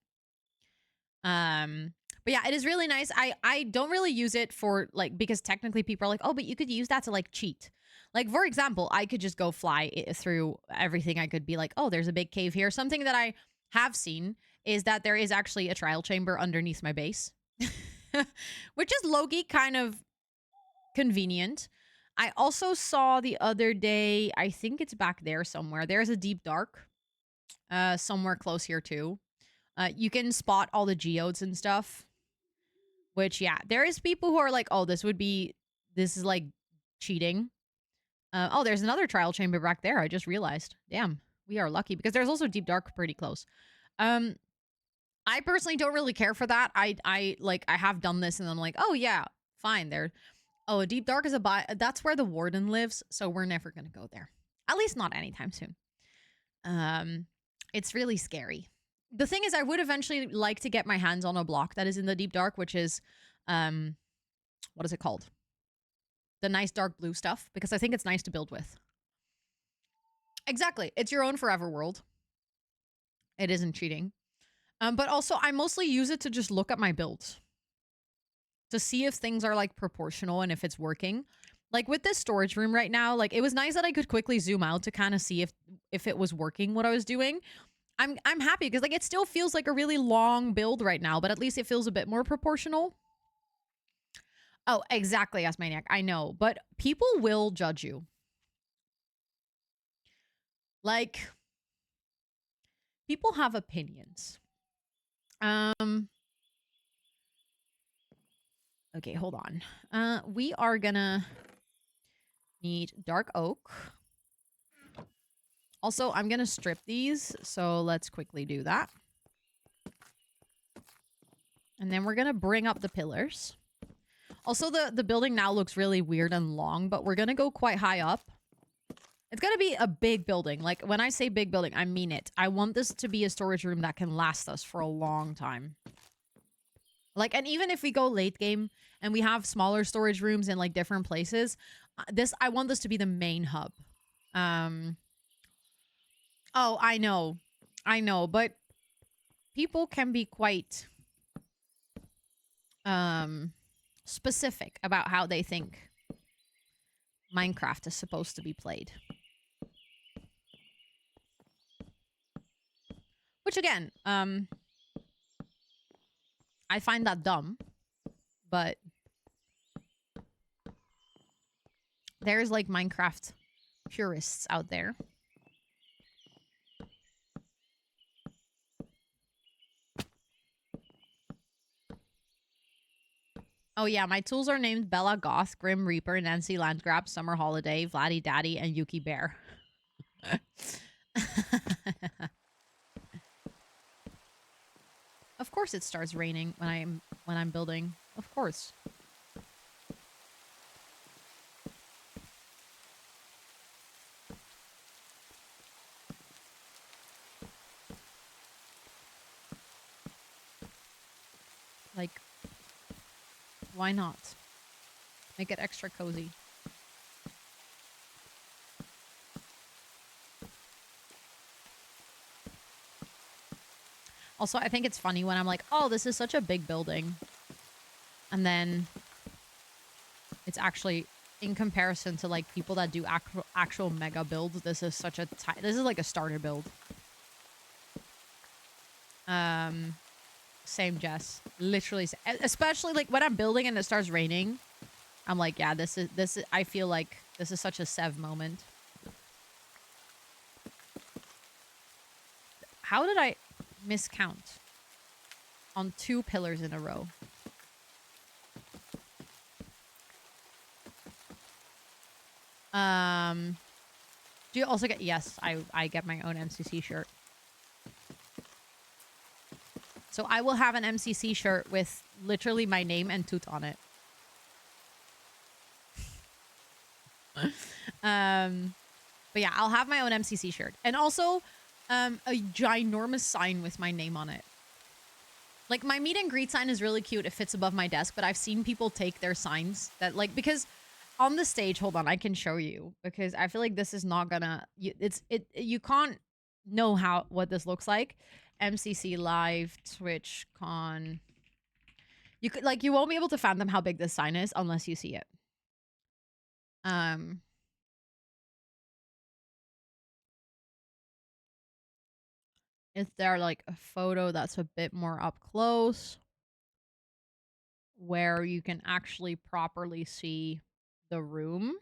But yeah, it is really nice. I don't really use it for like, because technically people are like, oh, but you could use that to like cheat. Like, for example, I could just go fly through everything. I could be like, oh, there's a big cave here. Something that I have seen is that there is actually a trial chamber underneath my base, which is low-key kind of convenient. I also saw the other day, I think it's back there somewhere. There's a deep dark somewhere close here too. You can spot all the geodes and stuff. Which, yeah, there is people who are like, oh, this would be this is like cheating. Oh, there's another trial chamber back there. I just realized. Damn, we are lucky because there's also Deep Dark pretty close. I personally don't really care for that. I like I have done this and I'm like, oh yeah, fine. There. Oh, a Deep Dark is that's where the warden lives, so we're never gonna go there. At least not anytime soon. It's really scary. The thing is, I would eventually like to get my hands on a block that is in the Deep Dark, which is, what is it called? The nice dark blue stuff, because I think it's nice to build with. Exactly. It's your own forever world. It isn't cheating. But also, I mostly use it to just look at my builds. To see if things are, like, proportional and if it's working. Like, with this storage room right now, like, it was nice that I could quickly zoom out to kind of see if it was working what I was doing. I'm happy because, like, it still feels like a really long build right now, but at least it feels a bit more proportional. Oh, exactly, Asmaniac. I know, but people will judge you. Like, people have opinions. Okay, hold on. We are gonna need dark oak. Also, I'm gonna strip these, so let's quickly do that. And then we're gonna bring up the pillars. Also, the building now looks really weird and long, but we're gonna go quite high up. It's gonna be a big building. Like, when I say big building, I mean it. I want this to be a storage room that can last us for a long time. Like, and even if we go late game and we have smaller storage rooms in, like, different places, I want this to be the main hub. Oh, I know, but people can be quite specific about how they think Minecraft is supposed to be played. Which again, I find that dumb, but there's like Minecraft purists out there. Oh yeah, my tools are named Bella Goth, Grim Reaper, Nancy Landgrab, Summer Holiday, Vladdy Daddy, and Yuki Bear. Of course it starts raining when I'm building. Of course. Like, why not? Make it extra cozy. Also, I think it's funny when I'm like, oh, this is such a big building. And then it's actually, in comparison to like people that do actual mega builds, this is such a this is like a starter build. Same, Jess. Literally, especially like when I'm building and it starts raining, I'm like, yeah, this is. I feel like this is such a Sev moment. How did I miscount on 2 pillars in a row? Do you also get... Yes, I get my own MCC shirt. So I will have an MCC shirt with literally my name and toot on it. But yeah, I'll have my own MCC shirt. And also a ginormous sign with my name on it. Like, my meet and greet sign is really cute. It fits above my desk, but I've seen people take their signs that, like, because on the stage, hold on, I can show you, because I feel like this is not gonna, you can't know what this looks like. MCC live, Twitch, con. You could, like, you won't be able to fathom how big this sign is unless you see it. Is there like a photo that's a bit more up close where you can actually properly see the room?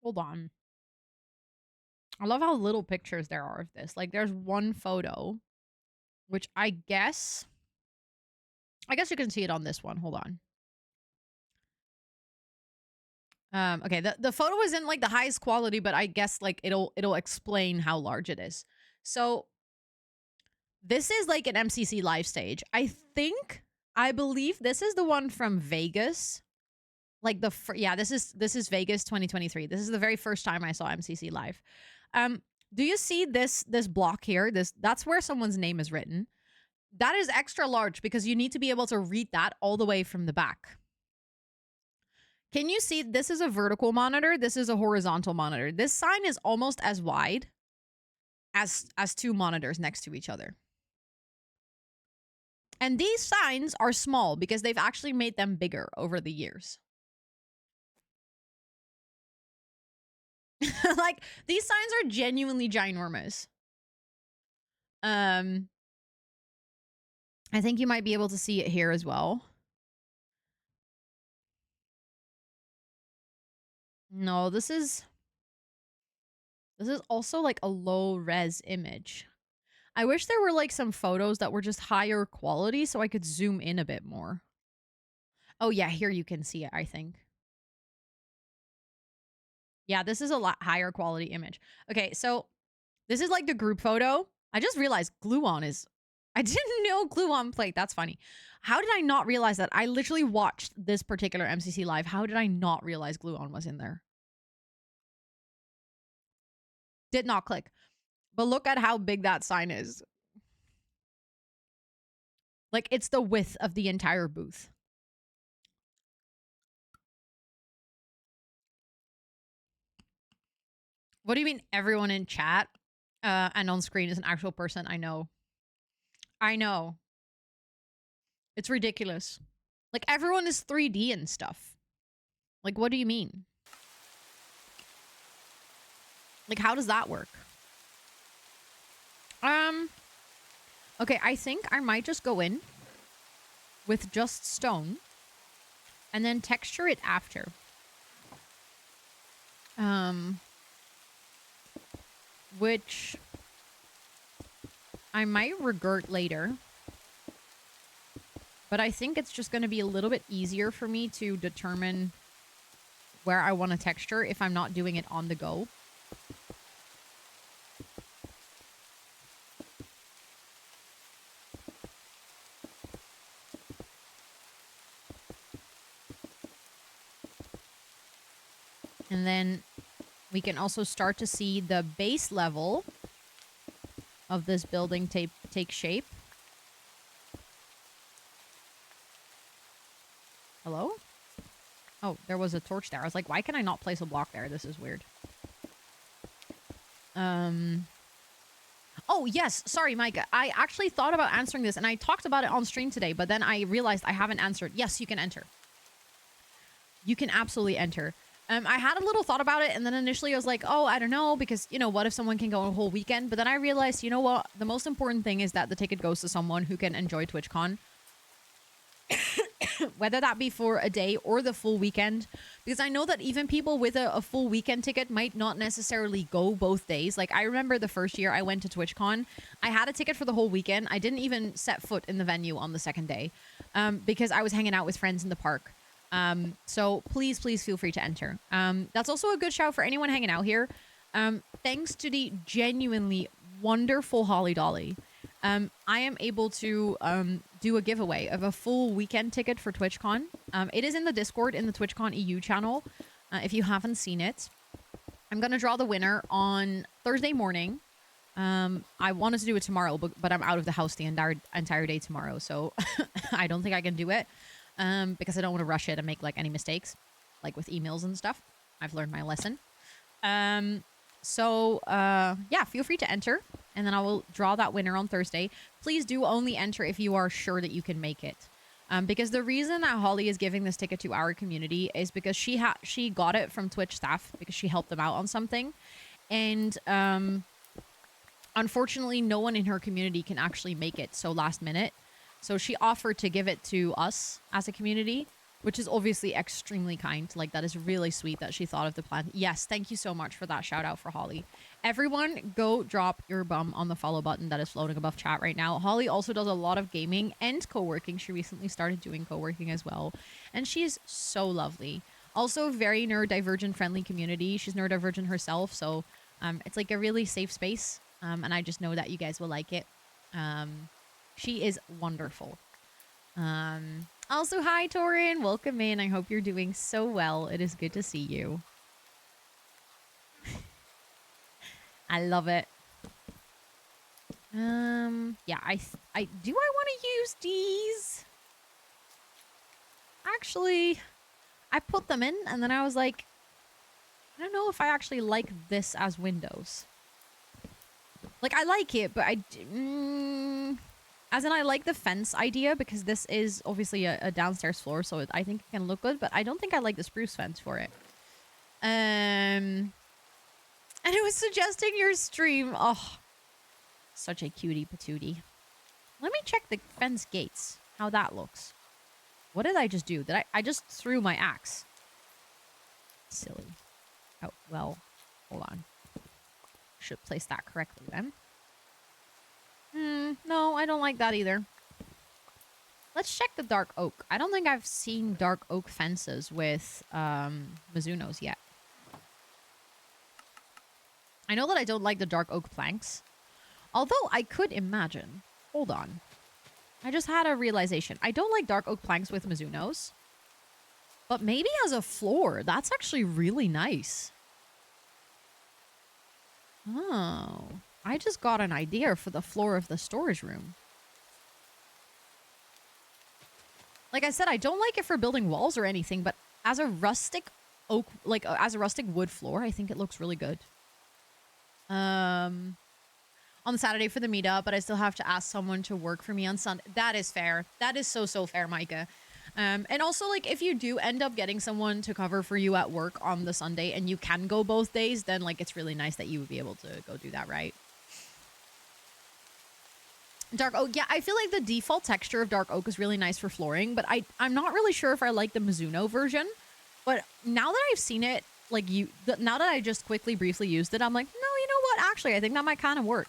Hold on. I love how little pictures there are of this. Like, there's one photo, which I guess you can see it on this one. Hold on. Okay, the photo isn't like the highest quality, but I guess like it'll explain how large it is. So this is like an MCC live stage. I believe this is the one from Vegas. Like this is Vegas 2023. This is the very first time I saw MCC live. Do you see this block here? That's where someone's name is written. That is extra large because you need to be able to read that all the way from the back. Can you see this is a vertical monitor? This is a horizontal monitor. This sign is almost as wide as two monitors next to each other. And these signs are small because they've actually made them bigger over the years. Like, these signs are genuinely ginormous. I think you might be able to see it here as well. No, this is also like a low res image. I wish there were like some photos that were just higher quality so I could zoom in a bit more. Oh yeah, here you can see it, I think. Yeah, this is a lot higher quality image. Okay, so this is like the group photo. I just realized Gluon is... I didn't know Gluon played. That's funny. How did I not realize that? I literally watched this particular MCC live. How did I not realize Gluon was in there? Did not click. But look at how big that sign is. Like, it's the width of the entire booth. What do you mean everyone in chat and on screen is an actual person? I know. I know. It's ridiculous. Like, everyone is 3D and stuff. Like, what do you mean? Like, how does that work? Okay, I think I might just go in with just stone and then texture it after. Which I might regret later. But I think it's just going to be a little bit easier for me to determine where I want to texture if I'm not doing it on the go. And then we can also start to see the base level of this building take shape. Hello? Oh, there was a torch there. I was like, why can I not place a block there? This is weird. Oh, yes. Sorry, Micah. I actually thought about answering this, and I talked about it on stream today, but then I realized I haven't answered. Yes, you can enter. You can absolutely enter. I had a little thought about it, and then initially I was like, oh, I don't know, because, you know, what if someone can go a whole weekend? But then I realized, you know what? The most important thing is that the ticket goes to someone who can enjoy TwitchCon. Whether that be for a day or the full weekend. Because I know that even people with a full weekend ticket might not necessarily go both days. Like, I remember the first year I went to TwitchCon, I had a ticket for the whole weekend. I didn't even set foot in the venue on the second day because I was hanging out with friends in the park. So please feel free to enter. That's also a good shout for anyone hanging out here. Thanks to the genuinely wonderful Holly Dolly, I am able to do a giveaway of a full weekend ticket for TwitchCon. It is in the Discord in the TwitchCon EU channel. If you haven't seen it, I'm going to draw the winner on Thursday morning. I wanted to do it tomorrow, but I'm out of the house the entire day tomorrow. So I don't think I can do it. Because I don't want to rush it and make like any mistakes, like with emails and stuff. I've learned my lesson. Yeah, feel free to enter, and then I will draw that winner on Thursday. Please do only enter if you are sure that you can make it. Because the reason that Holly is giving this ticket to our community is because she got it from Twitch staff because she helped them out on something. And unfortunately, no one in her community can actually make it so last minute. So she offered to give it to us as a community. which is obviously extremely kind. Like, that is really sweet that she thought of the plan. Yes, thank you so much for that shout out for Holly. Everyone, go drop your bum on the follow button that is floating above chat right now. Holly also does a lot of gaming and co-working. She recently started doing co-working as well, and she is so lovely. Also, very neurodivergent friendly community. She's neurodivergent herself, so it's like a really safe space, and I just know that you guys will like it. She is wonderful. Also, hi, Torin. Welcome in. I hope you're doing so well. It is good to see you. I love it. Yeah, I do I want to use these? Actually, I put them in and then I was like, I don't know if I actually like this as windows. Like, I like it, but as in, I like the fence idea because this is obviously a downstairs floor, so I think it can look good, but I don't think I like the spruce fence for it. And it was suggesting your stream. Oh, such a cutie patootie. Let me check the fence gates, how that looks. What did I just do? I just threw my axe. Silly. Oh, well, hold on. Should place that correctly then. No, I don't like that either. Let's check the dark oak. I don't think I've seen dark oak fences with Mizunos yet. I know that I don't like the dark oak planks. Although I could imagine. Hold on. I just had a realization. I don't like dark oak planks with Mizunos. But maybe as a floor, that's actually really nice. Oh. I just got an idea for the floor of the storage room. Like I said, I don't like it for building walls or anything, but as a rustic oak, like as a rustic wood floor, I think it looks really good. On Saturday for the meetup, but I still have to ask someone to work for me on Sunday. That is fair. That is so fair, Micah. And also, like, if you do end up getting someone to cover for you at work on the Sunday and you can go both days, then, like, it's really nice that you would be able to go do that, right? Dark oak. Yeah, I feel like the default texture of dark oak is really nice for flooring, but I'm not really sure if I like the Mizuno version. But now that I've seen it, like, now that I just briefly used it, I'm like, no, you know what? Actually, I think that might kind of work.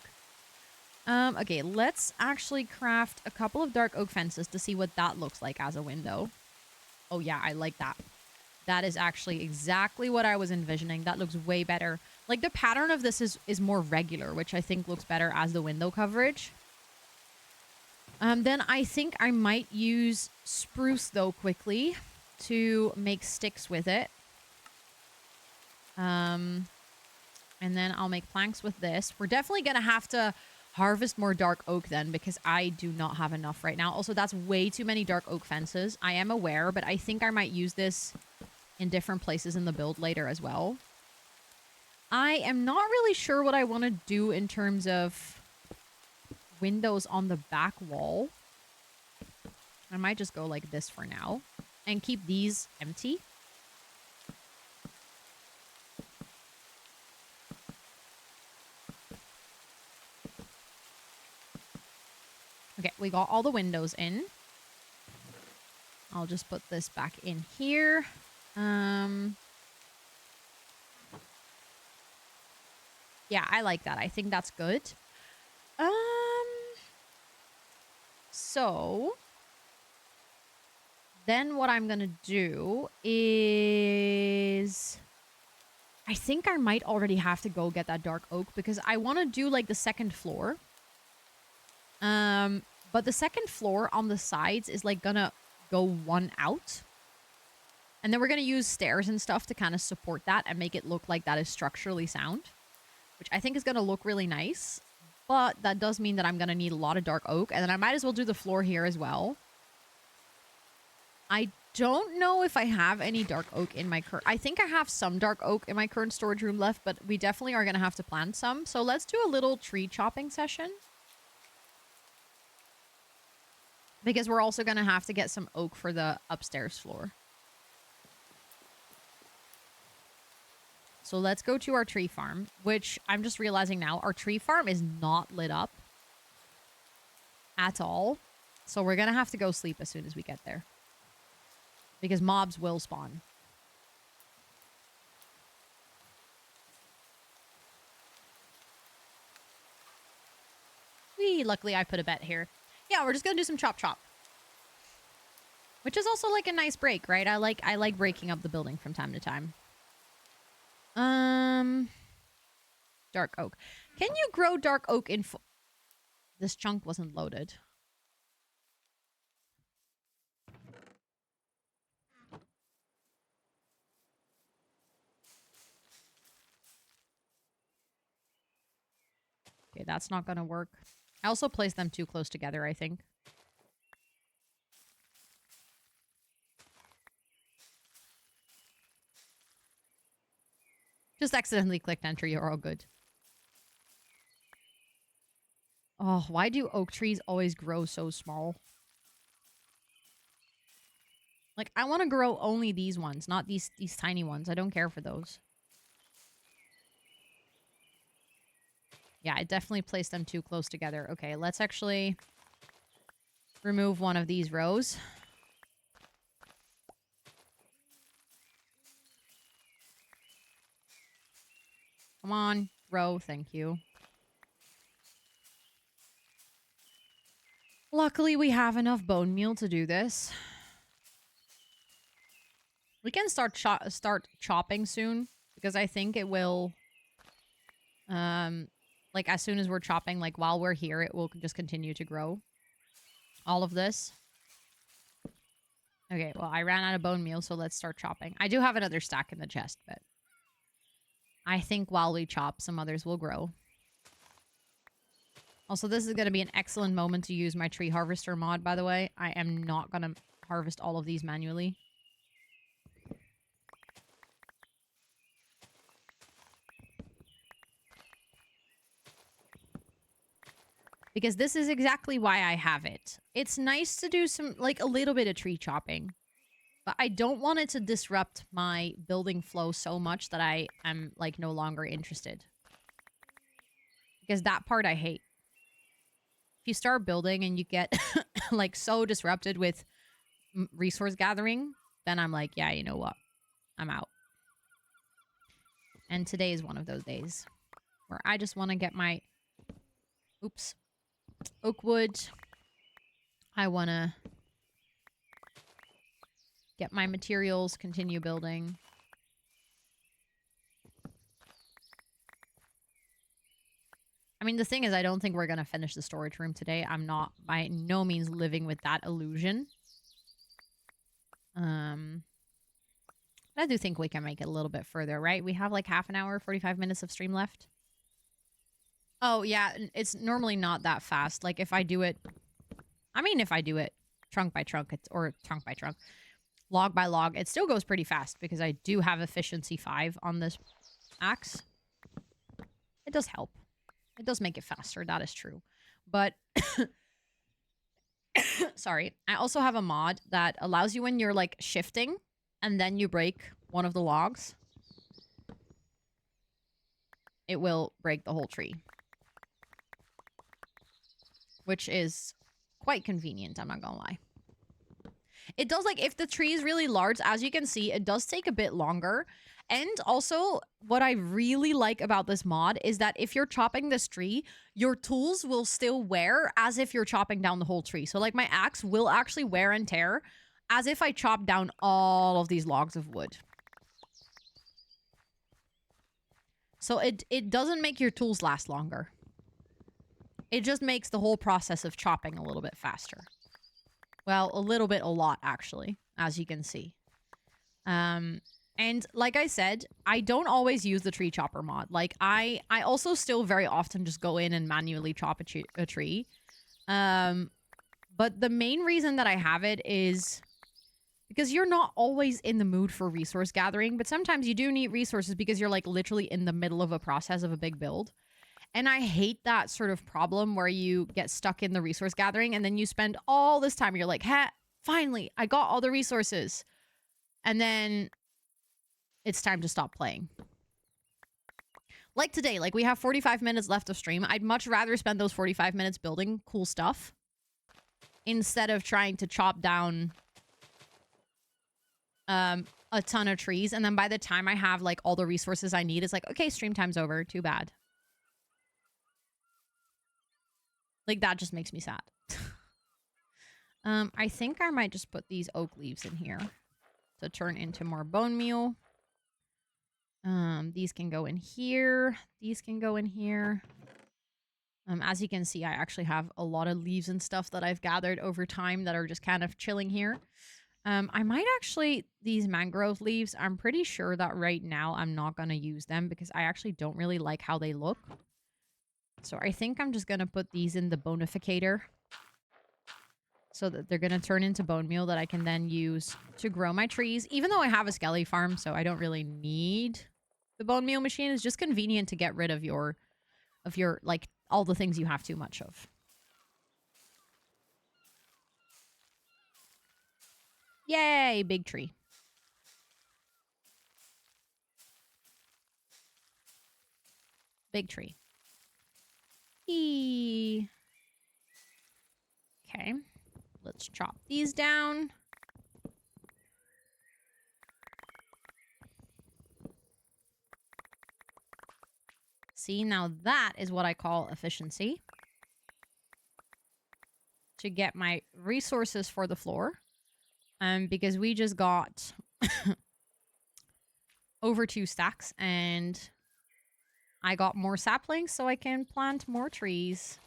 Okay, let's actually craft a couple of dark oak fences to see what that looks like as a window. Oh yeah, I like that. That is actually exactly what I was envisioning. That looks way better. Like, the pattern of this is more regular, which I think looks better as the window coverage. Then I think I might use spruce, though, quickly to make sticks with it. And then I'll make planks with this. We're definitely going to have to harvest more dark oak then, because I do not have enough right now. Also, that's way too many dark oak fences. I am aware, but I think I might use this in different places in the build later as well. I am not really sure what I want to do in terms of windows on the back wall. I might just go like this for now and keep these empty. Okay, we got all the windows in. I'll just put this back in here. Yeah, I like that. I think that's good. So then what I'm gonna do is, I think I might already have to go get that dark oak because I want to do like the second floor. But the second floor on the sides is like gonna go one out. And then we're gonna use stairs and stuff to kind of support that and make it look like that is structurally sound, which I think is gonna look really nice. But that does mean that I'm gonna need a lot of dark oak, and then I might as well do the floor here as well. I don't know if I have any dark oak in my current... I think I have some dark oak in my current storage room left, but we definitely are gonna have to plant some. So let's do a little tree chopping session, because we're also gonna have to get some oak for the upstairs floor. So let's go to our tree farm, which I'm just realizing now, our tree farm is not lit up at all. So we're going to have to go sleep as soon as we get there. because mobs will spawn. Whee! Luckily, I put a bet here. Yeah, we're just gonna do some chop chop. Which is also like a nice break, right? I like breaking up the building from time to time. Dark oak. Can you grow dark oak in this chunk wasn't loaded. Okay, that's not gonna work. I also placed them too close together, I think. Just accidentally clicked enter, you're all good. Oh, why do oak trees always grow so small? Like, I want to grow only these ones, not these tiny ones. I don't care for those. Yeah, I definitely placed them too close together. Okay, let's actually remove one of these rows. Come on, row. Thank you. Luckily, we have enough bone meal to do this. We can start chopping soon, because I think it will, like, as soon as we're chopping, like, while we're here, it will just continue to grow. All of this. Okay, well, I ran out of bone meal, so let's start chopping. I do have another stack in the chest, but I think while we chop, some others will grow. Also, this is going to be an excellent moment to use my tree harvester mod, by the way. I am not going to harvest all of these manually. Because this is exactly why I have it. It's nice to do some, like, a little bit of tree chopping. But I don't want it to disrupt my building flow so much that I am, like, no longer interested. Because that part I hate. If you start building and you get, like, so disrupted with resource gathering, then I'm like, yeah, you know what? I'm out. And today is one of those days where I just want to get my... Oops. Oak wood. I want to get my materials, continue building. I mean, the thing is, I don't think we're going to finish the storage room today. I'm not by no means living with that illusion. But I do think we can make it a little bit further, right? We have like half an hour, 45 minutes of stream left. Oh, yeah. It's normally not that fast. Like, if I do it... I mean, if I do it trunk by trunk, or trunk by trunk, log by log, it still goes pretty fast because I do have efficiency 5 on this axe. It does help. It does make it faster, that is true. But, sorry, I also have a mod that allows you when you're, like, shifting, and then you break one of the logs, it will break the whole tree. Which is quite convenient, I'm not gonna lie. It does, like, if the tree is really large, as you can see, it does take a bit longer. And also, what I really like about this mod is that if you're chopping this tree, your tools will still wear as if you're chopping down the whole tree. So, like, my axe will actually wear and tear as if I chopped down all of these logs of wood. So it doesn't make your tools last longer. It just makes the whole process of chopping a little bit faster. Well, a little bit, a lot, actually, as you can see. And like I said, I don't always use the tree chopper mod. Like, I also still very often just go in and manually chop a tree. But the main reason that I have it is because you're not always in the mood for resource gathering, but sometimes you do need resources because you're, like, literally in the middle of a process of a big build. And I hate that sort of problem where you get stuck in the resource gathering and then you spend all this time. You're like, ha, finally, I got all the resources. And then it's time to stop playing. Like today, like, we have 45 minutes left of stream. I'd much rather spend those 45 minutes building cool stuff instead of trying to chop down a ton of trees. And then by the time I have like all the resources I need, it's like, okay, stream time's over. Too bad. Like that just makes me sad. I think I might just put these oak leaves in here to turn into more bone meal. These can go in here. These can go in here. As you can see, I actually have a lot of leaves and stuff that I've gathered over time that are just kind of chilling here. I might actually, these mangrove leaves, I'm pretty sure that right now I'm not going to use them because I actually don't really like how they look. So I think I'm just going to put these in the bonificator so that they're going to turn into bone meal that I can then use to grow my trees. Even though I have a skelly farm, so I don't really need the bone meal machine. It's just convenient to get rid of your like, all the things you have too much of. Yay, big tree. Big tree. Eee. Okay. Let's chop these down. See, now that is what I call efficiency. To get my resources for the floor. Because we just got over 2 stacks and I got more saplings so I can plant more trees.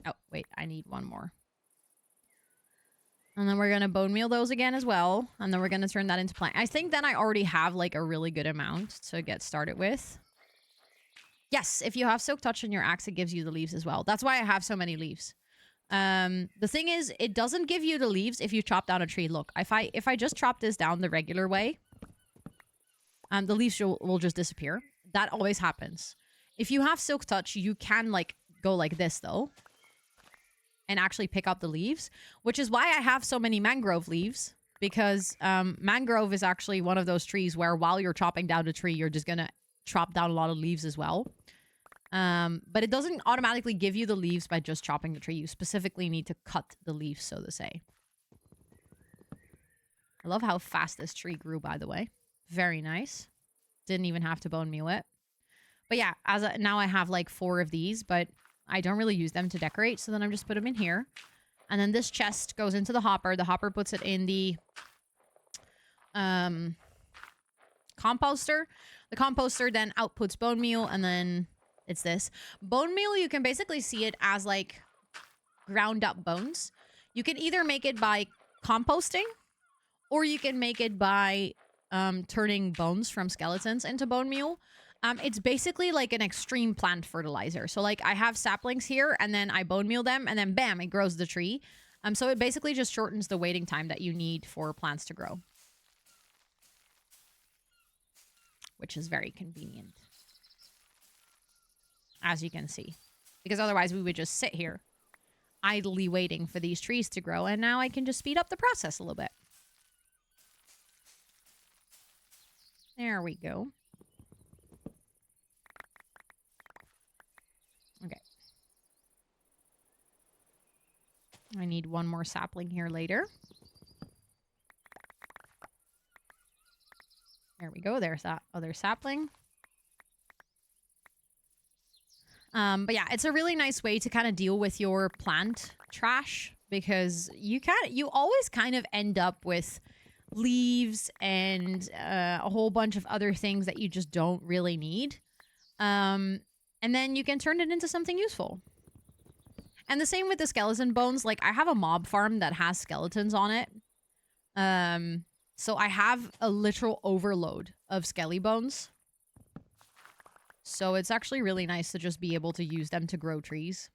Oh, wait, I need one more. And then we're going to bone meal those again as well. And then we're going to turn that into plant. I think then I already have like a really good amount to get started with. Yes, if you have Silk Touch in your axe, it gives you the leaves as well. That's why I have so many leaves. The thing is, it doesn't give you the leaves if you chop down a tree. Look, if I just chop this down the regular way, the leaves will just disappear. That always happens. If you have Silk Touch, you can like go like this though. And actually pick up the leaves, which is why I have so many mangrove leaves, because mangrove is actually one of those trees where while you're chopping down a tree, you're just gonna chop down a lot of leaves as well. But it doesn't automatically give you the leaves by just chopping the tree. You specifically need to cut the leaves, so to say. I love how fast this tree grew, by the way. Very nice. Didn't even have to bone meal it. But yeah, now I have like 4 of these, but I don't really use them to decorate, so then I'm just put them in here. And then this chest goes into the hopper. The hopper puts it in the composter. The composter then outputs bone meal, and then it's this. Bone meal, you can basically see it as like ground up bones. You can either make it by composting, or you can make it by turning bones from skeletons into bone meal. It's basically like an extreme plant fertilizer. So like I have saplings here and then I bone meal them and then bam, it grows the tree. So it basically just shortens the waiting time that you need for plants to grow. Which is very convenient. As you can see. Because otherwise we would just sit here idly waiting for these trees to grow. And now I can just speed up the process a little bit. There we go. Okay. I need one more sapling here later. There we go. There's that other sapling. But yeah, it's a really nice way to kind of deal with your plant trash because you always kind of end up with leaves and a whole bunch of other things that you just don't really need. And then you can turn it into something useful. And the same with the skeleton bones. Like, I have a mob farm that has skeletons on it. So I have a literal overload of skelly bones. So it's actually really nice to just be able to use them to grow trees.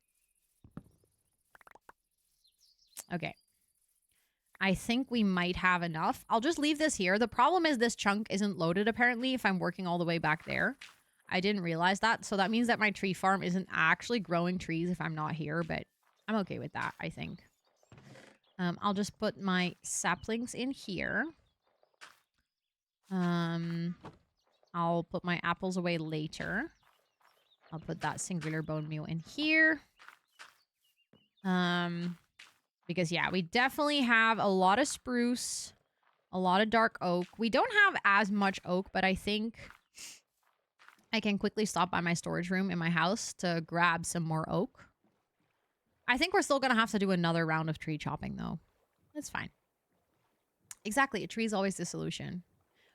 Okay. I think we might have enough. I'll just leave this here. The problem is this chunk isn't loaded, apparently, if I'm working all the way back there. I didn't realize that. So that means that my tree farm isn't actually growing trees if I'm not here, but I'm okay with that, I think. I'll just put my saplings in here. I'll put my apples away later. I'll put that singular bone meal in here. Because, yeah, we definitely have a lot of spruce, a lot of dark oak. We don't have as much oak, but I think I can quickly stop by my storage room in my house to grab some more oak. I think we're still going to have to do another round of tree chopping, though. It's fine. Exactly. A tree is always the solution.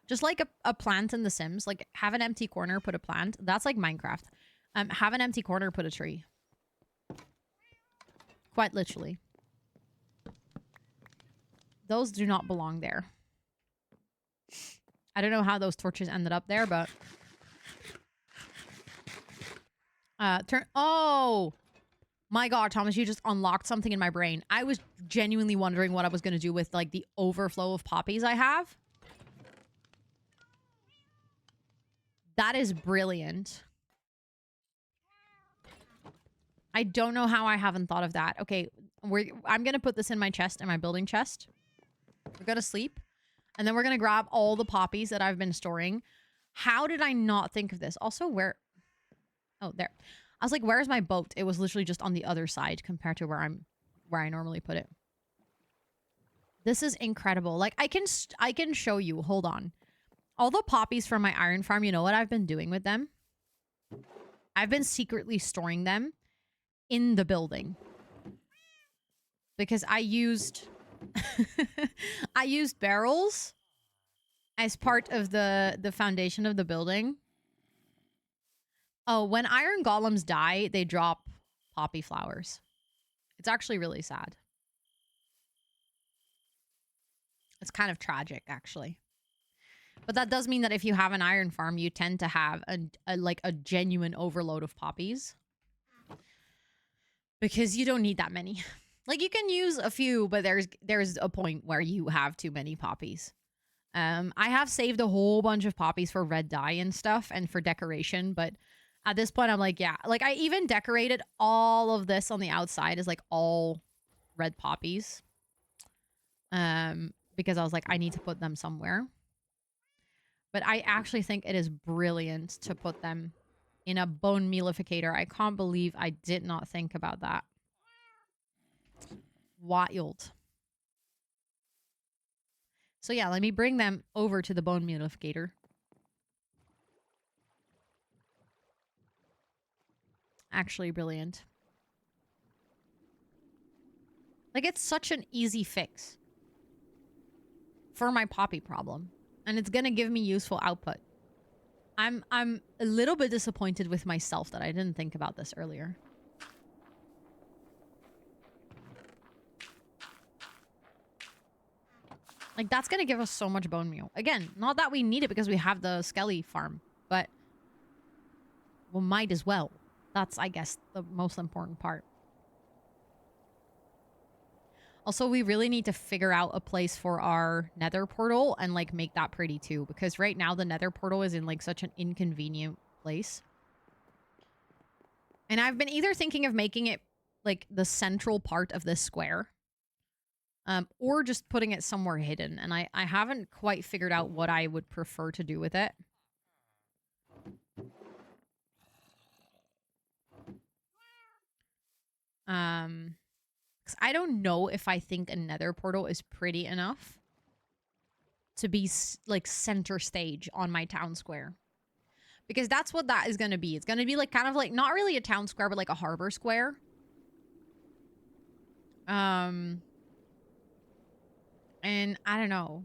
Just like a plant in The Sims. Like, have an empty corner, put a plant. That's like Minecraft. Have an empty corner, put a tree. Quite literally. Those do not belong there. I don't know how those torches ended up there, but... Oh! My god, Thomas, you just unlocked something in my brain. I was genuinely wondering what I was going to do with, like, the overflow of poppies I have. That is brilliant. I don't know how I haven't thought of that. Okay, I'm going to put this in my chest, in my building chest. We're going to sleep. And then we're going to grab all the poppies that I've been storing. How did I not think of this? Also, where... Oh, there. I was like, where's my boat? It was literally just on the other side compared to where I normally put it. This is incredible. Like, I can show you. Hold on. All the poppies from my iron farm, you know what I've been doing with them? I've been secretly storing them in the building. Because I used... I used barrels as part of the foundation of the building. Oh, when iron golems die, they drop poppy flowers. It's actually really sad. It's kind of tragic, actually. But that does mean that if you have an iron farm, you tend to have a genuine overload of poppies. Because you don't need that many. Like, you can use a few, but there's a point where you have too many poppies. I have saved a whole bunch of poppies for red dye and stuff and for decoration, but at this point I'm like, yeah. Like, I even decorated all of this on the outside as like all red poppies. Because I was like, I need to put them somewhere. But I actually think it is brilliant to put them in a bone mealificator. I can't believe I did not think about that. Wild. So yeah, let me bring them over to the bone mealificator. Actually brilliant. Like, it's such an easy fix for my poppy problem. And it's gonna give me useful output. I'm a little bit disappointed with myself that I didn't think about this earlier. Like, that's going to give us so much bone meal. Again, not that we need it because we have the Skelly farm, but we might as well. That's, I guess, the most important part. Also, we really need to figure out a place for our nether portal and, like, make that pretty too. Because right now, the nether portal is in, like, such an inconvenient place. And I've been either thinking of making it, like, the central part of this square. Or just putting it somewhere hidden. And I haven't quite figured out what I would prefer to do with it. Because I don't know if I think a nether portal is pretty enough to be, like, center stage on my town square. Because that's what that is going to be. It's going to be, like, kind of like, not really a town square, but like a harbor square. And I don't know.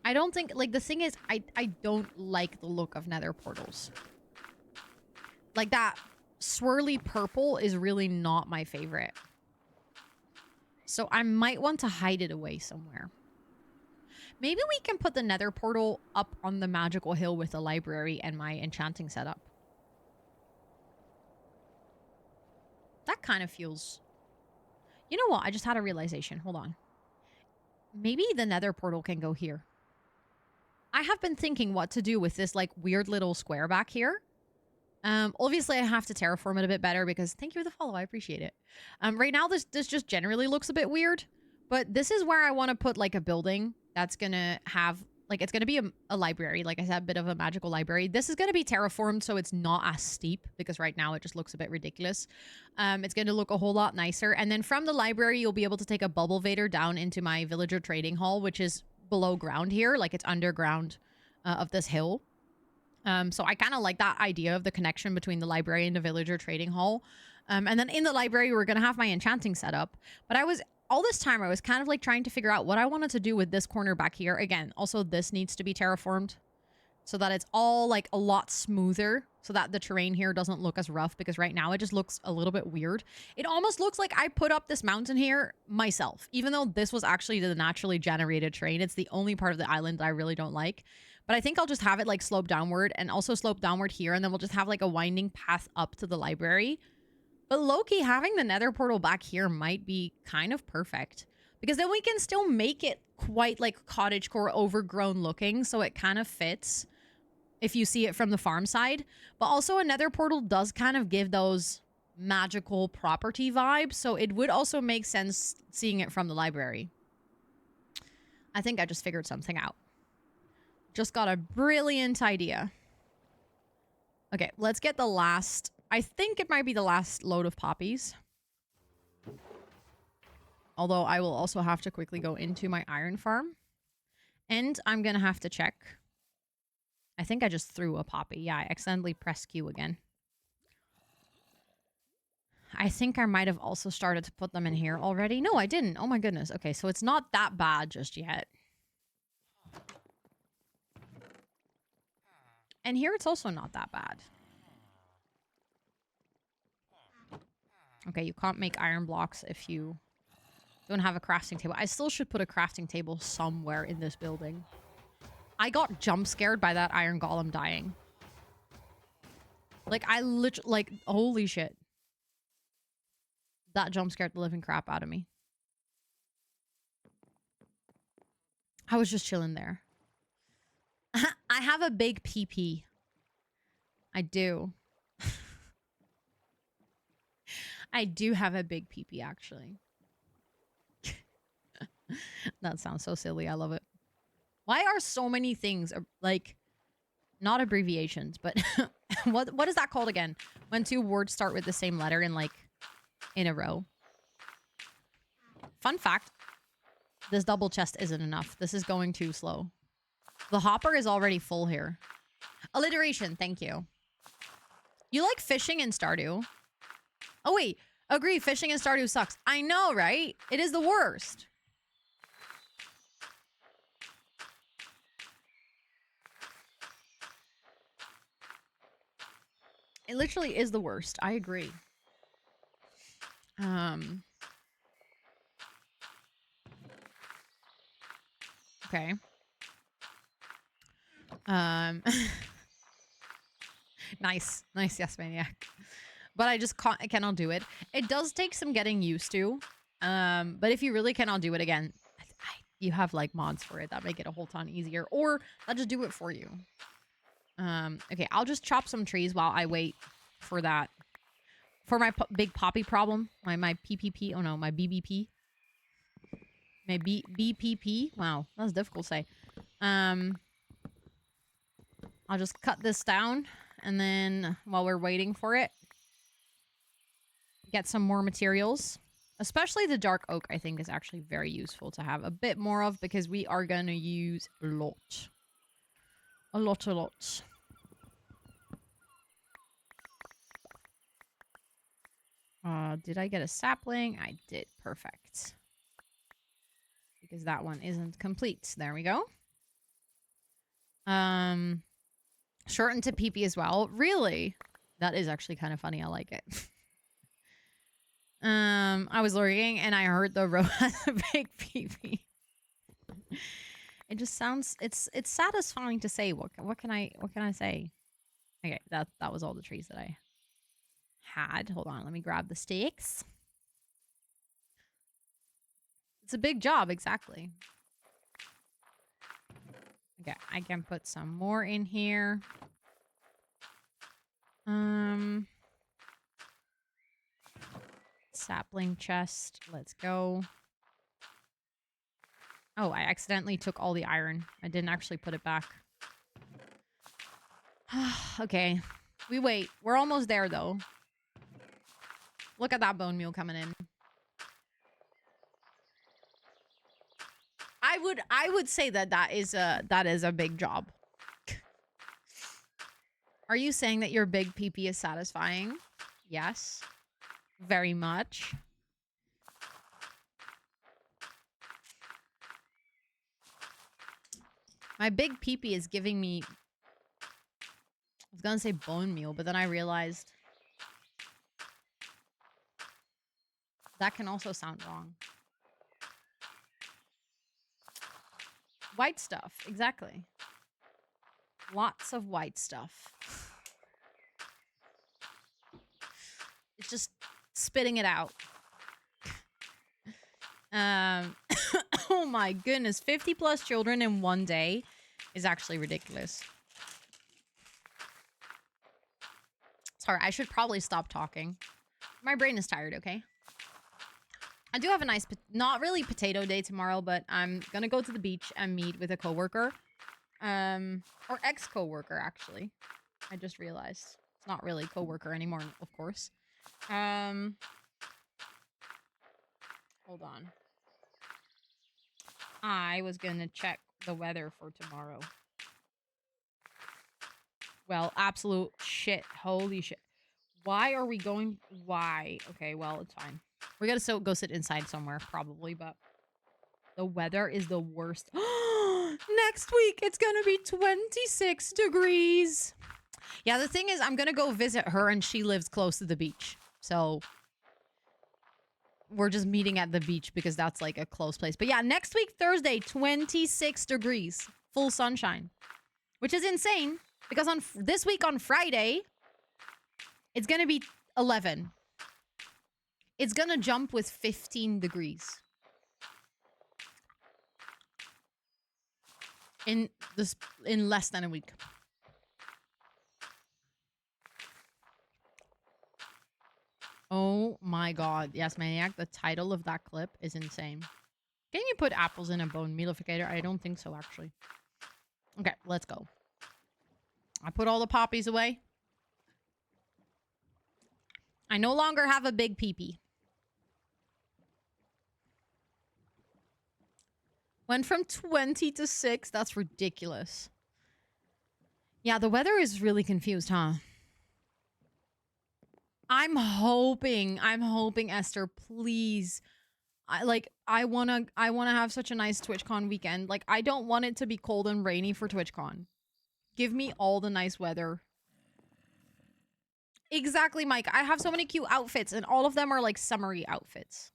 I don't think, like, the thing is, I don't like the look of nether portals. Like, that swirly purple is really not my favorite. So I might want to hide it away somewhere. Maybe we can put the nether portal up on the magical hill with the library and my enchanting setup. That kind of feels... You know what? I just had a realization. Hold on. Maybe the nether portal can go here. I have been thinking what to do with this, like, weird little square back here. Obviously, I have to terraform it a bit better because... Thank you for the follow. I appreciate it. Right now, this just generally looks a bit weird. But this is where I want to put, like, a building that's going to have like it's going to be a library. Like I said, a bit of a magical library. This is going to be terraformed, so it's not as steep because right now it just looks a bit ridiculous. It's going to look a whole lot nicer. And then from the library, you'll be able to take a bubble vader down into my villager trading hall, which is below ground here. Like it's underground of this hill. So I kind of like that idea of the connection between the library and the villager trading hall. And then in the library, we're going to have my enchanting setup. But all this time, I was kind of like trying to figure out what I wanted to do with this corner back here. Again, also this needs to be terraformed so that it's all like a lot smoother so that the terrain here doesn't look as rough, because right now it just looks a little bit weird. It almost looks like I put up this mountain here myself, even though this was actually the naturally generated terrain. It's the only part of the island that I really don't like. But I think I'll just have it like slope downward and also slope downward here. And then we'll just have like a winding path up to the library. But low-key, having the nether portal back here might be kind of perfect. Because then we can still make it quite like cottagecore overgrown looking. So it kind of fits if you see it from the farm side. But also a nether portal does kind of give those magical property vibes. So it would also make sense seeing it from the library. I think I just figured something out. Just got a brilliant idea. Okay, let's get the last... I think it might be the last load of poppies. Although I will also have to quickly go into my iron farm. And I'm going to have to check. I think I just threw a poppy. Yeah, I accidentally pressed Q again. I think I might have also started to put them in here already. No, I didn't. Oh my goodness. Okay, so it's not that bad just yet. And here it's also not that bad. Okay, you can't make iron blocks if you don't have a crafting table. I still should put a crafting table somewhere in this building. I got jump scared by that iron golem dying. Like, I literally, like, holy shit. That jump scared the living crap out of me. I was just chilling there. I have a big PP. I do. I do have a big PP, actually. That sounds so silly. I love it. Why are so many things, like, not abbreviations, but what is that called again? When two words start with the same letter in, like, in a row. Fun fact, this double chest isn't enough. This is going too slow. The hopper is already full here. Alliteration, thank you. You like fishing in Stardew? Oh, wait. Agree, fishing in Stardew sucks. I know, right? It is the worst. It literally is the worst. I agree. Okay. Nice. Nice, yes, maniac. But I just can't, I cannot do it. It does take some getting used to. But if you really cannot do it again, you have like mods for it that make it a whole ton easier. Or I'll just do it for you. Okay, I'll just chop some trees while I wait for that. For my big poppy problem. My PPP. Oh no, my BBP. My BPP. Wow, that's difficult to say. I'll just cut this down. And then while we're waiting for it, get some more materials. Especially the dark oak, I think, is actually very useful to have a bit more of, because we are going to use a lot. A lot. Did I get a sapling? I did. Perfect. Because that one isn't complete. There we go. Shorten to PP as well. Really? That is actually kind of funny. I like it. I was lurking and I heard the row has a big PP. It just sounds, it's satisfying to say. What can I say? Okay, that was all the trees that I had. Hold on, let me grab the stakes. It's a big job, exactly. Okay, I can put some more in here. Sapling chest. Let's go. Oh, I accidentally took all the iron. I didn't actually put it back. Okay. We wait. We're almost there, though. Look at that bone meal coming in. I would say that is a big job. Are you saying that your big pee-pee is satisfying? Yes. Very much. My big pee-pee is giving me... I was gonna say bone meal, but then I realized... that can also sound wrong. White stuff. Exactly. Lots of white stuff. It's just spitting it out. Oh my goodness. 50 plus children in one day is actually ridiculous. Sorry, I should probably stop talking. My brain is tired, okay? I do have a nice, not really potato day tomorrow, but I'm gonna go to the beach and meet with a coworker. Or ex-coworker, actually. I just realized. It's not really coworker anymore, of course. Hold on. I was gonna check the weather for tomorrow. Well, absolute shit. Holy shit. Why are we going? Why? Okay, well, it's fine. We're gonna go sit inside somewhere, probably, but the weather is the worst. Next week, it's gonna be 26 degrees. Yeah, the thing is, I'm gonna go visit her, and she lives close to the beach. So we're just meeting at the beach because that's like a close place. But yeah, next week, Thursday, 26 degrees. Full sunshine. Which is insane because on this week on Friday, it's going to be 11. It's going to jump with 15 degrees. In less than a week. Oh my god. Yes, Maniac, the title of that clip is insane. Can you put apples in a bone mealificator? I don't think so, actually. Okay, let's go. I put all the poppies away. I no longer have a big peepee. Went from 20 to 6. That's ridiculous. Yeah, the weather is really confused, huh? I'm hoping, Esther, please. I wanna have such a nice TwitchCon weekend. Like, I don't want it to be cold and rainy for TwitchCon. Give me all the nice weather. Exactly, Mike. I have so many cute outfits, and all of them are like summery outfits.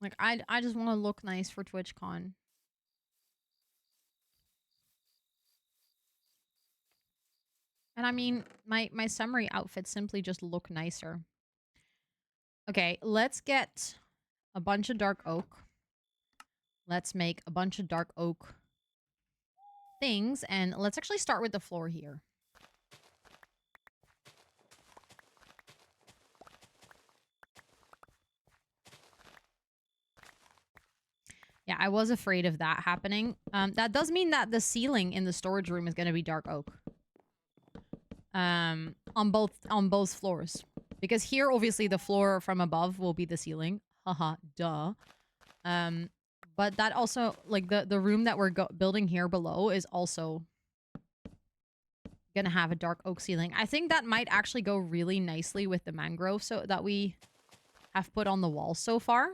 Like, I just want to look nice for TwitchCon. And I mean, my summery outfits simply just look nicer. Okay, let's get a bunch of dark oak. Let's make a bunch of dark oak things, and let's actually start with the floor here. Yeah, I was afraid of that happening. That does mean that the ceiling in the storage room is going to be dark oak. On both floors. Because here, obviously, the floor from above will be the ceiling. Haha, duh. But that also, like, the room that we're building here below is also gonna have a dark oak ceiling. I think that might actually go really nicely with the mangrove so that we have put on the wall so far.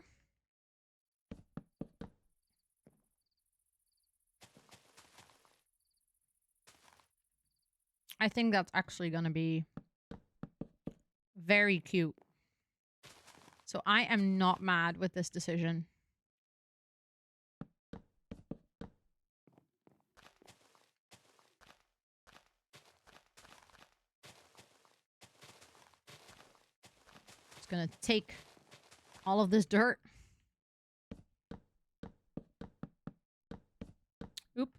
I think that's actually gonna be very cute. So I am not mad with this decision. Just gonna take all of this dirt. Oop.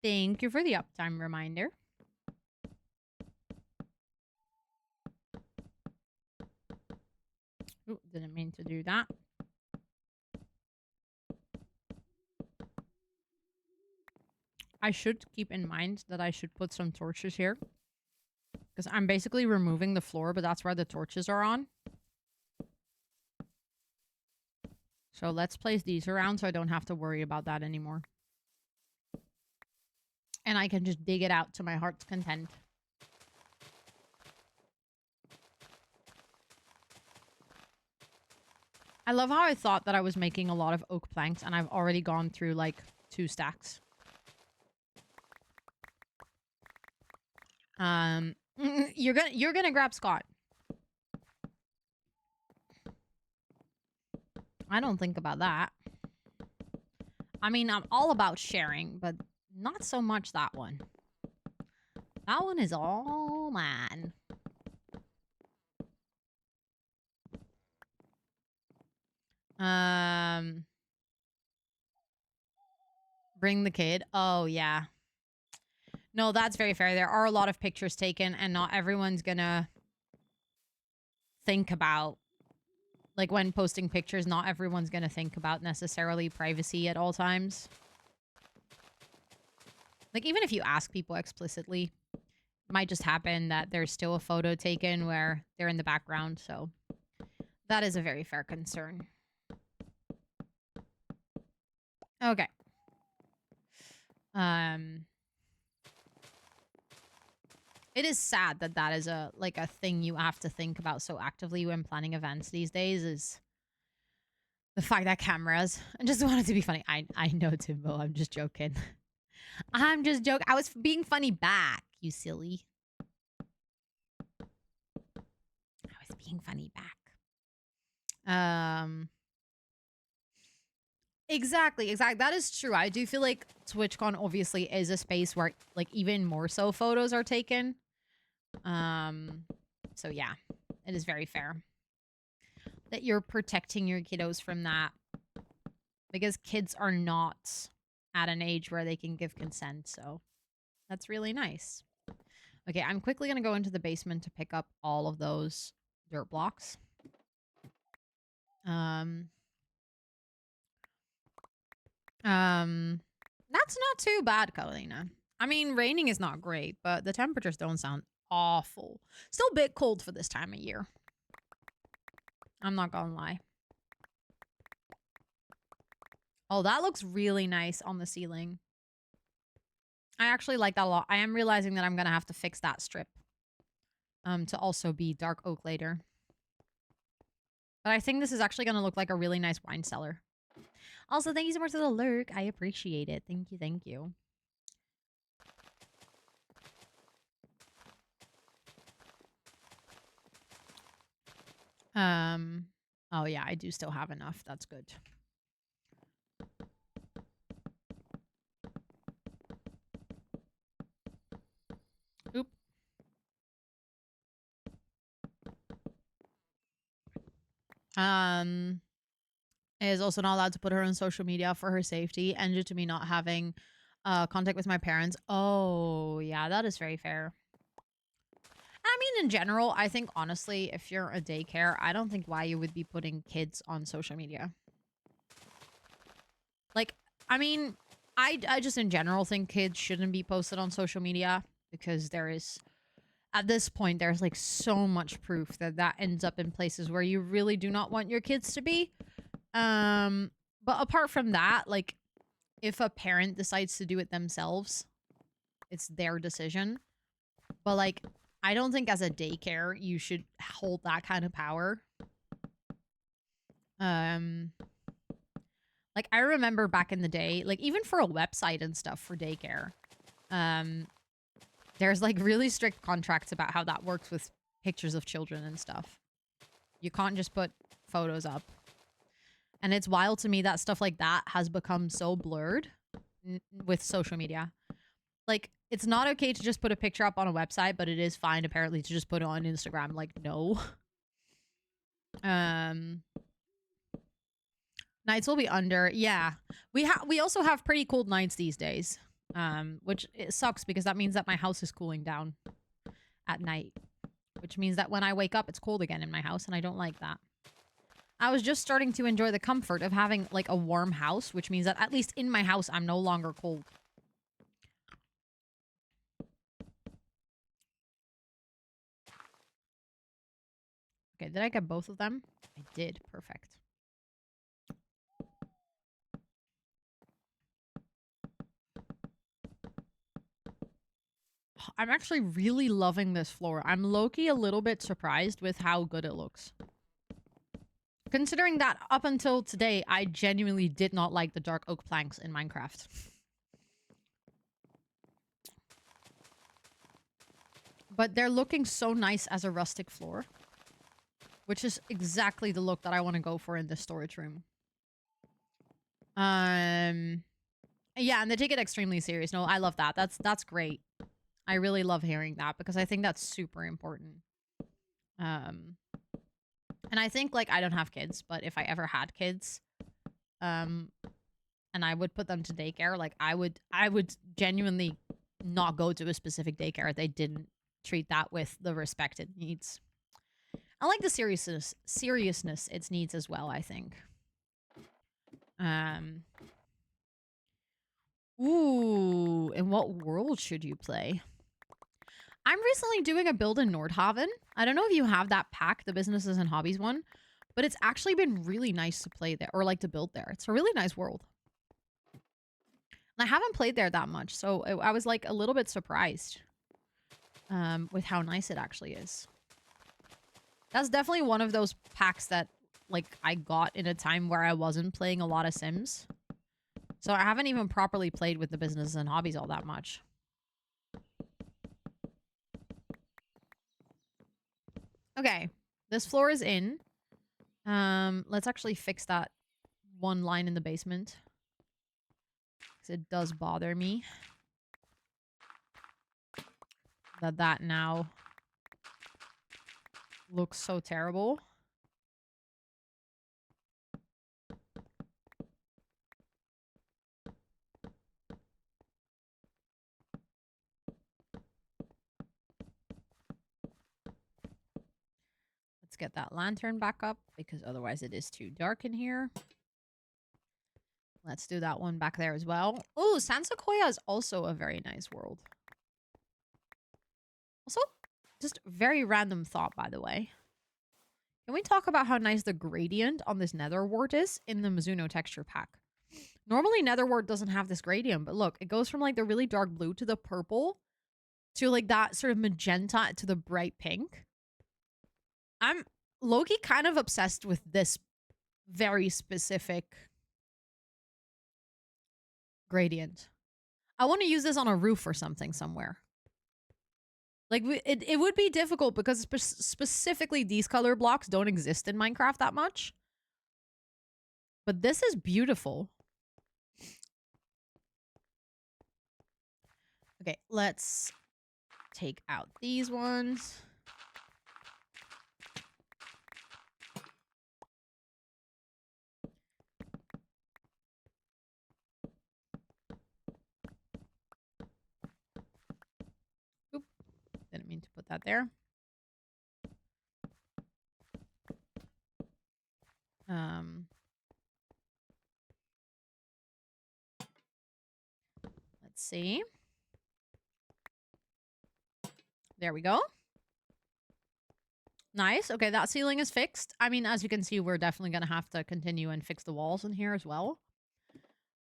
Thank you for the uptime reminder. Ooh, didn't mean to do that. I should keep in mind that I should put some torches here. Because I'm basically removing the floor, but that's where the torches are on. So let's place these around so I don't have to worry about that anymore. And I can just dig it out to my heart's content. I love how I thought that I was making a lot of oak planks and I've already gone through like 2 stacks. You're gonna grab Scott. I don't think about that. I mean, I'm all about sharing, but not so much that one. That one is all mine. Bring the kid. Oh, yeah. No, that's very fair. There are a lot of pictures taken, and not everyone's gonna think about, like, when posting pictures, not everyone's gonna think about necessarily privacy at all times. Like, even if you ask people explicitly, it might just happen that there's still a photo taken where they're in the background, so that is a very fair concern. Okay. It is sad that that is a thing you have to think about so actively when planning events these days, is the fact that cameras. I just wanted to be funny. I know, Timbo. I'm just joking. I'm just joking. I was being funny back, you silly. I was being funny back. Exactly. That is true. I do feel like TwitchCon obviously is a space where, like, even more so photos are taken. So yeah, it is very fair that you're protecting your kiddos from that, because kids are not at an age where they can give consent. So that's really nice. Okay, I'm quickly going to go into the basement to pick up all of those dirt blocks. That's not too bad, Carolina. I mean, raining is not great, but the temperatures don't sound awful. Still a bit cold for this time of year. I'm not gonna lie. Oh, that looks really nice on the ceiling. I actually like that a lot. I am realizing that I'm gonna have to fix that strip to also be dark oak later. But I think this is actually gonna look like a really nice wine cellar. Also, thank you so much for the lurk. I appreciate it. Thank you, thank you. Oh yeah, I do still have enough. That's good. Oop. Is also not allowed to put her on social media for her safety, and due to me not having contact with my parents. Oh, yeah, that is very fair. I mean, in general, I think, honestly, if you're a daycare, I don't think why you would be putting kids on social media. Like, I mean, I just in general think kids shouldn't be posted on social media, because there is, at this point, there's like so much proof that that ends up in places where you really do not want your kids to be. But apart from that, like, if a parent decides to do it themselves, it's their decision. But, like, I don't think as a daycare you should hold that kind of power. Like, I remember back in the day, like, even for a website and stuff for daycare, there's, like, really strict contracts about how that works with pictures of children and stuff. You can't just put photos up. And it's wild to me that stuff like that has become so blurred with social media. Like, it's not okay to just put a picture up on a website, but it is fine apparently to just put it on Instagram. Like, no. Nights will be under. Yeah. We also have pretty cold nights these days. Which it sucks because that means that my house is cooling down at night. Which means that when I wake up, it's cold again in my house, and I don't like that. I was just starting to enjoy the comfort of having like a warm house, which means that at least in my house, I'm no longer cold. Okay, did I get both of them? I did. Perfect. I'm actually really loving this floor. I'm low-key a little bit surprised with how good it looks. Considering that up until today, I genuinely did not like the dark oak planks in Minecraft. But they're looking so nice as a rustic floor. Which is exactly the look that I want to go for in this storage room. Yeah, and they take it extremely serious. No, I love that. That's great. I really love hearing that because I think that's super important. And I think, like, I don't have kids, but if I ever had kids, and I would put them to daycare, like, I would genuinely not go to a specific daycare if they didn't treat that with the respect it needs. I like the seriousness it needs as well, I think. Ooh, in what world should you play? I'm recently doing a build in Nordhaven. I don't know if you have that pack, the businesses and hobbies one, but it's actually been really nice to play there, or like to build there. It's a really nice world. And I haven't played there that much, so I was like a little bit surprised with how nice it actually is. That's definitely one of those packs that like I got in a time where I wasn't playing a lot of Sims. So I haven't even properly played with the businesses and hobbies all that much. Okay, this floor is in. Let's actually fix that one line in the basement. Because it does bother me. That now looks so terrible. Let's get that lantern back up because otherwise it is too dark in here. Let's do that one back there as well. Oh, San Sequoia is also a very nice world. Also, just very random thought, by the way. Can we talk about how nice the gradient on this nether wart is in the Mizuno texture pack? Normally, nether wart doesn't have this gradient, but look, it goes from like the really dark blue to the purple to like that sort of magenta to the bright pink. I'm low-key kind of obsessed with this very specific gradient. I want to use this on a roof or something somewhere. Like, it would be difficult because specifically these color blocks don't exist in Minecraft that much. But this is beautiful. Okay, let's take out these ones. Oop, didn't mean to put that there. Let's see. There we go. Nice. Okay, that ceiling is fixed. I mean, as you can see, we're definitely going to have to continue and fix the walls in here as well.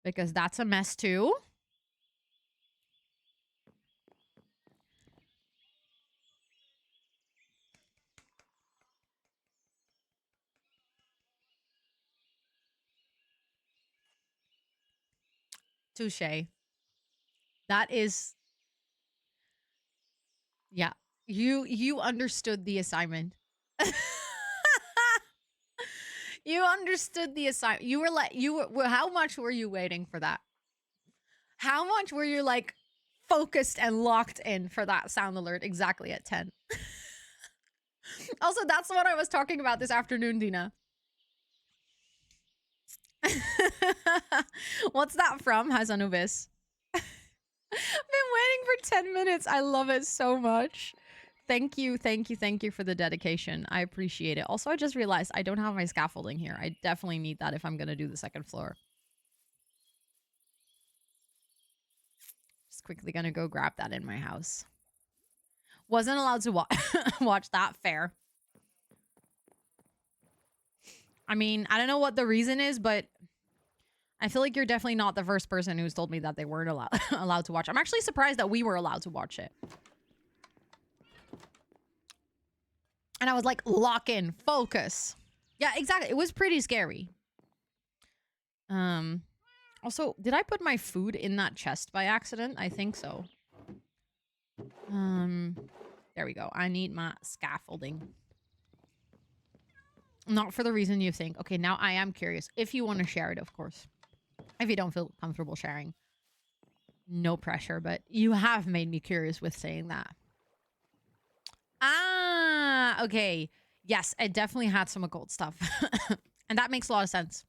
Because that's a mess too. Touche. That is... Yeah. You understood the assignment. You understood the assignment. You were like, how much were you waiting for that? How much were you like focused and locked in for that sound alert exactly at 10? Also, that's what I was talking about this afternoon, Dina. What's that from, Hazanubis? I've been waiting for 10 minutes. I love it so much. Thank you, thank you, thank you for the dedication. I appreciate it. Also, I just realized I don't have my scaffolding here. I definitely need that if I'm going to do the second floor. Just quickly going to go grab that in my house. Wasn't allowed to watch that. Fair. I mean, I don't know what the reason is, but I feel like you're definitely not the first person who's told me that they weren't allowed to watch. I'm actually surprised that we were allowed to watch it. And I was like, lock in, focus. Yeah, exactly. It was pretty scary. Also, did I put my food in that chest by accident? I think so. There we go. I need my scaffolding. Not for the reason you think. Okay, now I am curious. If you want to share it, of course. If you don't feel comfortable sharing. No pressure, but you have made me curious with saying that. Ah, okay. Yes, it definitely had some occult stuff. And that makes a lot of sense.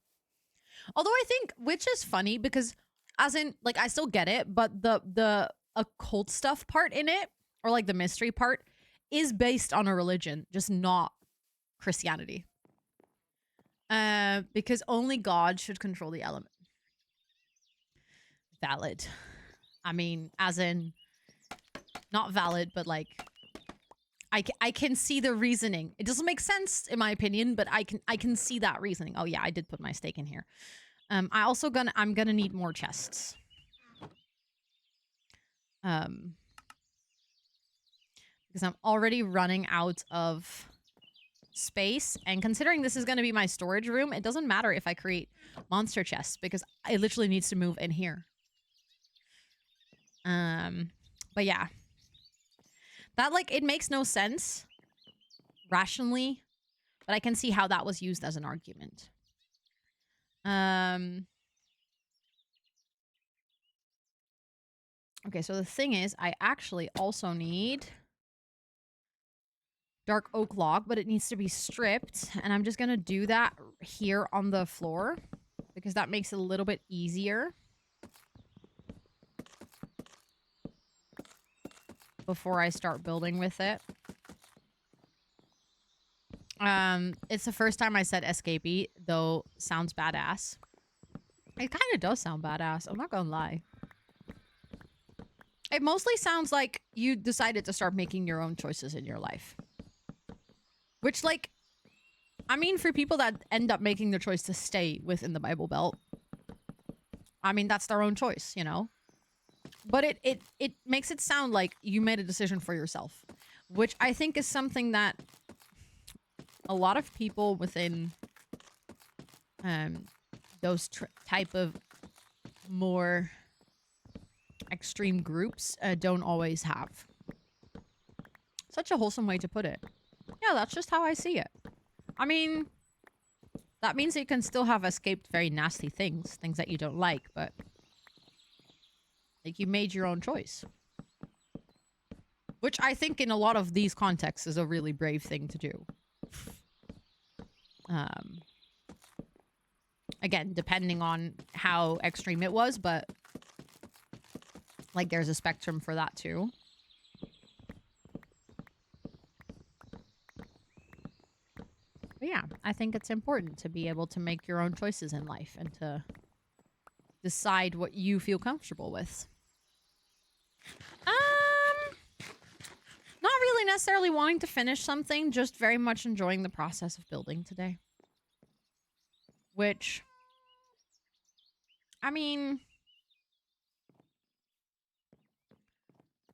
Although I think, which is funny because as in, like, I still get it, but the occult stuff part in it, or like the mystery part, is based on a religion, just not Christianity. Because only God should control the element. Valid. I mean, as in, not valid, but like, I can see the reasoning. It doesn't make sense in my opinion, but I can see that reasoning. Oh yeah, I did put my steak in here. I'm gonna need more chests. Because I'm already running out of space, and considering this is gonna be my storage room, it doesn't matter if I create monster chests because it literally needs to move in here. But yeah. That, like, it makes no sense rationally, but I can see how that was used as an argument. Okay, so the thing is, I actually also need dark oak log, but it needs to be stripped, and I'm just gonna do that here on the floor because that makes it a little bit easier before I start building with it. It's the first time I said escapee, though sounds badass. It kind of does sound badass, I'm not gonna lie. It mostly sounds like you decided to start making your own choices in your life. Which, like, I mean, for people that end up making the choice to stay within the Bible Belt, I mean, that's their own choice, you know? But it makes it sound like you made a decision for yourself, which I think is something that a lot of people within those type of more extreme groups don't always have. Such a wholesome way to put it. Yeah, that's just how I see it. I mean, that means you can still have escaped very nasty things that you don't like, but like, you made your own choice. Which I think in a lot of these contexts is a really brave thing to do. Again, depending on how extreme it was, but like, there's a spectrum for that too. But yeah, I think it's important to be able to make your own choices in life and to decide what you feel comfortable with. Not really necessarily wanting to finish something, just very much enjoying the process of building today. Which, I mean,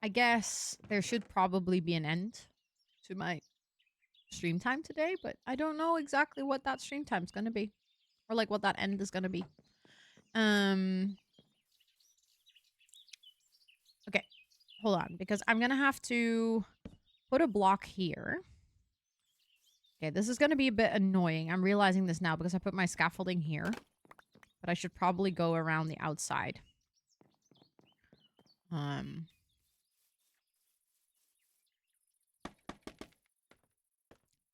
I guess there should probably be an end to my stream time today, but I don't know exactly what that stream time's gonna be. Or like what that end is gonna be. Okay, hold on, because I'm gonna have to put a block here. Okay, this is gonna be a bit annoying. I'm realizing this now because I put my scaffolding here. But I should probably go around the outside.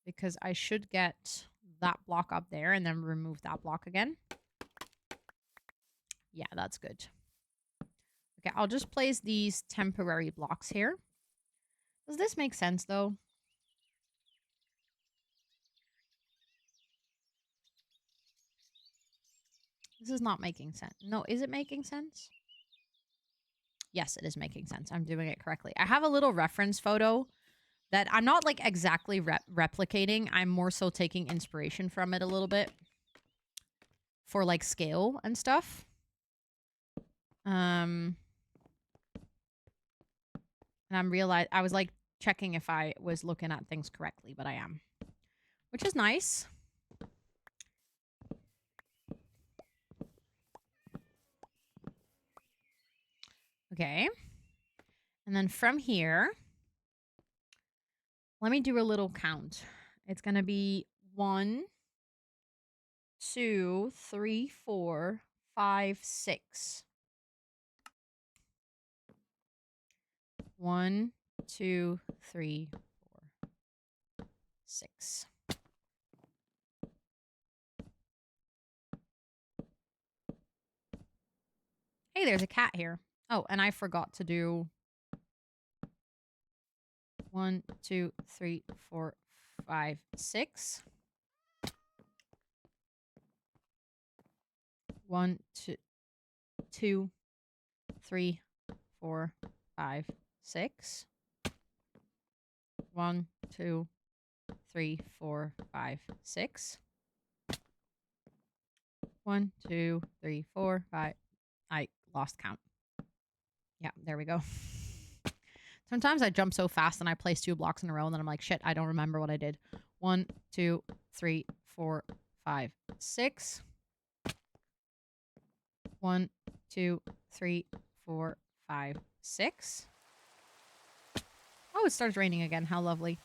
Because I should get that block up there and then remove that block again. Yeah, that's good. Okay, I'll just place these temporary blocks here. Does this make sense though? This is not making sense. No, is it making sense? Yes, it is making sense. I'm doing it correctly. I have a little reference photo that I'm not like exactly replicating. I'm more so taking inspiration from it a little bit for like scale and stuff. And I was like checking if I was looking at things correctly, but I am, which is nice. Okay. And then from here, let me do a little count. It's going to be 1, 2, 3, 4, 5, 6. 1, 2, 3, 4, 6. Hey, there's a cat here. Oh, and I forgot to do 1, 2, 3, 4, 5, 6. 1, 2, 3, 4, 5, 6. 1, 2, 3, 4, 5, 6. 1, 2, 3, 4, 5. I lost count. Yeah, there we go. Sometimes I jump so fast and I place 2 blocks in a row and then I'm like, shit, I don't remember what I did. 1, 2, 3, 4, 5, 6. 1, 2, 3, 4, 5, 6. Oh, it starts raining again. How lovely.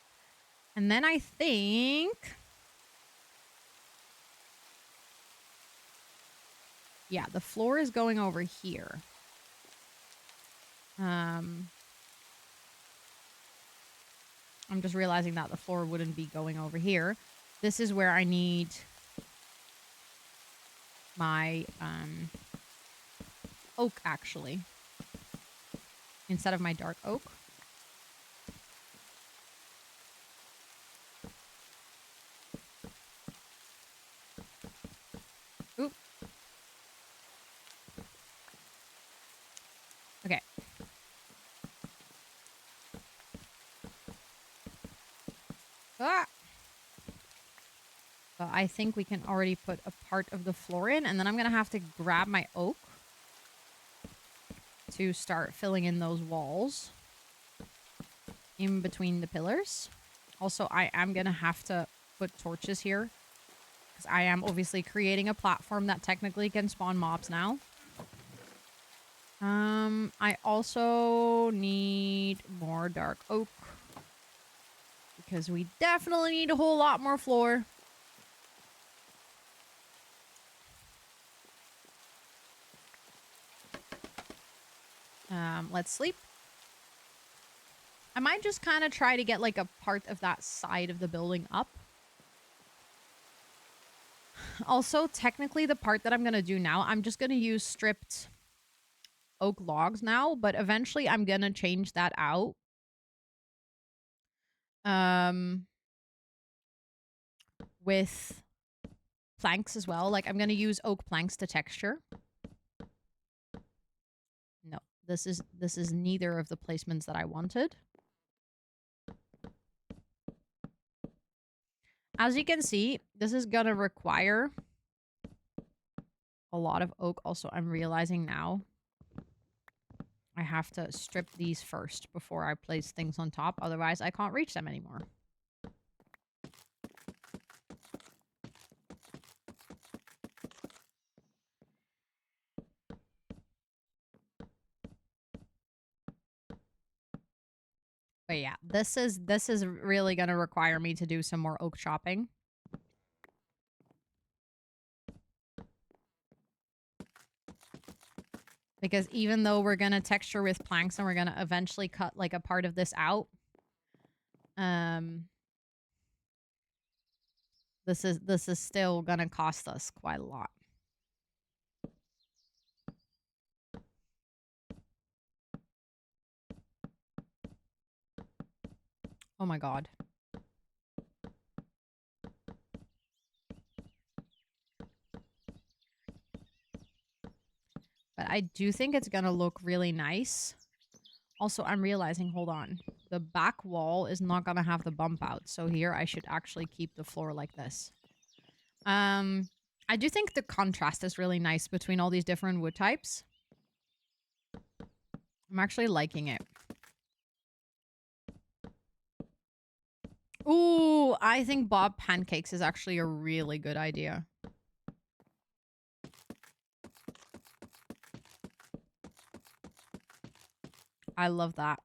And then I think... yeah, the floor is going over here. I'm just realizing that the floor wouldn't be going over here. This is where I need my oak, actually. Instead of my dark oak. Oop. Okay. Ah! So I think we can already put a part of the floor in, and then I'm going to have to grab my oak to start filling in those walls in between the pillars. Also, I am going to have to put torches here because I am obviously creating a platform that technically can spawn mobs now. I also need more dark oak because we definitely need a whole lot more floor. Let's sleep. I might just kind of try to get like a part of that side of the building up. Also, technically the part that I'm going to do now, I'm just going to use stripped oak logs now, but eventually I'm going to change that out. With planks as well. Like I'm going to use oak planks to texture. No, this is neither of the placements that I wanted. As you can see, this is going to require a lot of oak. Also, I'm realizing now I have to strip these first before I place things on top. Otherwise, I can't reach them anymore. But yeah, this is really going to require me to do some more oak chopping. Because even though we're going to texture with planks and we're going to eventually cut like a part of this out, this is still going to cost us quite a lot. Oh my god. But I do think it's gonna look really nice. Also, I'm realizing, hold on. The back wall is not gonna have the bump out. So here I should actually keep the floor like this. I do think the contrast is really nice between all these different wood types. I'm actually liking it. Ooh, I think Bob Pancakes is actually a really good idea. I love that.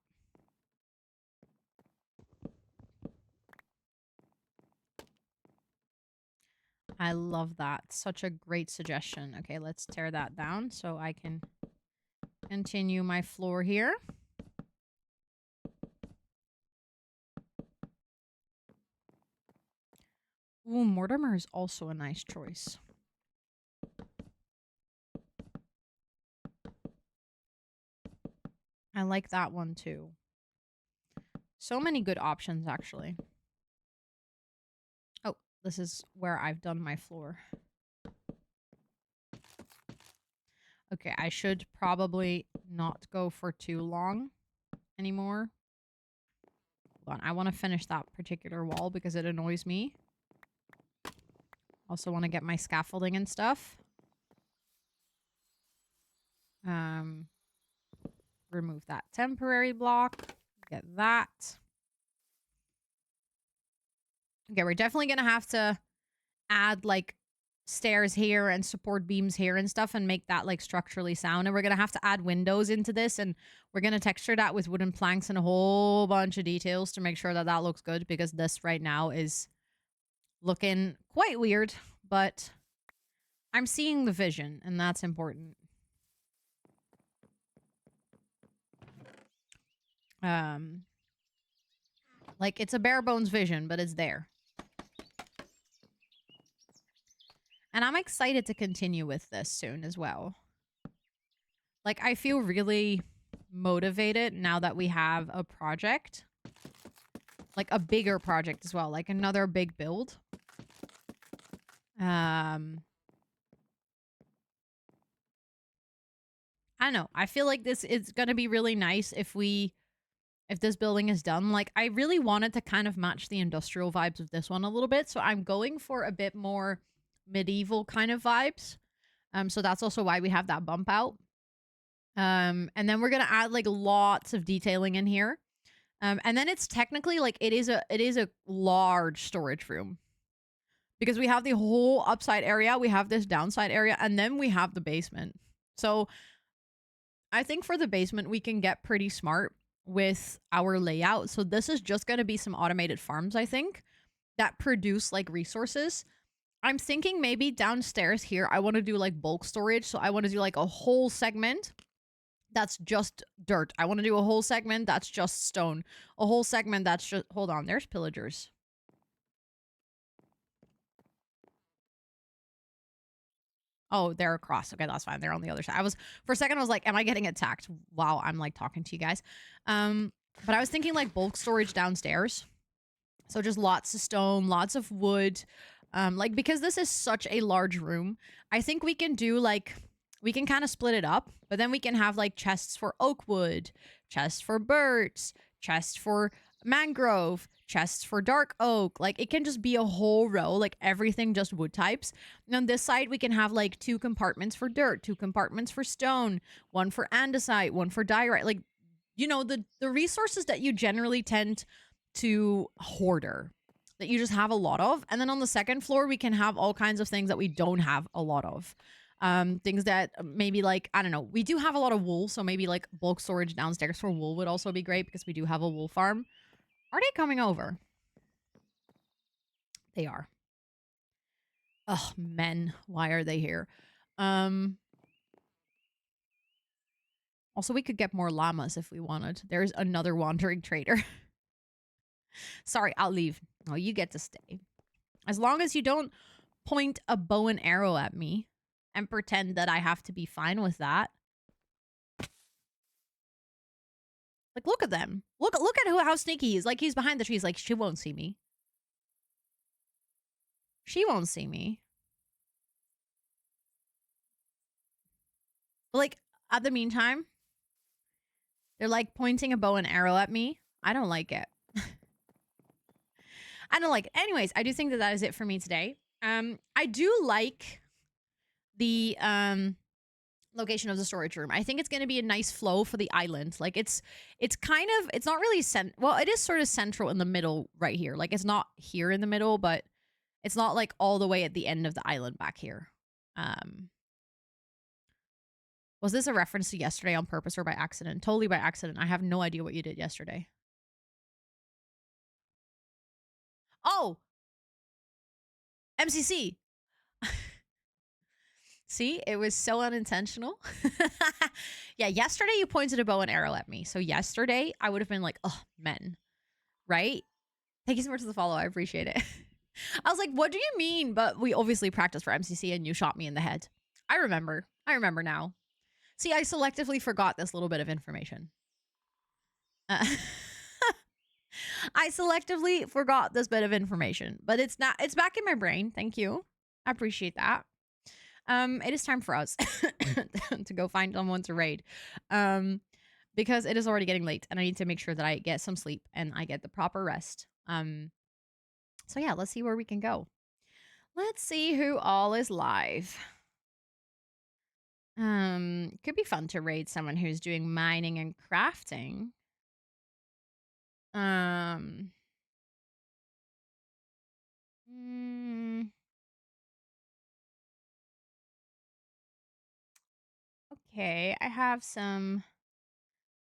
I love that. Such a great suggestion. Okay, let's tear that down so I can continue my floor here. Ooh, Mortimer is also a nice choice. I like that one too. So many good options, actually. Oh, this is where I've done my floor. Okay, I should probably not go for too long anymore. Hold on, I want to finish that particular wall because it annoys me. Also want to get my scaffolding and stuff. Remove that temporary block. Get that. Okay, we're definitely going to have to add like stairs here and support beams here and stuff and make that like structurally sound. And we're going to have to add windows into this, and we're going to texture that with wooden planks and a whole bunch of details to make sure that that looks good, because this right now is looking quite weird, but I'm seeing the vision and that's important. Like it's a bare bones vision, but it's there. And I'm excited to continue with this soon as well. Like, I feel really motivated now that we have a project. Like, a bigger project as well. Like, another big build. I don't know. I feel like this is going to be really nice if this building is done. Like, I really wanted to kind of match the industrial vibes of this one a little bit. So I'm going for a bit more medieval kind of vibes. So that's also why we have that bump out. And then we're gonna add like lots of detailing in here. And then it's technically like it is a large storage room, because we have the whole upside area, we have this downside area, and then we have the basement. So I think for the basement we can get pretty smart with our layout. So this is just gonna be some automated farms, I think, that produce like resources. I'm thinking maybe downstairs here I want to do like bulk storage. So I want to do like a whole segment that's just dirt. I want to do a whole segment that's just stone. A whole segment that's just... Hold on, there's pillagers. Oh, they're across. Okay, that's fine. They're on the other side. For a second I was like, am I getting attacked while I'm like talking to you guys? But I was thinking like bulk storage downstairs. So just lots of stone, lots of wood. Like, because this is such a large room, I think we can do like... We can kind of split it up, but then we can have like chests for oak wood, chests for birch, chests for mangrove, chests for dark oak. Like, it can just be a whole row, like everything just wood types. And on this side, we can have like 2 compartments for dirt, 2 compartments for stone, 1 for andesite, 1 for diorite. Like, you know, the resources that you generally tend to hoarder, that you just have a lot of. And then on the second floor, we can have all kinds of things that we don't have a lot of. Things that maybe like, I don't know, we do have a lot of wool, so maybe like bulk storage downstairs for wool would also be great, because we do have a wool farm. Are they coming over? They are. Ugh, men, why are they here? Also, we could get more llamas if we wanted. There's another wandering trader. Sorry, I'll leave. Oh, you get to stay. As long as you don't point a bow and arrow at me and pretend that I have to be fine with that. Like, look at them. Look at how sneaky he is. Like, he's behind the trees. Like, she won't see me. She won't see me. But, like, at the meantime, they're like pointing a bow and arrow at me. I don't like it. I don't like it. Anyways, I do think that is it for me today. I do like the location of the storage room. I think it's going to be a nice flow for the island. Like it's kind of, it's not really well, it is sort of central in the middle right here. Like it's not here in the middle, but it's not like all the way at the end of the island back here. Was this a reference to yesterday on purpose or by accident? Totally by accident. I have no idea what you did yesterday. Oh, MCC. See, it was so unintentional. Yeah, yesterday you pointed a bow and arrow at me. So yesterday I would have been like, oh, men, right? Thank you so much for the follow. I appreciate it. I was like, what do you mean? But we obviously practiced for MCC and you shot me in the head. I remember now. See, I selectively forgot this little bit of information. I selectively forgot this bit of information, but it's back in my brain. Thank you. I appreciate that. It is time for us to go find someone to raid. Because it is already getting late and I need to make sure that I get some sleep and I get the proper rest. So yeah, let's see where we can go. Let's see who all is live. Could be fun to raid someone who's doing mining and crafting. Okay, I have some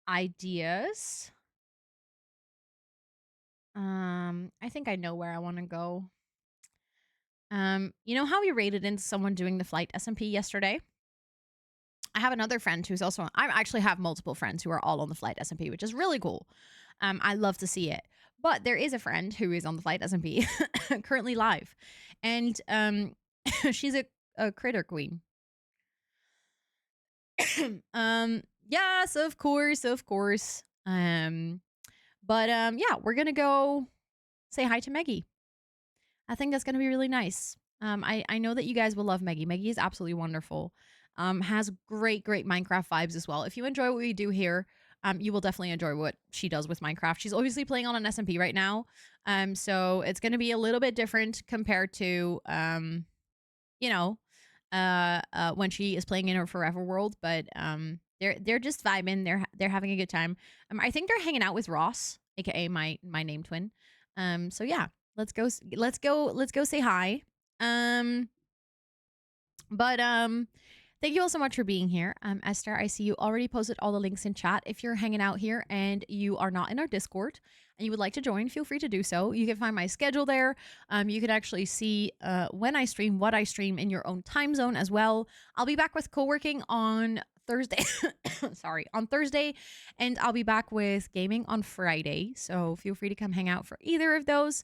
ideas. I think I know where I want to go. You know how we raided into someone doing the flight SMP yesterday? I have another friend who's also, I actually have multiple friends who are all on the flight SMP, which is really cool. I love to see it. But there is a friend who is on the flight SMP currently live. And she's a critter queen. Yes, of course. But yeah, we're gonna go say hi to Meggie. I think that's gonna be really nice. I know that you guys will love Meggie. Meggie is absolutely wonderful. Has great Minecraft vibes as well. If you enjoy what we do here, you will definitely enjoy what she does with Minecraft. She's obviously playing on an SMP right now. So it's gonna be a little bit different compared to you know, when she is playing in her Forever World, but they're just vibing. They're having a good time. I think they're hanging out with Ross, aka my name twin. So yeah, let's go say hi. But thank you all so much for being here. Esther, I see you already posted all the links in chat. If you're hanging out here and you are not in our Discord and you would like to join, feel free to do so. You can find my schedule there. You can actually see when I stream, what I stream in your own time zone as well. I'll be back with co-working on Thursday. Sorry, on Thursday, and I'll be back with gaming on Friday. So feel free to come hang out for either of those.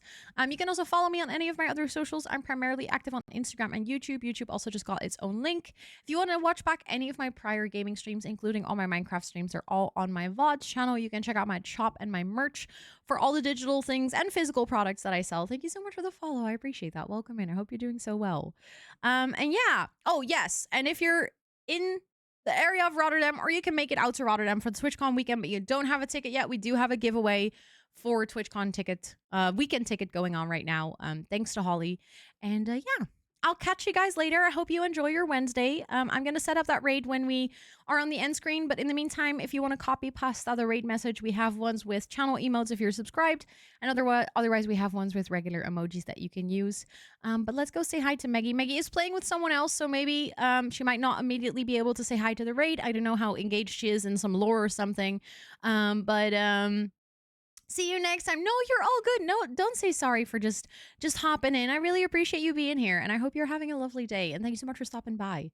You can also follow me on any of my other socials. I'm primarily active on Instagram and YouTube. YouTube also just got its own link. If you want to watch back any of my prior gaming streams, including all my Minecraft streams, they're all on my VODs channel. You can check out my shop and my merch for all the digital things and physical products that I sell. Thank you so much for the follow. I appreciate that. Welcome in. I hope you're doing so well. And yeah. Oh, yes. And if you're in the area of Rotterdam, or you can make it out to Rotterdam for the TwitchCon weekend, but you don't have a ticket yet, we do have a giveaway for TwitchCon ticket, weekend ticket going on right now. Thanks to Holly. And yeah, I'll catch you guys later. I hope you enjoy your Wednesday. I'm going to set up that raid when we are on the end screen. But in the meantime, if you want to copy past the other raid message, we have ones with channel emotes if you're subscribed. And otherwise, we have ones with regular emojis that you can use. But let's go say hi to Meggie. Meggie is playing with someone else, so maybe she might not immediately be able to say hi to the raid. I don't know how engaged she is in some lore or something. See you next time. No, you're all good. No, don't say sorry for just hopping in. I really appreciate you being here, and I hope you're having a lovely day. And thank you so much for stopping by.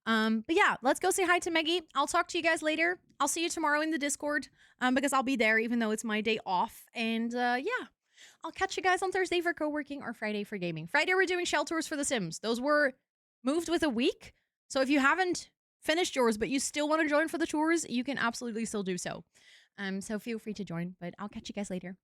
But yeah, let's go say hi to Meggie. I'll talk to you guys later. I'll see you tomorrow in the Discord because I'll be there even though it's my day off. And yeah, I'll catch you guys on Thursday for co-working or Friday for gaming. Friday we're doing shell tours for The Sims. Those were moved with a week. So if you haven't finished yours but you still want to join for the tours, you can absolutely still do so. So feel free to join, but I'll catch you guys later.